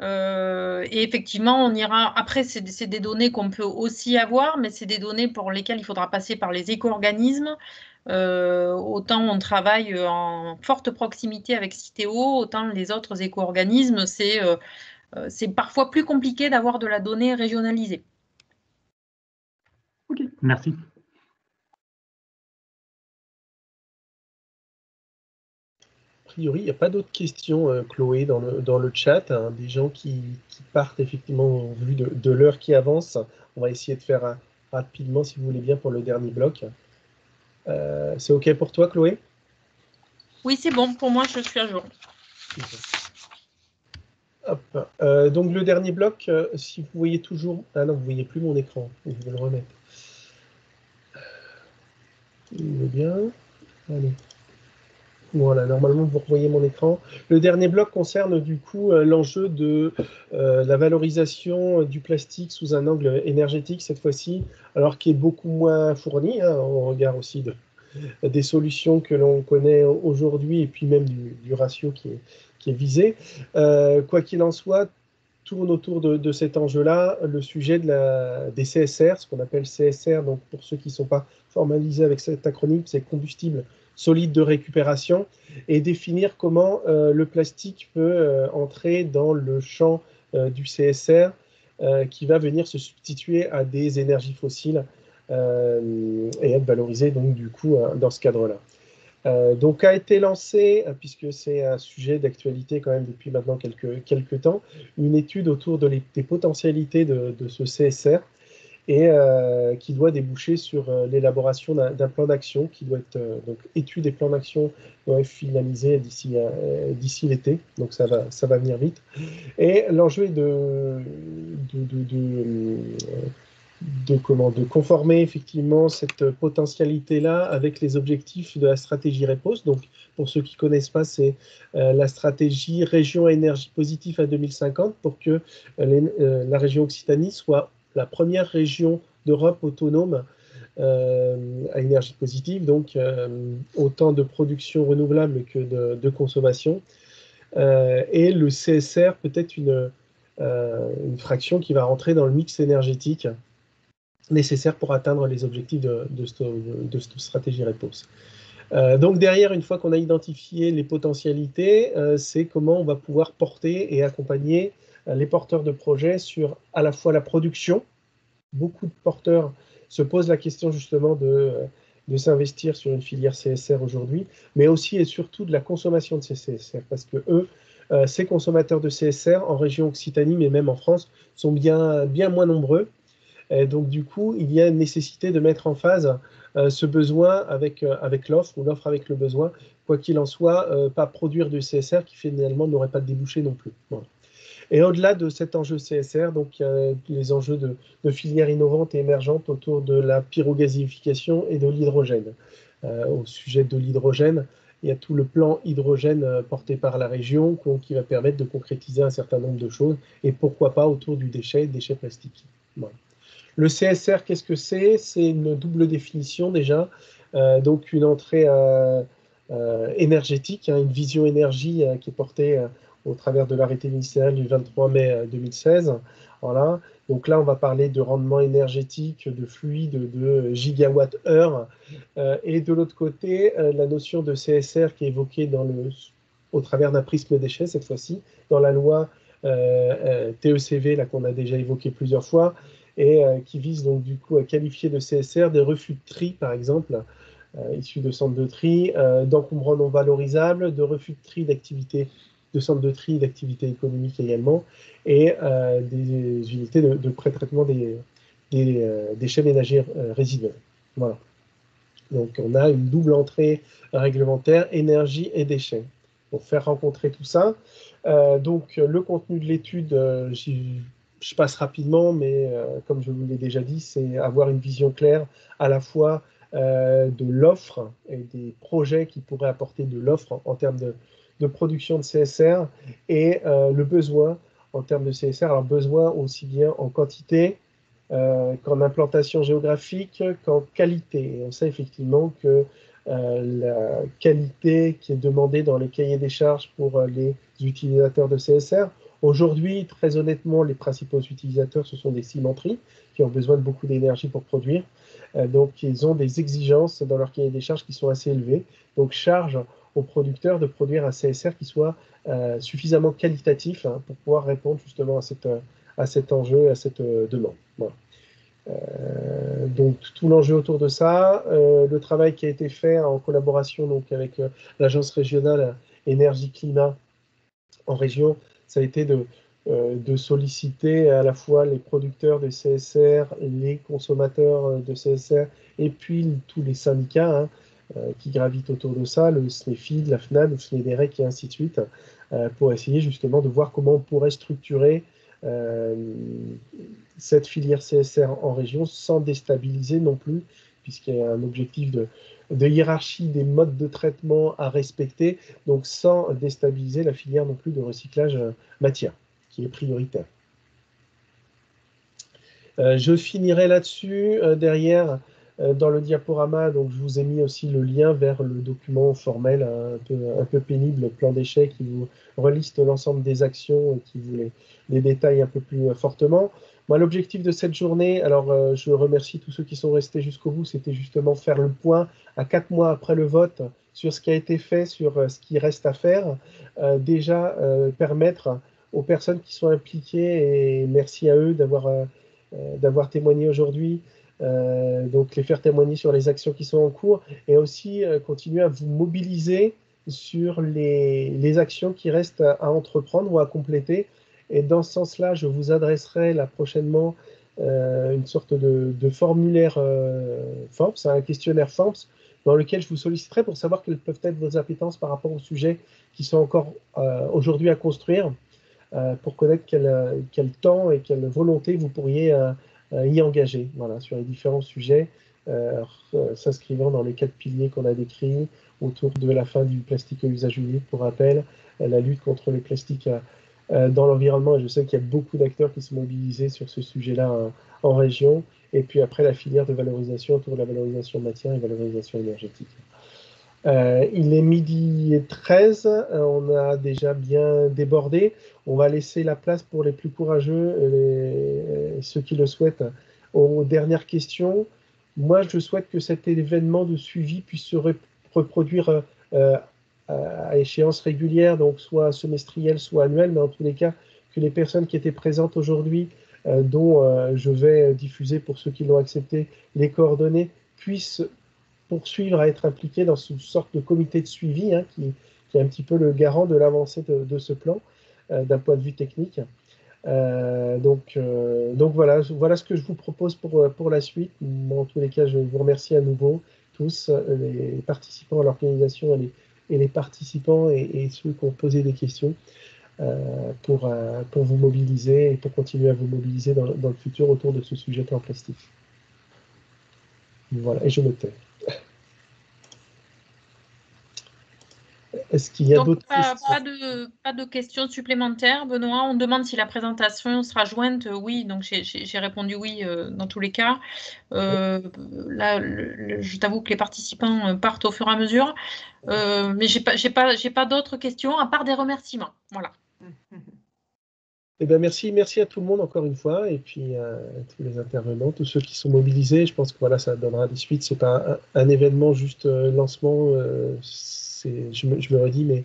Et effectivement, on ira. Après, c'est des données qu'on peut aussi avoir, mais c'est des données pour lesquelles il faudra passer par les éco-organismes. Autant on travaille en forte proximité avec Citeo, autant les autres éco-organismes, c'est parfois plus compliqué d'avoir de la donnée régionalisée. Ok, merci. A priori, il n'y a pas d'autres questions, Chloé, dans le chat. Des gens qui partent effectivement au vu de l'heure qui avance. On va essayer de faire rapidement, si vous voulez bien, pour le dernier bloc. C'est OK pour toi, Chloé? Oui, c'est bon. Pour moi, je suis à jour. Hop. Donc, le dernier bloc, si vous voyez toujours... Ah non, vous ne voyez plus mon écran. Je vais le remettre. Il est bien. Allez. Voilà, normalement, vous revoyez mon écran. Le dernier bloc concerne du coup l'enjeu de la valorisation du plastique sous un angle énergétique cette fois-ci, alors qui est beaucoup moins fourni, hein, au regard aussi des solutions que l'on connaît aujourd'hui et puis même du ratio qui est visé. Quoi qu'il en soit, tourne autour de cet enjeu-là le sujet des CSR, ce qu'on appelle CSR, donc pour ceux qui ne sont pas formalisés avec cet acronyme, c'est combustible solide de récupération, et définir comment le plastique peut entrer dans le champ du CSR qui va venir se substituer à des énergies fossiles et être valorisé donc du coup dans ce cadre-là. Donc a été lancé, puisque c'est un sujet d'actualité quand même depuis maintenant quelques temps, une étude autour des potentialités de ce CSR et qui doit déboucher sur l'élaboration d'un plan d'action qui doit être, donc étude et plan d'action doit être finalisé d'ici l'été, donc ça va venir vite. Et l'enjeu est de conformer effectivement cette potentialité-là avec les objectifs de la stratégie REPOS. Donc, pour ceux qui ne connaissent pas, c'est la stratégie région à énergie positive à 2050 pour que la région Occitanie soit la première région d'Europe autonome à énergie positive, donc autant de production renouvelable que de consommation. Et le CSR peut être une fraction qui va rentrer dans le mix énergétique nécessaire pour atteindre les objectifs de cette stratégie REPOS. Donc derrière, une fois qu'on a identifié les potentialités, c'est comment on va pouvoir porter et accompagner les porteurs de projets sur à la fois la production. Beaucoup de porteurs se posent la question justement de s'investir sur une filière CSR aujourd'hui, mais aussi et surtout de la consommation de ces CSR, parce que eux, ces consommateurs de CSR en région Occitanie, mais même en France, sont bien moins nombreux. Et donc, du coup, il y a une nécessité de mettre en phase ce besoin avec l'offre ou l'offre avec le besoin. Quoi qu'il en soit, pas produire du CSR qui finalement n'aurait pas de débouché non plus. Voilà. Et au-delà de cet enjeu CSR, donc, il y a les enjeux de filières innovantes et émergentes autour de la pyrogasification et de l'hydrogène. Au sujet de l'hydrogène, il y a tout le plan hydrogène porté par la région qui va permettre de concrétiser un certain nombre de choses, et pourquoi pas autour du déchet plastique. Voilà. Le CSR, qu'est-ce que c'est? C'est une double définition déjà, donc une entrée énergétique, hein, une vision énergie qui est portée au travers de l'arrêté ministériel du 23 mai 2016. Voilà. Donc là, on va parler de rendement énergétique, de fluide, de gigawatt-heure. Et de l'autre côté, la notion de CSR qui est évoquée au travers d'un prisme déchet, cette fois-ci, dans la loi TECV, qu'on a déjà évoqué plusieurs fois, et qui vise donc du coup à qualifier de CSR des refus de tri, par exemple, issus de centres de tri, d'encombrants non valorisables, de refus de tri d'activités, de centres de tri d'activités économiques également, et des unités de pré-traitement des déchets ménagers résiduels. Voilà. Donc on a une double entrée réglementaire, énergie et déchets. Pour faire rencontrer tout ça, donc le contenu de l'étude, je passe rapidement, mais comme je vous l'ai déjà dit, c'est avoir une vision claire à la fois de l'offre et des projets qui pourraient apporter de l'offre en termes de production de CSR et le besoin en termes de CSR, alors besoin aussi bien en quantité qu'en implantation géographique, qu'en qualité. Et on sait effectivement que la qualité qui est demandée dans les cahiers des charges pour les utilisateurs de CSR, aujourd'hui, très honnêtement, les principaux utilisateurs, ce sont des cimenteries qui ont besoin de beaucoup d'énergie pour produire. Donc, ils ont des exigences dans leur cahier des charges qui sont assez élevées. Donc, charge aux producteurs de produire un CSR qui soit suffisamment qualitatif pour pouvoir répondre justement à cet enjeu, à cette demande. Voilà. Donc tout l'enjeu autour de ça, le travail qui a été fait en collaboration donc, avec l'agence régionale énergie-climat en région, ça a été de de solliciter à la fois les producteurs de CSR, les consommateurs de CSR, et puis tous les syndicats qui gravitent autour de ça, le SNEFID, la FNAD, le SNEDEREC et ainsi de suite, pour essayer justement de voir comment on pourrait structurer cette filière CSR en région sans déstabiliser non plus, puisqu'il y a un objectif de hiérarchie des modes de traitement à respecter, donc sans déstabiliser la filière non plus de recyclage matière, qui est prioritaire. Je finirai là-dessus. Derrière, dans le diaporama, donc, je vous ai mis aussi le lien vers le document formel un peu pénible, le plan d'échec, qui vous reliste l'ensemble des actions et qui vous les détaille un peu plus fortement. Moi, l'objectif de cette journée, alors je remercie tous ceux qui sont restés jusqu'au bout, c'était justement faire le point à 4 mois après le vote sur ce qui a été fait, sur ce qui reste à faire. Déjà, permettre aux personnes qui sont impliquées, et merci à eux d'avoir témoigné aujourd'hui, donc les faire témoigner sur les actions qui sont en cours, et aussi continuer à vous mobiliser sur les actions qui restent à entreprendre ou à compléter. Et dans ce sens-là, je vous adresserai là prochainement une sorte de formulaire FORBS, un questionnaire FORBS, dans lequel je vous solliciterai pour savoir quelles peuvent être vos appétences par rapport aux sujets qui sont encore aujourd'hui à construire, pour connaître quel temps et quelle volonté vous pourriez y engager, voilà, sur les différents sujets, s'inscrivant dans les 4 piliers qu'on a décrits autour de la fin du plastique à usage unique, pour rappel, la lutte contre les plastiques dans l'environnement, et je sais qu'il y a beaucoup d'acteurs qui sont mobilisés sur ce sujet-là en région, et puis après la filière de valorisation autour de la valorisation matière et valorisation énergétique. Il est 12h13, on a déjà bien débordé. On va laisser la place pour les plus courageux, ceux qui le souhaitent, aux dernières questions. Moi, je souhaite que cet événement de suivi puisse se reproduire à échéance régulière, donc soit semestrielle, soit annuelle, mais en tous les cas, que les personnes qui étaient présentes aujourd'hui, dont je vais diffuser pour ceux qui l'ont accepté les coordonnées, puissent poursuivre à être impliqués dans une sorte de comité de suivi qui est un petit peu le garant de l'avancée de ce plan d'un point de vue technique. Donc voilà ce que je vous propose pour la suite. En tous les cas, je vous remercie à nouveau tous, les participants à l'organisation et les participants et ceux qui ont posé des questions pour vous mobiliser et pour continuer à vous mobiliser dans le futur autour de ce sujet plan plastique. Voilà, et je me tais. Est-ce qu'il y a d'autres questions? Pas de questions supplémentaires, Benoît. On demande si la présentation sera jointe. Oui, donc j'ai répondu oui dans tous les cas. Là, je t'avoue que les participants partent au fur et à mesure. Mais j'ai pas d'autres questions à part des remerciements. Voilà. Eh bien, merci à tout le monde encore une fois, et puis à tous les intervenants, tous ceux qui sont mobilisés. Je pense que voilà, ça donnera des suites. C'est pas un événement juste lancement. Je me redis, mais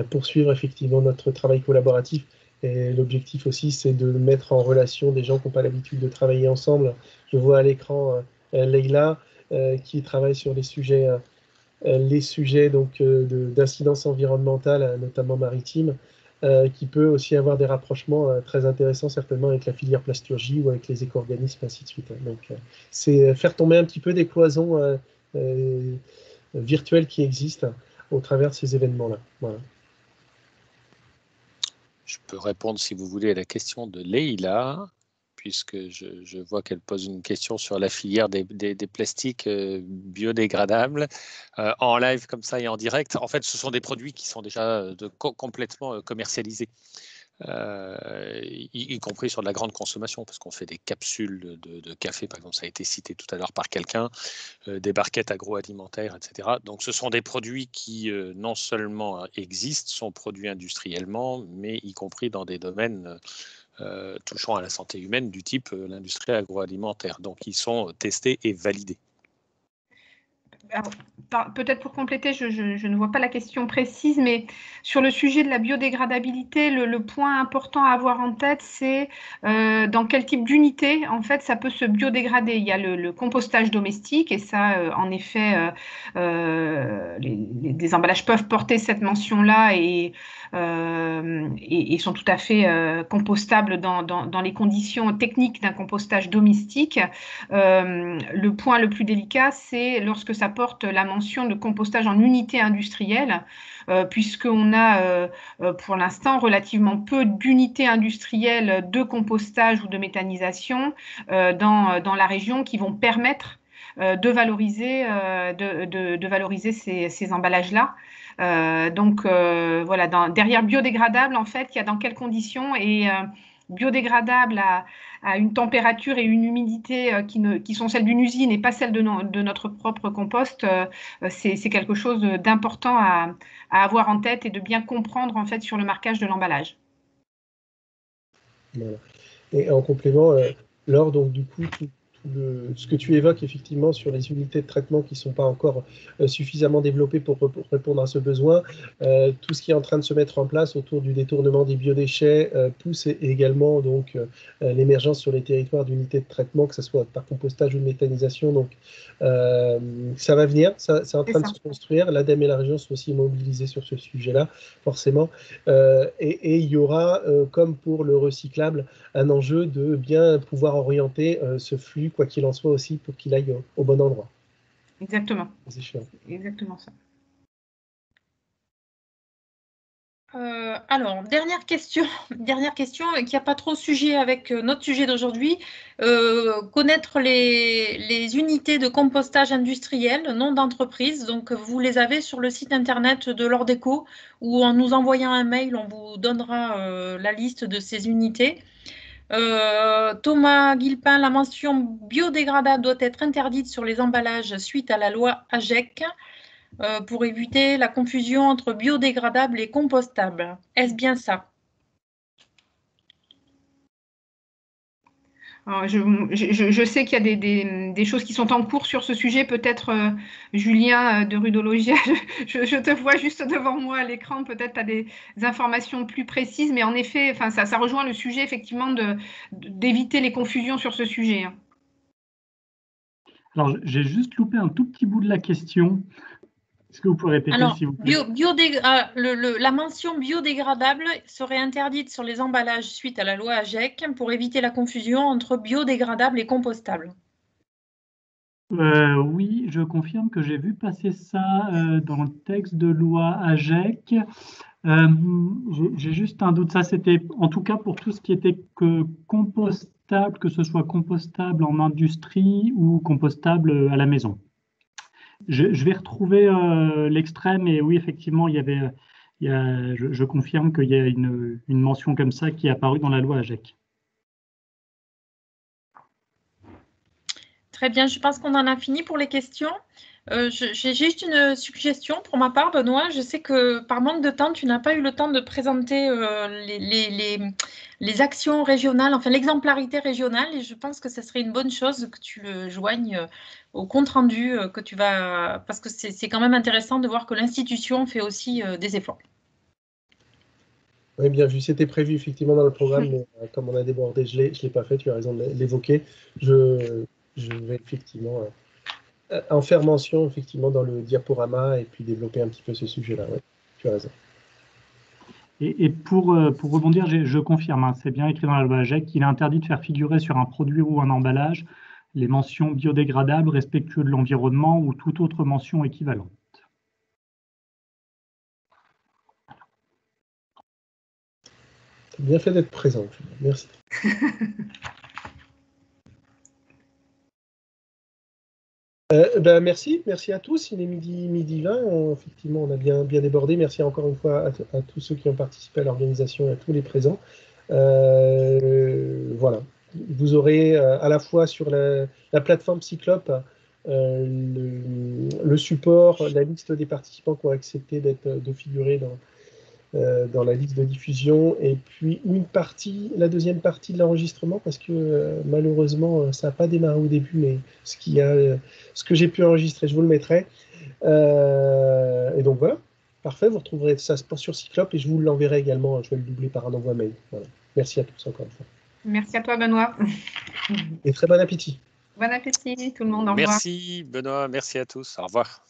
poursuivre effectivement notre travail collaboratif. Et l'objectif aussi, c'est de mettre en relation des gens qui n'ont pas l'habitude de travailler ensemble. Je vois à l'écran Leïla qui travaille sur les sujets donc d'incidence environnementale, notamment maritime, qui peut aussi avoir des rapprochements très intéressants certainement avec la filière plasturgie ou avec les éco-organismes, ainsi de suite. Donc c'est faire tomber un petit peu des cloisons virtuelles qui existent au travers de ces événements-là. Voilà. Je peux répondre, si vous voulez, à la question de Leïla, puisque je vois qu'elle pose une question sur la filière des plastiques biodégradables en live comme ça et en direct. En fait, ce sont des produits qui sont déjà complètement commercialisés. Y compris sur de la grande consommation, parce qu'on fait des capsules de café, par exemple, ça a été cité tout à l'heure par quelqu'un, des barquettes agroalimentaires, etc. Donc ce sont des produits qui non seulement existent, sont produits industriellement, mais y compris dans des domaines touchant à la santé humaine du type l'industrie agroalimentaire. Donc ils sont testés et validés. Peut-être pour compléter, je ne vois pas la question précise, mais sur le sujet de la biodégradabilité, le point important à avoir en tête, c'est dans quel type d'unité, en fait, ça peut se biodégrader. Il y a le compostage domestique, et ça, en effet, des emballages peuvent porter cette mention-là, et et sont tout à fait compostables dans les conditions techniques d'un compostage domestique. Le point le plus délicat, c'est lorsque ça porte la mention de compostage en unité industrielle, puisqu'on a pour l'instant relativement peu d'unités industrielles de compostage ou de méthanisation dans la région qui vont permettre de valoriser ces emballages-là. Donc voilà, derrière biodégradable, en fait, il y a dans quelles conditions, et biodégradable à une température et une humidité qui sont celles d'une usine et pas celles de notre propre compost, c'est quelque chose d'important à avoir en tête et de bien comprendre en fait sur le marquage de l'emballage. Voilà. Et en complément, Laure, donc du coup, ce que tu évoques effectivement sur les unités de traitement qui ne sont pas encore suffisamment développées pour répondre à ce besoin, tout ce qui est en train de se mettre en place autour du détournement des biodéchets pousse également donc l'émergence sur les territoires d'unités de traitement, que ce soit par compostage ou de méthanisation. Donc ça va venir, c'est en train de se construire. L'ADEME et la région sont aussi mobilisés sur ce sujet-là, forcément. Et il y aura, comme pour le recyclable, un enjeu de bien pouvoir orienter ce flux, quoi qu'il en soit aussi, pour qu'il aille au bon endroit. Exactement. C'est chiant. Exactement ça. Alors, dernière question qui n'a pas trop sujet avec notre sujet d'aujourd'hui. Connaître les unités de compostage industriel, nom d'entreprise. Donc, vous les avez sur le site internet de l'Ordeco, ou en nous envoyant un mail, on vous donnera la liste de ces unités. Thomas Guilpin, la mention biodégradable doit être interdite sur les emballages suite à la loi AGEC. Pour éviter la confusion entre biodégradable et compostable. Est-ce bien ça? Alors, je sais qu'il y a des choses qui sont en cours sur ce sujet. Peut-être, Julien de Rudologia, je te vois juste devant moi à l'écran. Peut-être tu as des informations plus précises. Mais en effet, ça rejoint le sujet, effectivement, d'éviter les confusions sur ce sujet. Alors, j'ai juste loupé un tout petit bout de la question. Est-ce que vous pouvez répéter, s'il vous plaît? La mention biodégradable serait interdite sur les emballages suite à la loi AGEC pour éviter la confusion entre biodégradable et compostable. Oui, je confirme que j'ai vu passer ça dans le texte de loi AGEC. J'ai juste un doute. Ça, c'était en tout cas pour tout ce qui était compostable, que ce soit compostable en industrie ou compostable à la maison. Je vais retrouver l'extrait, mais oui, effectivement, je confirme qu'il y a une mention comme ça qui est apparue dans la loi AGEC. Très bien, je pense qu'on en a fini pour les questions. J'ai juste une suggestion pour ma part, Benoît. Je sais que par manque de temps, tu n'as pas eu le temps de présenter les actions régionales, enfin l'exemplarité régionale, et je pense que ce serait une bonne chose que tu le joignes au compte-rendu que tu vas, parce que c'est quand même intéressant de voir que l'institution fait aussi des efforts. Oui, bien vu. C'était prévu effectivement dans le programme, mais comme on a débordé, je ne l'ai pas fait. Tu as raison de l'évoquer. Je vais effectivement en faire mention effectivement dans le diaporama et puis développer un petit peu ce sujet-là. Ouais, tu as raison. Et pour rebondir, je confirme, hein, c'est bien écrit dans la loi AGEC qu'il est interdit de faire figurer sur un produit ou un emballage les mentions biodégradables, respectueux de l'environnement ou toute autre mention équivalente. Tu as bien fait d'être présent, Julien. Merci. Merci à tous. Il est midi 20. Effectivement, on a bien débordé. Merci encore une fois à tous ceux qui ont participé à l'organisation et à tous les présents. Voilà. Vous aurez à la fois sur la plateforme Cyclope le support, la liste des participants qui ont accepté de figurer dans la liste de diffusion, et puis la deuxième partie de l'enregistrement, parce que malheureusement ça n'a pas démarré au début, mais ce que j'ai pu enregistrer, je vous le mettrai. Et donc voilà, parfait, vous retrouverez ça sur Cyclope et je vous l'enverrai également, je vais le doubler par un envoi mail. Voilà. Merci à tous encore une fois. Merci à toi, Benoît. Et très bon appétit. Bon appétit tout le monde, au revoir. Merci Benoît, merci à tous, au revoir.